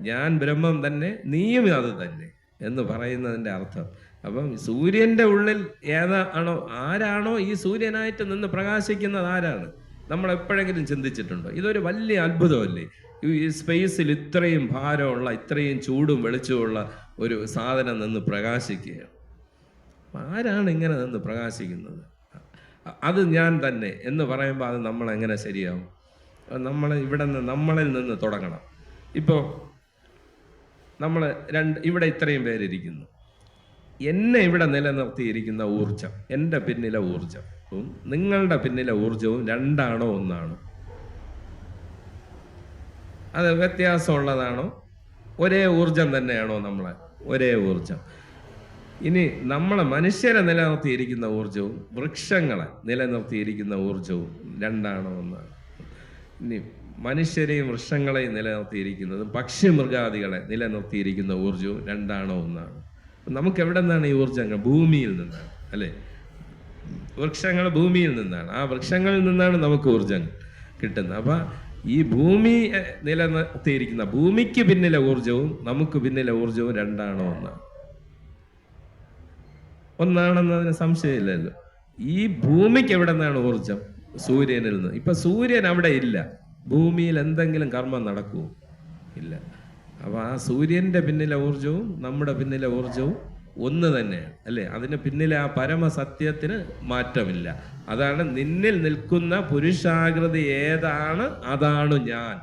ഞാൻ ബ്രഹ്മം തന്നെ നീയും അത് തന്നെ എന്ന് പറയുന്നതിൻ്റെ അർത്ഥം. അപ്പം സൂര്യൻ്റെ ഉള്ളിൽ ഏതാണോ ആരാണോ ഈ സൂര്യനായിട്ട് നിന്ന് പ്രകാശിക്കുന്നത് ആരാണ്? നമ്മൾ എപ്പോഴെങ്കിലും ചിന്തിച്ചിട്ടുണ്ടോ? ഇതൊരു വലിയ അത്ഭുതമല്ലേ? ഈ സ്പേസിൽ ഇത്രയും ഭാരമുള്ള, ഇത്രയും ചൂടും വെളിച്ചമുള്ള ഒരു സാധനം നിന്ന് പ്രകാശിക്കുകയാണ്. ആരാണ് ഇങ്ങനെ നിന്ന് പ്രകാശിക്കുന്നത്? അത് ഞാൻ തന്നെ എന്ന് പറയുമ്പോൾ അത് നമ്മളെങ്ങനെ ശരിയാവും? നമ്മളിൽ നിന്ന് തുടങ്ങണം. ഇപ്പോൾ നമ്മൾ ഇവിടെ ഇത്രയും പേരിയ്ക്കുന്നു. എന്നെ ഇവിടെ നിലനിർത്തിയിരിക്കുന്ന ഊർജം, എൻ്റെ പിന്നിലെ ഊർജവും നിങ്ങളുടെ പിന്നിലെ ഊർജവും രണ്ടാണോ ഒന്നാണോ? അത് വ്യത്യാസമുള്ളതാണോ? ഒരേ ഊർജം തന്നെയാണോ? നമ്മളെ ഒരേ ഊർജം. ഇനി നമ്മളെ മനുഷ്യരെ നിലനിർത്തിയിരിക്കുന്ന ഊർജവും വൃക്ഷങ്ങളെ നിലനിർത്തിയിരിക്കുന്ന ഊർജവും രണ്ടാണോ ഒന്നാണ്? ഇനി മനുഷ്യരെയും വൃക്ഷങ്ങളെയും നിലനിർത്തിയിരിക്കുന്നതും പക്ഷി മൃഗാദികളെ നിലനിർത്തിയിരിക്കുന്ന ഊർജവും രണ്ടാണോ ഒന്നാണ്? നമുക്ക് എവിടെ നിന്നാണ് ഈ ഊർജങ്ങൾ? ഭൂമിയിൽ നിന്നാണ്, അല്ലേ? വൃക്ഷങ്ങൾ ഭൂമിയിൽ നിന്നാണ്. ആ വൃക്ഷങ്ങളിൽ നിന്നാണ് നമുക്ക് ഊർജം കിട്ടുന്നത്. അപ്പം ഈ ഭൂമി നിലനിർത്തിയിരിക്കുന്ന ഭൂമിക്ക് പിന്നിലെ ഊർജവും നമുക്ക് പിന്നിലെ ഊർജവും രണ്ടാണോ ഒന്നാണ്? ഒന്നാണെന്നതിന് സംശയമില്ലല്ലോ. ഈ ഭൂമിക്ക് എവിടെ നിന്നാണ് ഊർജം? സൂര്യനിൽ നിന്ന്. ഇപ്പൊ സൂര്യൻ അവിടെ ഇല്ല, ഭൂമിയിൽ എന്തെങ്കിലും കർമ്മം നടക്കുമോ? ഇല്ല. അപ്പൊ ആ സൂര്യന്റെ പിന്നിലെ ഊർജവും നമ്മുടെ പിന്നിലെ ഊർജവും ഒന്ന് തന്നെയാണ്, അല്ലേ? അതിന് പിന്നിലെ ആ പരമസത്യത്തിന് മാറ്റമില്ല. അതാണ് നിന്നിൽ നിൽക്കുന്ന പുരുഷാകൃതി ഏതാണ് അതാണ് ഞാൻ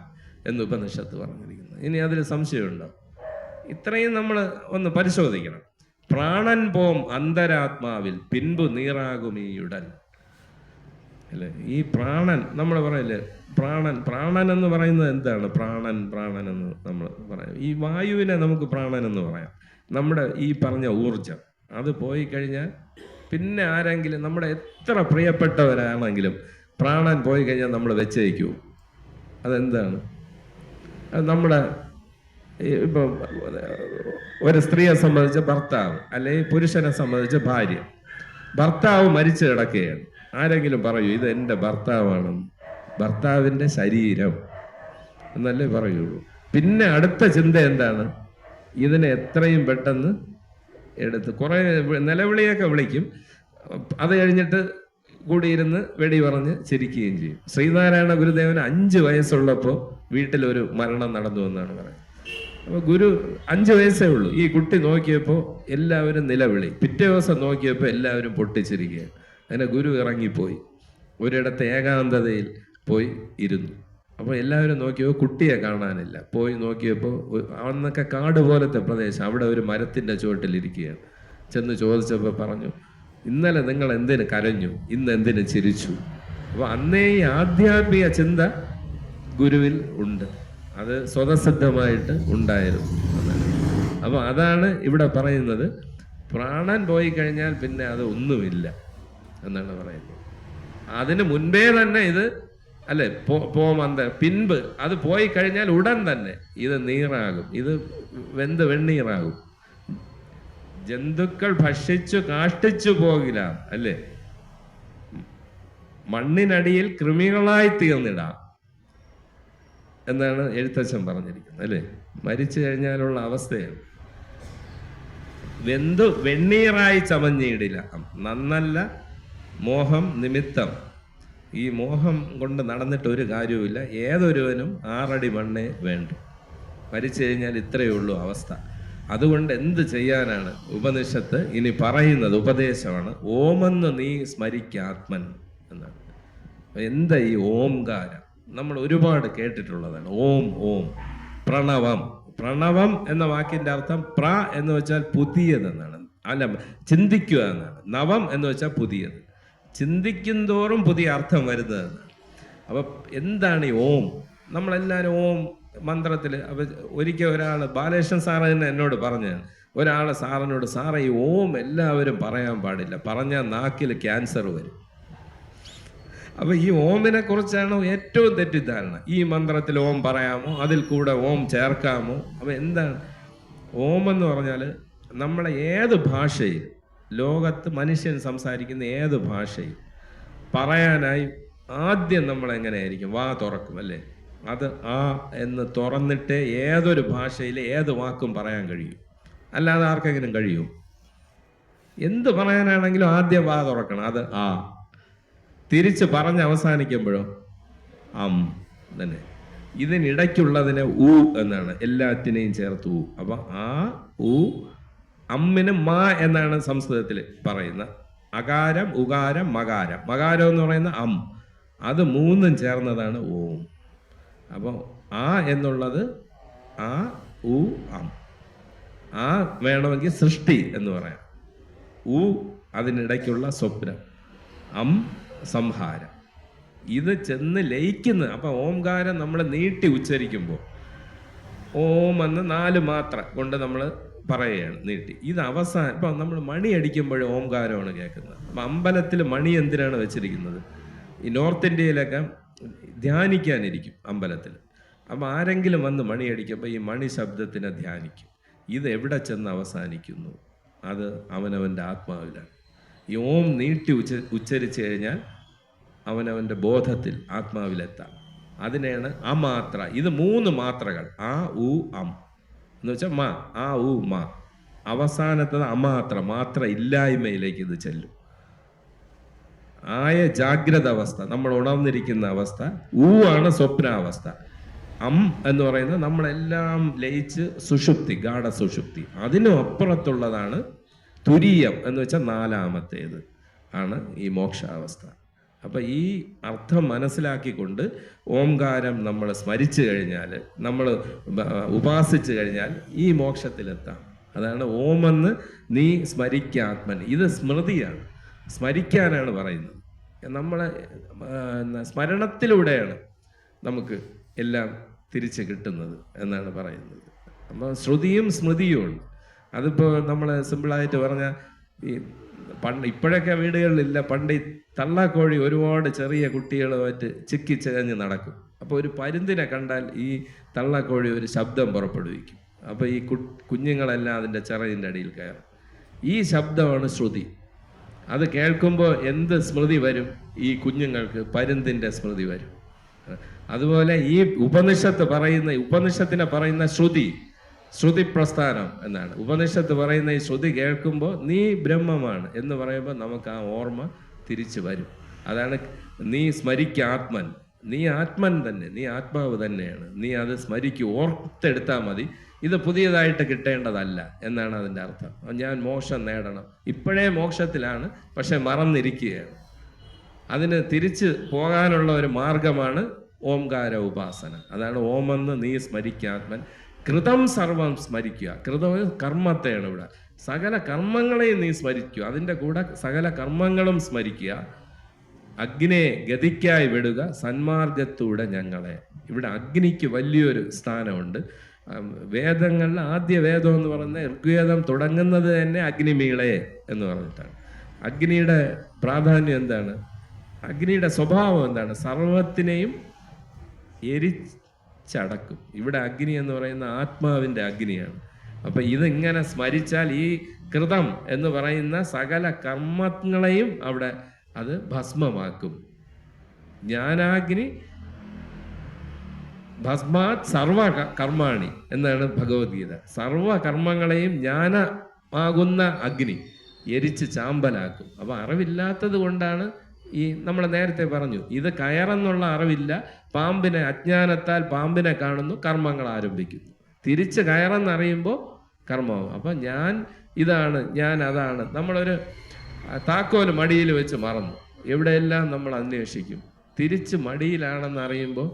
എന്ന് ഉപനിഷത്ത് പറഞ്ഞിരിക്കുന്നത്. ഇനി അതിൽ സംശയമുണ്ടോ? ഇത്രയും നമ്മൾ ഒന്ന് പരിശോധിക്കണം. പ്രാണൻ പോം അന്തരാത്മാവിൽ പിൻപു നീറാകുമീയുടൻ, അല്ലേ? ഈ പ്രാണൻ നമ്മൾ പറയില്ലേ, പ്രാണൻ എന്ന് പറയുന്നത് എന്താണ്? പ്രാണൻ എന്ന് നമ്മൾ പറയാം. ഈ വായുവിനെ നമുക്ക് പ്രാണൻ എന്ന് പറയാം. നമ്മുടെ ഈ പറഞ്ഞ ഊർജം അത് പോയി കഴിഞ്ഞാൽ പിന്നെ ആരെങ്കിലും, നമ്മുടെ എത്ര പ്രിയപ്പെട്ടവരാണെങ്കിലും പ്രാണൻ പോയി കഴിഞ്ഞാൽ നമ്മൾ വെച്ചേക്കൂ. അതെന്താണ്? അത് നമ്മുടെ ഇപ്പം ഒരു സ്ത്രീയെ സംബന്ധിച്ച് ഭർത്താവ്, അല്ലെങ്കിൽ പുരുഷനെ സംബന്ധിച്ച് ഭാര്യ. ഭർത്താവ് മരിച്ചു കിടക്കുകയാണ്. ആരെങ്കിലും പറയൂ ഇത് എൻ്റെ ഭർത്താവാണെന്ന്? ഭർത്താവിൻ്റെ ശരീരം എന്നല്ലേ പറയുള്ളൂ. പിന്നെ അടുത്ത ചിന്ത എന്താണ്? ഇതിനെ എത്രയും പെട്ടെന്ന് എടുത്ത് കുറേ നിലവിളിയൊക്കെ വിളിക്കും. അത് കഴിഞ്ഞിട്ട് കൂടിയിരുന്ന് വെടി പറഞ്ഞ് ചിരിക്കുകയും ചെയ്യും. ശ്രീനാരായണ ഗുരുദേവന് 5 വയസ്സുള്ളപ്പോൾ വീട്ടിലൊരു മരണം നടന്നു എന്നാണ് പറയുന്നത്. അപ്പോൾ ഗുരു 5 വയസ്സേ ഉള്ളൂ. ഈ കുട്ടി നോക്കിയപ്പോൾ എല്ലാവരും നിലവിളി. പിറ്റേ ദിവസം നോക്കിയപ്പോൾ എല്ലാവരും പൊട്ടിച്ചിരിക്കുകയാണ്. അങ്ങനെ ഗുരു ഇറങ്ങിപ്പോയി ഒരിടത്ത് ഏകാന്തതയിൽ പോയി ഇരുന്നു. അപ്പോൾ എല്ലാവരും നോക്കിയപ്പോൾ കുട്ടിയെ കാണാനില്ല. പോയി നോക്കിയപ്പോൾ അന്നൊക്കെ കാട് പോലത്തെ പ്രദേശം, അവിടെ ഒരു മരത്തിൻ്റെ ചുവട്ടിലിരിക്കുകയാണ്. ചെന്ന് ചോദിച്ചപ്പോൾ പറഞ്ഞു, ഇന്നലെ നിങ്ങൾ എന്തിനു കരഞ്ഞു, ഇന്ന് എന്തിനു ചിരിച്ചു? അപ്പോൾ അന്നേ ഈ ആധ്യാത്മിക ചിന്ത ഗുരുവിൽ ഉണ്ട്, അത് സ്വതസിദ്ധമായിട്ട് ഉണ്ടായിരുന്നു. അപ്പോൾ അതാണ് ഇവിടെ പറയുന്നത്. പ്രാണൻ പോയി കഴിഞ്ഞാൽ പിന്നെ അത് ഒന്നുമില്ല എന്നാണ് പറയുന്നത്. അതിന് മുൻപേ തന്നെ ഇത്, അല്ലെ, പിൻപ് അത് പോയി കഴിഞ്ഞാൽ ഉടൻ തന്നെ ഇത് നീറാകും, ഇത് വെന്ത് വെണ്ണീറാകും. ജന്തുക്കൾ ഭക്ഷിച്ചു കാഷ്ടിച്ചു പോകില്ല, അല്ലേ? മണ്ണിനടിയിൽ കൃമികളായി തീർന്നിടാം എന്നാണ് എഴുത്തച്ഛൻ പറഞ്ഞിരിക്കുന്നത്, അല്ലേ? മരിച്ചു കഴിഞ്ഞാലുള്ള അവസ്ഥയാണ്. വെന്തു വെണ്ണീറായി ചമഞ്ഞിടില്ല നന്നല്ല മോഹം നിമിത്തം. ഈ മോഹം കൊണ്ട് നടന്നിട്ട് ഒരു കാര്യവുമില്ല. ഏതൊരുവനും 6 അടി മണ്ണേ വേണ്ടു. മരിച്ചു കഴിഞ്ഞാൽ ഇത്രയേ ഉള്ളൂ അവസ്ഥ. അതുകൊണ്ട് എന്ത് ചെയ്യാനാണ് ഉപനിഷത്ത് ഇനി പറയുന്നത്? ഉപദേശമാണ്. ഓമെന്ന് നീ സ്മരിക്കാത്മൻ എന്നാണ്. എന്താ ഈ ഓംകാരം? നമ്മൾ ഒരുപാട് കേട്ടിട്ടുള്ളതാണ്. ഓം ഓം പ്രണവം. പ്രണവം എന്ന വാക്കിൻ്റെ അർത്ഥം പ്ര എന്ന് വെച്ചാൽ പുതിയതെന്നാണ്. അല്ല, ചിന്തിക്കുക എന്നാണ്. നവം എന്ന് വെച്ചാൽ പുതിയത്. ചിന്തിക്കും തോറും പുതിയ അർത്ഥം വരുന്നതെന്ന്. അപ്പം എന്താണ് ഈ ഓം? നമ്മളെല്ലാവരും ഓം മന്ത്രത്തിൽ. അപ്പം ഒരിക്കൽ ഒരാൾ, ബാലകൃഷ്ണൻ സാറ് തന്നെ എന്നോട് പറഞ്ഞാണ്, ഒരാൾ സാറിനോട്, സാറേ ഈ ഓം എല്ലാവരും പറയാൻ പാടില്ല, പറഞ്ഞാൽ നാക്കിൽ ക്യാൻസർ വരും. അപ്പോൾ ഈ ഓമിനെ കുറിച്ചാണ് ഏറ്റവും തെറ്റിദ്ധാരണ. ഈ മന്ത്രത്തിൽ ഓം പറയാമോ, അതിൽ കൂടെ ഓം ചേർക്കാമോ? അപ്പോൾ എന്താണ് ഓം എന്ന് പറഞ്ഞാൽ? നമ്മളെ ഏത് ഭാഷയിൽ, ലോകത്ത് മനുഷ്യൻ സംസാരിക്കുന്ന ഏത് ഭാഷയിൽ പറയാനായി ആദ്യം നമ്മൾ എങ്ങനെയായിരിക്കും? വാ തുറക്കും അല്ലേ? അത് ആ എന്ന് തുറന്നിട്ട് ഏതൊരു ഭാഷയിൽ ഏത് വാക്കും പറയാൻ കഴിയും. അല്ലാതെ ആർക്കെങ്കിലും കഴിയും? എന്ത് പറയാനാണെങ്കിലും ആദ്യം വാ തുറക്കണം, അത് ആ. തിരിച്ച് പറഞ്ഞ് അവസാനിക്കുമ്പോഴോ തന്നെ. ഇതിനിടയ്ക്കുള്ളതിനെ ഊ എന്നാണ്, എല്ലാത്തിനെയും ചേർത്ത് ഊ. അപ്പൊ ആ ഊ, അമ്മിന് മാ എന്നാണ് സംസ്കൃതത്തിൽ പറയുന്ന. അകാരം, ഉകാരം, മകാരം. മകാരം എന്ന് പറയുന്ന അം, അത് മൂന്നും ചേർന്നതാണ് ഓം. അപ്പോൾ ആ എന്നുള്ളത് ആ, ഉ, അം. ആ വേണമെങ്കിൽ സൃഷ്ടി എന്ന് പറയാം. ഉ അതിനിടയ്ക്കുള്ള സ്വപ്നം, അം സംഹാരം. ഇത് ചെന്ന് ലയിക്കുന്ന. അപ്പം ഓംകാരം നമ്മൾ നീട്ടി ഉച്ചരിക്കുമ്പോൾ ഓം എന്ന് 4 മാത്ര കൊണ്ട് നമ്മൾ പറയുകയാണ് നീട്ടി. ഇത് അവസാനം ഇപ്പം നമ്മൾ മണി അടിക്കുമ്പോൾ ഓംകാരമാണ് കേൾക്കുന്നത്. അപ്പം അമ്പലത്തിൽ മണി എന്തിനാണ് വെച്ചിരിക്കുന്നത്? ഈ നോർത്ത് ഇന്ത്യയിലൊക്കെ ധ്യാനിക്കാനിരിക്കും അമ്പലത്തിൽ. അപ്പം ആരെങ്കിലും വന്ന് മണി അടിക്കുമ്പോൾ ഈ മണി ശബ്ദത്തിനെ ധ്യാനിക്കും. ഇത് എവിടെ ചെന്ന് അവസാനിക്കുന്നു? അത് അവനവൻ്റെ ആത്മാവിലാണ്. ഈ ഓം നീട്ടി ഉച്ചരിച്ചു കഴിഞ്ഞാൽ അവനവൻ്റെ ബോധത്തിൽ, ആത്മാവിലെത്താം. അതിനെയാണ് അമാത്ര. ഇത് 3 മാത്രകൾ, ആ, ഉ, അം എന്ന് വെച്ചാൽ മാ, ആ, ഉ, മാ. അവസാനത്തത് അമാത്ര, മാത്ര ഇല്ലായ്മയിലേക്ക് ഇത് ചെല്ലും. ആയ ജാഗ്രത അവസ്ഥ, നമ്മൾ ഉണർന്നിരിക്കുന്ന അവസ്ഥ. ഊ ആണ് സ്വപ്നാവസ്ഥ. അം എന്ന് പറയുന്നത് നമ്മളെല്ലാം ലയിച്ച് സുഷുപ്തി, ഗാഢ സുഷുപ്തി. അതിനും അപ്പുറത്തുള്ളതാണ് തുരീയം എന്ന് വെച്ചാൽ 4ാമത്തേത് ആണ് ഈ മോക്ഷാവസ്ഥ. അപ്പം ഈ അർത്ഥം മനസ്സിലാക്കിക്കൊണ്ട് ഓംകാരം നമ്മൾ സ്മരിച്ചു കഴിഞ്ഞാൽ, നമ്മൾ ഉപാസിച്ചു കഴിഞ്ഞാൽ ഈ മോക്ഷത്തിലെത്താം. അതാണ് ഓമെന്ന് നീ സ്മരിക്കാത്മൻ. ഇത് സ്മൃതിയാണ്, സ്മരിക്കാനാണ് പറയുന്നത്. നമ്മളെ സ്മരണത്തിലൂടെയാണ് നമുക്ക് എല്ലാം തിരിച്ച് കിട്ടുന്നത് എന്നാണ് പറയുന്നത്. അപ്പോൾ ശ്രുതിയും സ്മൃതിയും ഉണ്ട്. അതിപ്പോൾ നമ്മൾ സിമ്പിളായിട്ട് പറഞ്ഞാൽ, ഈ ഇപ്പോഴൊക്കെ വീടുകളിലില്ല, പണ്ട് ഈ തള്ളാക്കോഴി ഒരുപാട് ചെറിയ കുട്ടികളുമായിട്ട് ചിക്കിച്ചകഞ്ഞ് നടക്കും. അപ്പോൾ ഒരു പരുന്തിനെ കണ്ടാൽ ഈ തള്ളാക്കോഴി ഒരു ശബ്ദം പുറപ്പെടുവിക്കും. അപ്പോൾ ഈ കുഞ്ഞുങ്ങളെല്ലാം അതിൻ്റെ ചിറകിൻ്റെ അടിയിൽ കയറും. ഈ ശബ്ദമാണ് ശ്രുതി. അത് കേൾക്കുമ്പോൾ എന്ത് സ്മൃതി വരും? ഈ കുഞ്ഞുങ്ങൾക്ക് പരുന്തിൻ്റെ സ്മൃതി വരും. അതുപോലെ ഈ ഉപനിഷത്തിനെ പറയുന്ന ശ്രുതി പ്രസ്ഥാനം എന്നാണ്. ഉപനിഷത്ത് പറയുന്ന ഈ ശ്രുതി കേൾക്കുമ്പോൾ നീ ബ്രഹ്മമാണ് എന്ന് പറയുമ്പോൾ നമുക്ക് ആ ഓർമ്മ തിരിച്ചു വരും. അതാണ് നീ സ്മരിക്കാത്മൻ. നീ ആത്മൻ തന്നെ, നീ ആത്മാവ് തന്നെയാണ്. നീ അത് ഓർത്തെടുത്താൽ മതി. ഇത് പുതിയതായിട്ട് കിട്ടേണ്ടതല്ല എന്നാണ് അതിൻ്റെ അർത്ഥം. ഞാൻ മോക്ഷം നേടണം, ഇപ്പോഴേ മോക്ഷത്തിലാണ്, പക്ഷെ മറന്നിരിക്കുകയാണ്. അതിന് തിരിച്ച് പോകാനുള്ള ഒരു മാർഗമാണ് ഓംകാര ഉപാസന. അതാണ് ഓമെന്ന് നീ സ്മരിക്കാത്മൻ. കൃതം സർവം സ്മരിക്കുക. കൃതം കർമ്മത്തെയാണ് ഇവിടെ. സകല കർമ്മങ്ങളെയും നീ സ്മരിക്കുക. അതിൻ്റെ കൂടെ സകല കർമ്മങ്ങളും സ്മരിക്കുക. അഗ്നേ ഗതിക്കായി വിടുക, സന്മാർഗത്തൂടെ ഞങ്ങളെ. ഇവിടെ അഗ്നിക്ക് വലിയൊരു സ്ഥാനമുണ്ട്. വേദങ്ങളിൽ ആദ്യ വേദം എന്ന് പറയുന്നത് ഋഗ്വേദം തുടങ്ങുന്നത് തന്നെ അഗ്നിമീളെ എന്ന് പറഞ്ഞിട്ടാണ്. അഗ്നിയുടെ പ്രാധാന്യം എന്താണ്? അഗ്നിയുടെ സ്വഭാവം എന്താണ്? സർവത്തിനെയും എരിച്ചടക്കും. ഇവിടെ അഗ്നി എന്ന് പറയുന്ന ആത്മാവിൻ്റെ അഗ്നിയാണ്. അപ്പം ഇതിങ്ങനെ സ്മരിച്ചാൽ ഈ കൃതം എന്ന് പറയുന്ന സകല കർമ്മങ്ങളെയും അവിടെ അത് ഭസ്മമാക്കും. ജ്ഞാനാഗ്നി ഭസ്മാത് സർവ കർമാണി എന്നാണ് ഭഗവത്ഗീത. സർവകർമ്മങ്ങളെയും ജ്ഞാനമാകുന്ന അഗ്നി എരിച്ച് ചാമ്പലാക്കും. അപ്പോൾ അറിവില്ലാത്തത് കൊണ്ടാണ് ഈ നമ്മൾ നേരത്തെ പറഞ്ഞു, ഇത് കയറെന്നുള്ള അറിവില്ല. പാമ്പിനെ അജ്ഞാനത്താൽ പാമ്പിനെ കാണുന്നു, കർമ്മങ്ങൾ ആരംഭിക്കുന്നു. തിരിച്ച് കയറെന്നറിയുമ്പോൾ കർമ്മമാവും. അപ്പം ഞാൻ ഇതാണ്, ഞാൻ അതാണ്. നമ്മളൊരു താക്കോൽ മടിയിൽ വെച്ച് മറന്നു, എവിടെയെല്ലാം നമ്മൾ അന്വേഷിക്കും. തിരിച്ച് മടിയിലാണെന്ന് അറിയുമ്പോൾ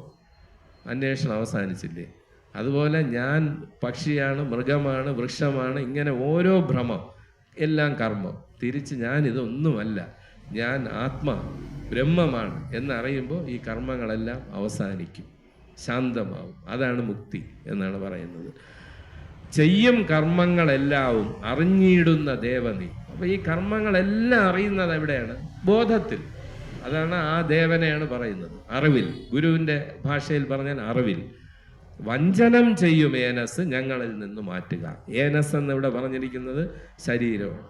അന്വേഷണം അവസാനിച്ചില്ലേ? അതുപോലെ ഞാൻ പക്ഷിയാണ്, മൃഗമാണ്, വൃക്ഷമാണ്, ഇങ്ങനെ ഓരോ ഭ്രമം എല്ലാം കർമ്മം. തിരിച്ച് ഞാൻ ഇതൊന്നുമല്ല, ഞാൻ ആത്മാ ബ്രഹ്മമാണ് എന്നറിയുമ്പോൾ ഈ കർമ്മങ്ങളെല്ലാം അവസാനിക്കും, ശാന്തമാവും. അതാണ് മുക്തി എന്നാണ് പറയുന്നത്. ചെയ്യും കർമ്മങ്ങളെല്ലാവും അറിഞ്ഞിടുന്ന ദേവനീ. അപ്പോൾ ഈ കർമ്മങ്ങളെല്ലാം അറിയുന്നത് എവിടെയാണ്? ബോധത്തിൽ. അതാണ് ആ ദേവനെയാണ് പറയുന്നത്, അറിവിൽ. ഗുരുവിൻ്റെ ഭാഷയിൽ പറഞ്ഞാൽ അറിവിൽ. വഞ്ചനം ചെയ്യും ഏനസ് ഞങ്ങളിൽ നിന്ന് മാറ്റുക. ഏനസ് എന്നിവിടെ പറഞ്ഞിരിക്കുന്നത് ശരീരമാണ്.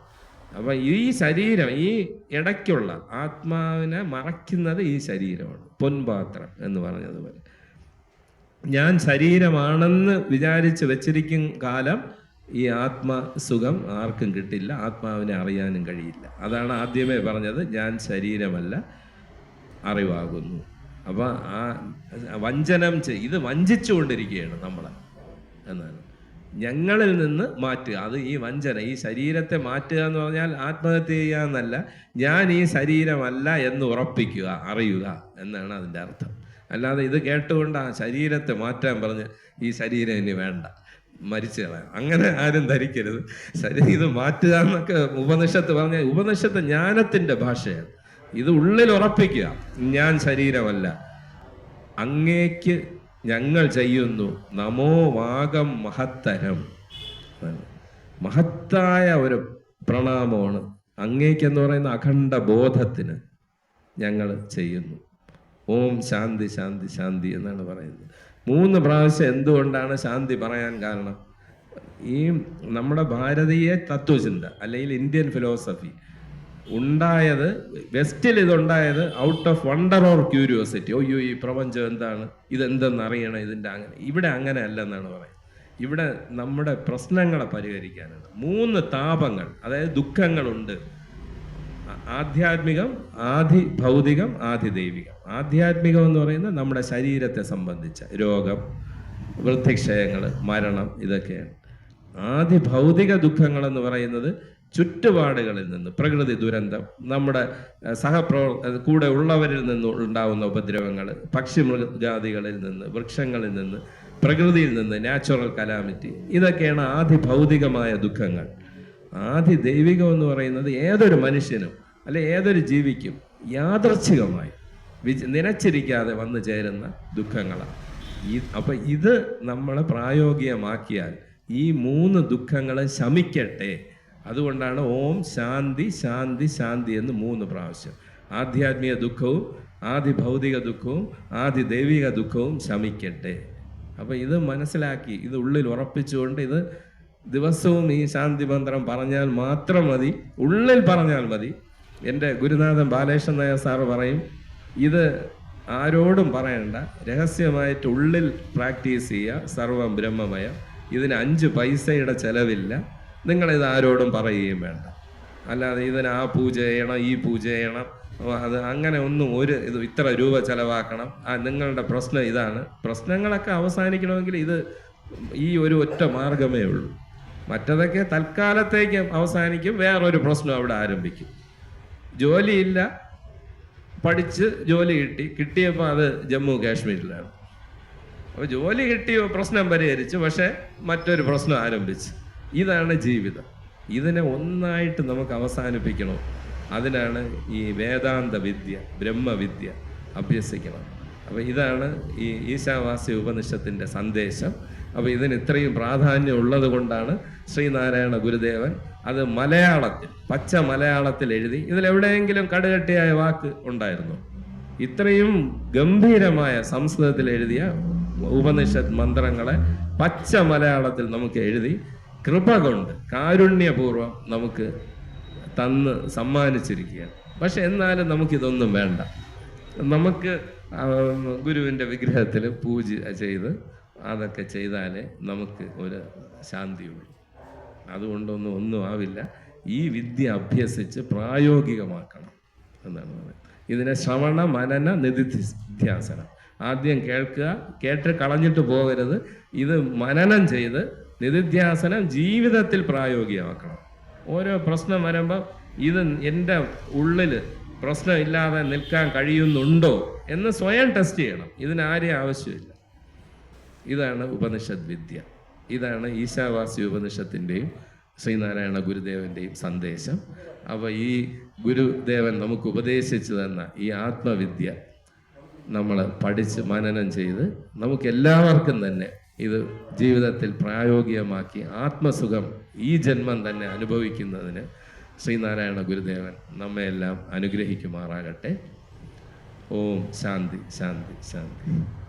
അപ്പം ഈ ശരീരം, ഈ ഇടയ്ക്കുള്ള ആത്മാവിനെ മറയ്ക്കുന്നത് ഈ ശരീരമാണ്. പൊൻപാത്രം എന്ന് പറഞ്ഞതുപോലെ ഞാൻ ശരീരമാണെന്ന് വിചാരിച്ച് വെച്ചിരിക്കും കാലം ഈ ആത്മസുഖം ആർക്കും കിട്ടില്ല, ആത്മാവിനെ അറിയാനും കഴിയില്ല. അതാണ് ആദ്യമേ പറഞ്ഞത്, ഞാൻ ശരീരമല്ല അറിവാകുന്നു. അപ്പം ആ വഞ്ചനം ഇത് വഞ്ചിച്ചുകൊണ്ടിരിക്കുകയാണ് നമ്മളെ എന്നാണ്. ഞങ്ങളിൽ നിന്ന് മാറ്റുക, അത് ഈ വഞ്ചന, ഈ ശരീരത്തെ മാറ്റുക എന്ന് പറഞ്ഞാൽ ആത്മഹത്യ ചെയ്യുക എന്നല്ല, ഞാൻ ഈ ശരീരമല്ല എന്ന് ഉറപ്പിക്കുക, അറിയുക എന്നാണ് അതിൻ്റെ അർത്ഥം. അല്ലാതെ ഇത് കേട്ടുകൊണ്ട് ആ ശരീരത്തെ മാറ്റാൻ പറഞ്ഞ് ഈ ശരീരം ഇനി വേണ്ട, മരിച്ചു കളയാം, അങ്ങനെ ആരും ധരിക്കരുത്. ഇത് മാറ്റുക എന്നൊക്കെ ഉപനിഷത്ത് പറഞ്ഞ, ഉപനിഷത്ത് ജ്ഞാനത്തിൻ്റെ ഭാഷയാണ്. ഇത് ഉള്ളിൽ ഉറപ്പിക്കുക, ഞാൻ ശരീരമല്ല, അങ്ങേക്ക് ഞങ്ങൾ ചെയ്യുന്നു നമോ വാഗം മഹത്തരം. മഹത്തായ ഒരു പ്രണാമമാണ് അങ്ങേക്കെന്ന് പറയുന്ന അഖണ്ഡ ബോധത്തിന് ഞങ്ങൾ ചെയ്യുന്നു. ഓം ശാന്തി ശാന്തി ശാന്തി എന്നാണ് പറയുന്നത്. 3 പ്രാവശ്യം എന്തുകൊണ്ടാണ് ശാന്തി പറയാൻ കാരണം? ഈ നമ്മുടെ ഭാരതീയ തത്വചിന്ത അല്ലെങ്കിൽ ഇന്ത്യൻ ഫിലോസഫി ഉണ്ടായത്, വെസ്റ്റിൽ ഇതുണ്ടായത് out of wonder or curiosity. ഒയ്യോ ഈ പ്രപഞ്ചം എന്താണ്, ഇതെന്തെന്ന് അറിയണം, ഇതിൻ്റെ അങ്ങനെ. ഇവിടെ അങ്ങനെ അല്ലെന്നാണ് പറയുന്നത്. ഇവിടെ നമ്മുടെ പ്രശ്നങ്ങളെ പരിഹരിക്കാനാണ്. 3 താപങ്ങൾ, അതായത് ദുഃഖങ്ങളുണ്ട്. ആധ്യാത്മികം, ആദി ഭൗതികം, ആദി ദൈവികം. ആധ്യാത്മികം എന്ന് പറയുന്നത് നമ്മുടെ ശരീരത്തെ സംബന്ധിച്ച രോഗം, വൃദ്ധിക്ഷയങ്ങൾ, മരണം, ഇതൊക്കെയാണ്. ആദി ഭൗതിക ദുഃഖങ്ങളെന്ന് പറയുന്നത് ചുറ്റുപാടുകളിൽ നിന്ന്, പ്രകൃതി ദുരന്തം, നമ്മുടെ കൂടെ ഉള്ളവരിൽ നിന്ന് ഉണ്ടാകുന്ന ഉപദ്രവങ്ങൾ, പക്ഷി മൃഗാദികളിൽ നിന്ന്, വൃക്ഷങ്ങളിൽ നിന്ന്, പ്രകൃതിയിൽ നിന്ന്, നാച്ചുറൽ കലാമിറ്റി, ഇതൊക്കെയാണ് ആദി ഭൗതികമായ ദുഃഖങ്ങൾ. ആദി ദൈവികം എന്ന് പറയുന്നത് ഏതൊരു മനുഷ്യനും അല്ലെ ഏതൊരു ജീവിക്കും യാദർച്ഛികമായി നിലച്ചിരിക്കാതെ വന്നു ചേരുന്ന ദുഃഖങ്ങളാണ്. അപ്പം ഇത് നമ്മൾ പ്രായോഗികമാക്കിയാൽ ഈ 3 ദുഃഖങ്ങളും ശമിക്കട്ടെ. അതുകൊണ്ടാണ് ഓം ശാന്തി ശാന്തി ശാന്തി എന്ന് 3 പ്രാവശ്യം. ആധ്യാത്മിക ദുഃഖവും ആദി ഭൗതിക ദുഃഖവും ആദി ദൈവിക ദുഃഖവും ശമിക്കട്ടെ. അപ്പം ഇത് മനസ്സിലാക്കി, ഇത് ഉള്ളിൽ ഉറപ്പിച്ചുകൊണ്ട്, ഇത് ദിവസവും ഈ ശാന്തി മന്ത്രം പറഞ്ഞാൽ മാത്രം മതി, ഉള്ളിൽ പറഞ്ഞാൽ മതി. എൻ്റെ ഗുരുനാഥൻ ബാലകൃഷ്ണൻ നായർ സാറ് പറയും, ഇത് ആരോടും പറയണ്ട, രഹസ്യമായിട്ട് ഉള്ളിൽ പ്രാക്ടീസ് ചെയ്യുക, സർവം ബ്രഹ്മമയ. ഇതിന് 5 പൈസയുടെ ചെലവില്ല, നിങ്ങളിത് ആരോടും പറയുകയും വേണ്ട. അല്ലാതെ ഇതിന് ആ പൂജ ചെയ്യണം, ഈ പൂജ ചെയ്യണം, അത് അങ്ങനെ ഒന്നും ഇത് ഇത്ര രൂപ ചെലവാക്കണം, നിങ്ങളുടെ പ്രശ്നം ഇതാണ്. പ്രശ്നങ്ങളൊക്കെ അവസാനിക്കണമെങ്കിൽ ഈ ഒരു ഒറ്റ മാർഗമേ ഉള്ളൂ. മറ്റതൊക്കെ തൽക്കാലത്തേക്ക് അവസാനിക്കും, വേറൊരു പ്രശ്നം അവിടെ ആരംഭിക്കും. ജോലിയില്ല, പഠിച്ച് ജോലി കിട്ടിയപ്പോൾ അത് ജമ്മു കാശ്മീരിലാണ്. അപ്പോൾ ജോലി കിട്ടിയോ, പ്രശ്നം പരിഹരിച്ചു, പക്ഷെ മറ്റൊരു പ്രശ്നം ആരംഭിച്ചു. ഇതാണ് ജീവിതം. ഇതിനെ ഒന്നായിട്ട് നമുക്ക് അവസാനിപ്പിക്കണം. അതിനാണ് ഈ വേദാന്ത വിദ്യ, ബ്രഹ്മവിദ്യ അഭ്യസിക്കണം. അപ്പോൾ ഇതാണ് ഈ ഈശാവാസ്യ ഉപനിഷത്തിൻ്റെ സന്ദേശം. അപ്പോൾ ഇതിന് ഇത്രയും പ്രാധാന്യം ഉള്ളത് കൊണ്ടാണ് ശ്രീനാരായണ ഗുരുദേവൻ അത് മലയാളത്തിൽ, പച്ച മലയാളത്തിൽ എഴുതി. ഇതിലെവിടെയെങ്കിലും കടുകട്ടിയായ വാക്ക് ഉണ്ടായിരുന്നു? ഇത്രയും ഗംഭീരമായ സംസ്കൃതത്തിൽ എഴുതിയ ഉപനിഷത്ത് മന്ത്രങ്ങളെ പച്ച മലയാളത്തിൽ നമുക്ക് എഴുതി, കൃപ കൊണ്ട് കാരുണ്യപൂർവ്വം നമുക്ക് തന്ന് സമ്മാനിച്ചിരിക്കുകയാണ്. പക്ഷെ എന്നാലും നമുക്കിതൊന്നും വേണ്ട. നമുക്ക് ഗുരുവിൻ്റെ വിഗ്രഹത്തിൽ പൂജ ചെയ്ത് അതൊക്കെ ചെയ്താലേ നമുക്ക് ഒരു ശാന്തിയുള്ളൂ. അതുകൊണ്ടൊന്നും ആവില്ല. ഈ വിദ്യ അഭ്യസിച്ച് പ്രായോഗികമാക്കണം എന്നാണ് പറയുന്നത്. ഇതിനെ ശ്രവണ മനന നിധിധ്യാസനം. ആദ്യം കേൾക്കുക, കേട്ട് കളഞ്ഞിട്ട് പോകരുത്. ഇത് മനനം ചെയ്ത് നിധിധ്യാസനം ജീവിതത്തിൽ പ്രായോഗികമാക്കണം. ഓരോ പ്രശ്നം വരുമ്പോൾ ഇത് എൻ്റെ ഉള്ളിൽ പ്രശ്നമില്ലാതെ നിൽക്കാൻ കഴിയുന്നുണ്ടോ എന്ന് സ്വയം ടെസ്റ്റ് ചെയ്യണം. ഇതിനാരെയും ആവശ്യമില്ല. ഇതാണ് ഉപനിഷത്ത് വിദ്യ. ഇതാണ് ഈശാവാസ്യ ഉപനിഷത്തിൻ്റെയും ശ്രീനാരായണ ഗുരുദേവൻ്റെയും സന്ദേശം. അപ്പോൾ ഈ ഗുരുദേവൻ നമുക്ക് ഉപദേശിച്ചു തന്ന ഈ ആത്മവിദ്യ നമ്മൾ പഠിച്ച് മനനം ചെയ്ത് നമുക്കെല്ലാവർക്കും തന്നെ ഇത് ജീവിതത്തിൽ പ്രായോഗികമാക്കി ആത്മസുഖം ഈ ജന്മം തന്നെ അനുഭവിക്കുന്നതിന് ശ്രീനാരായണ ഗുരുദേവൻ നമ്മയെല്ലാം അനുഗ്രഹിക്കുമാറാകട്ടെ. ഓം ശാന്തി ശാന്തി ശാന്തി.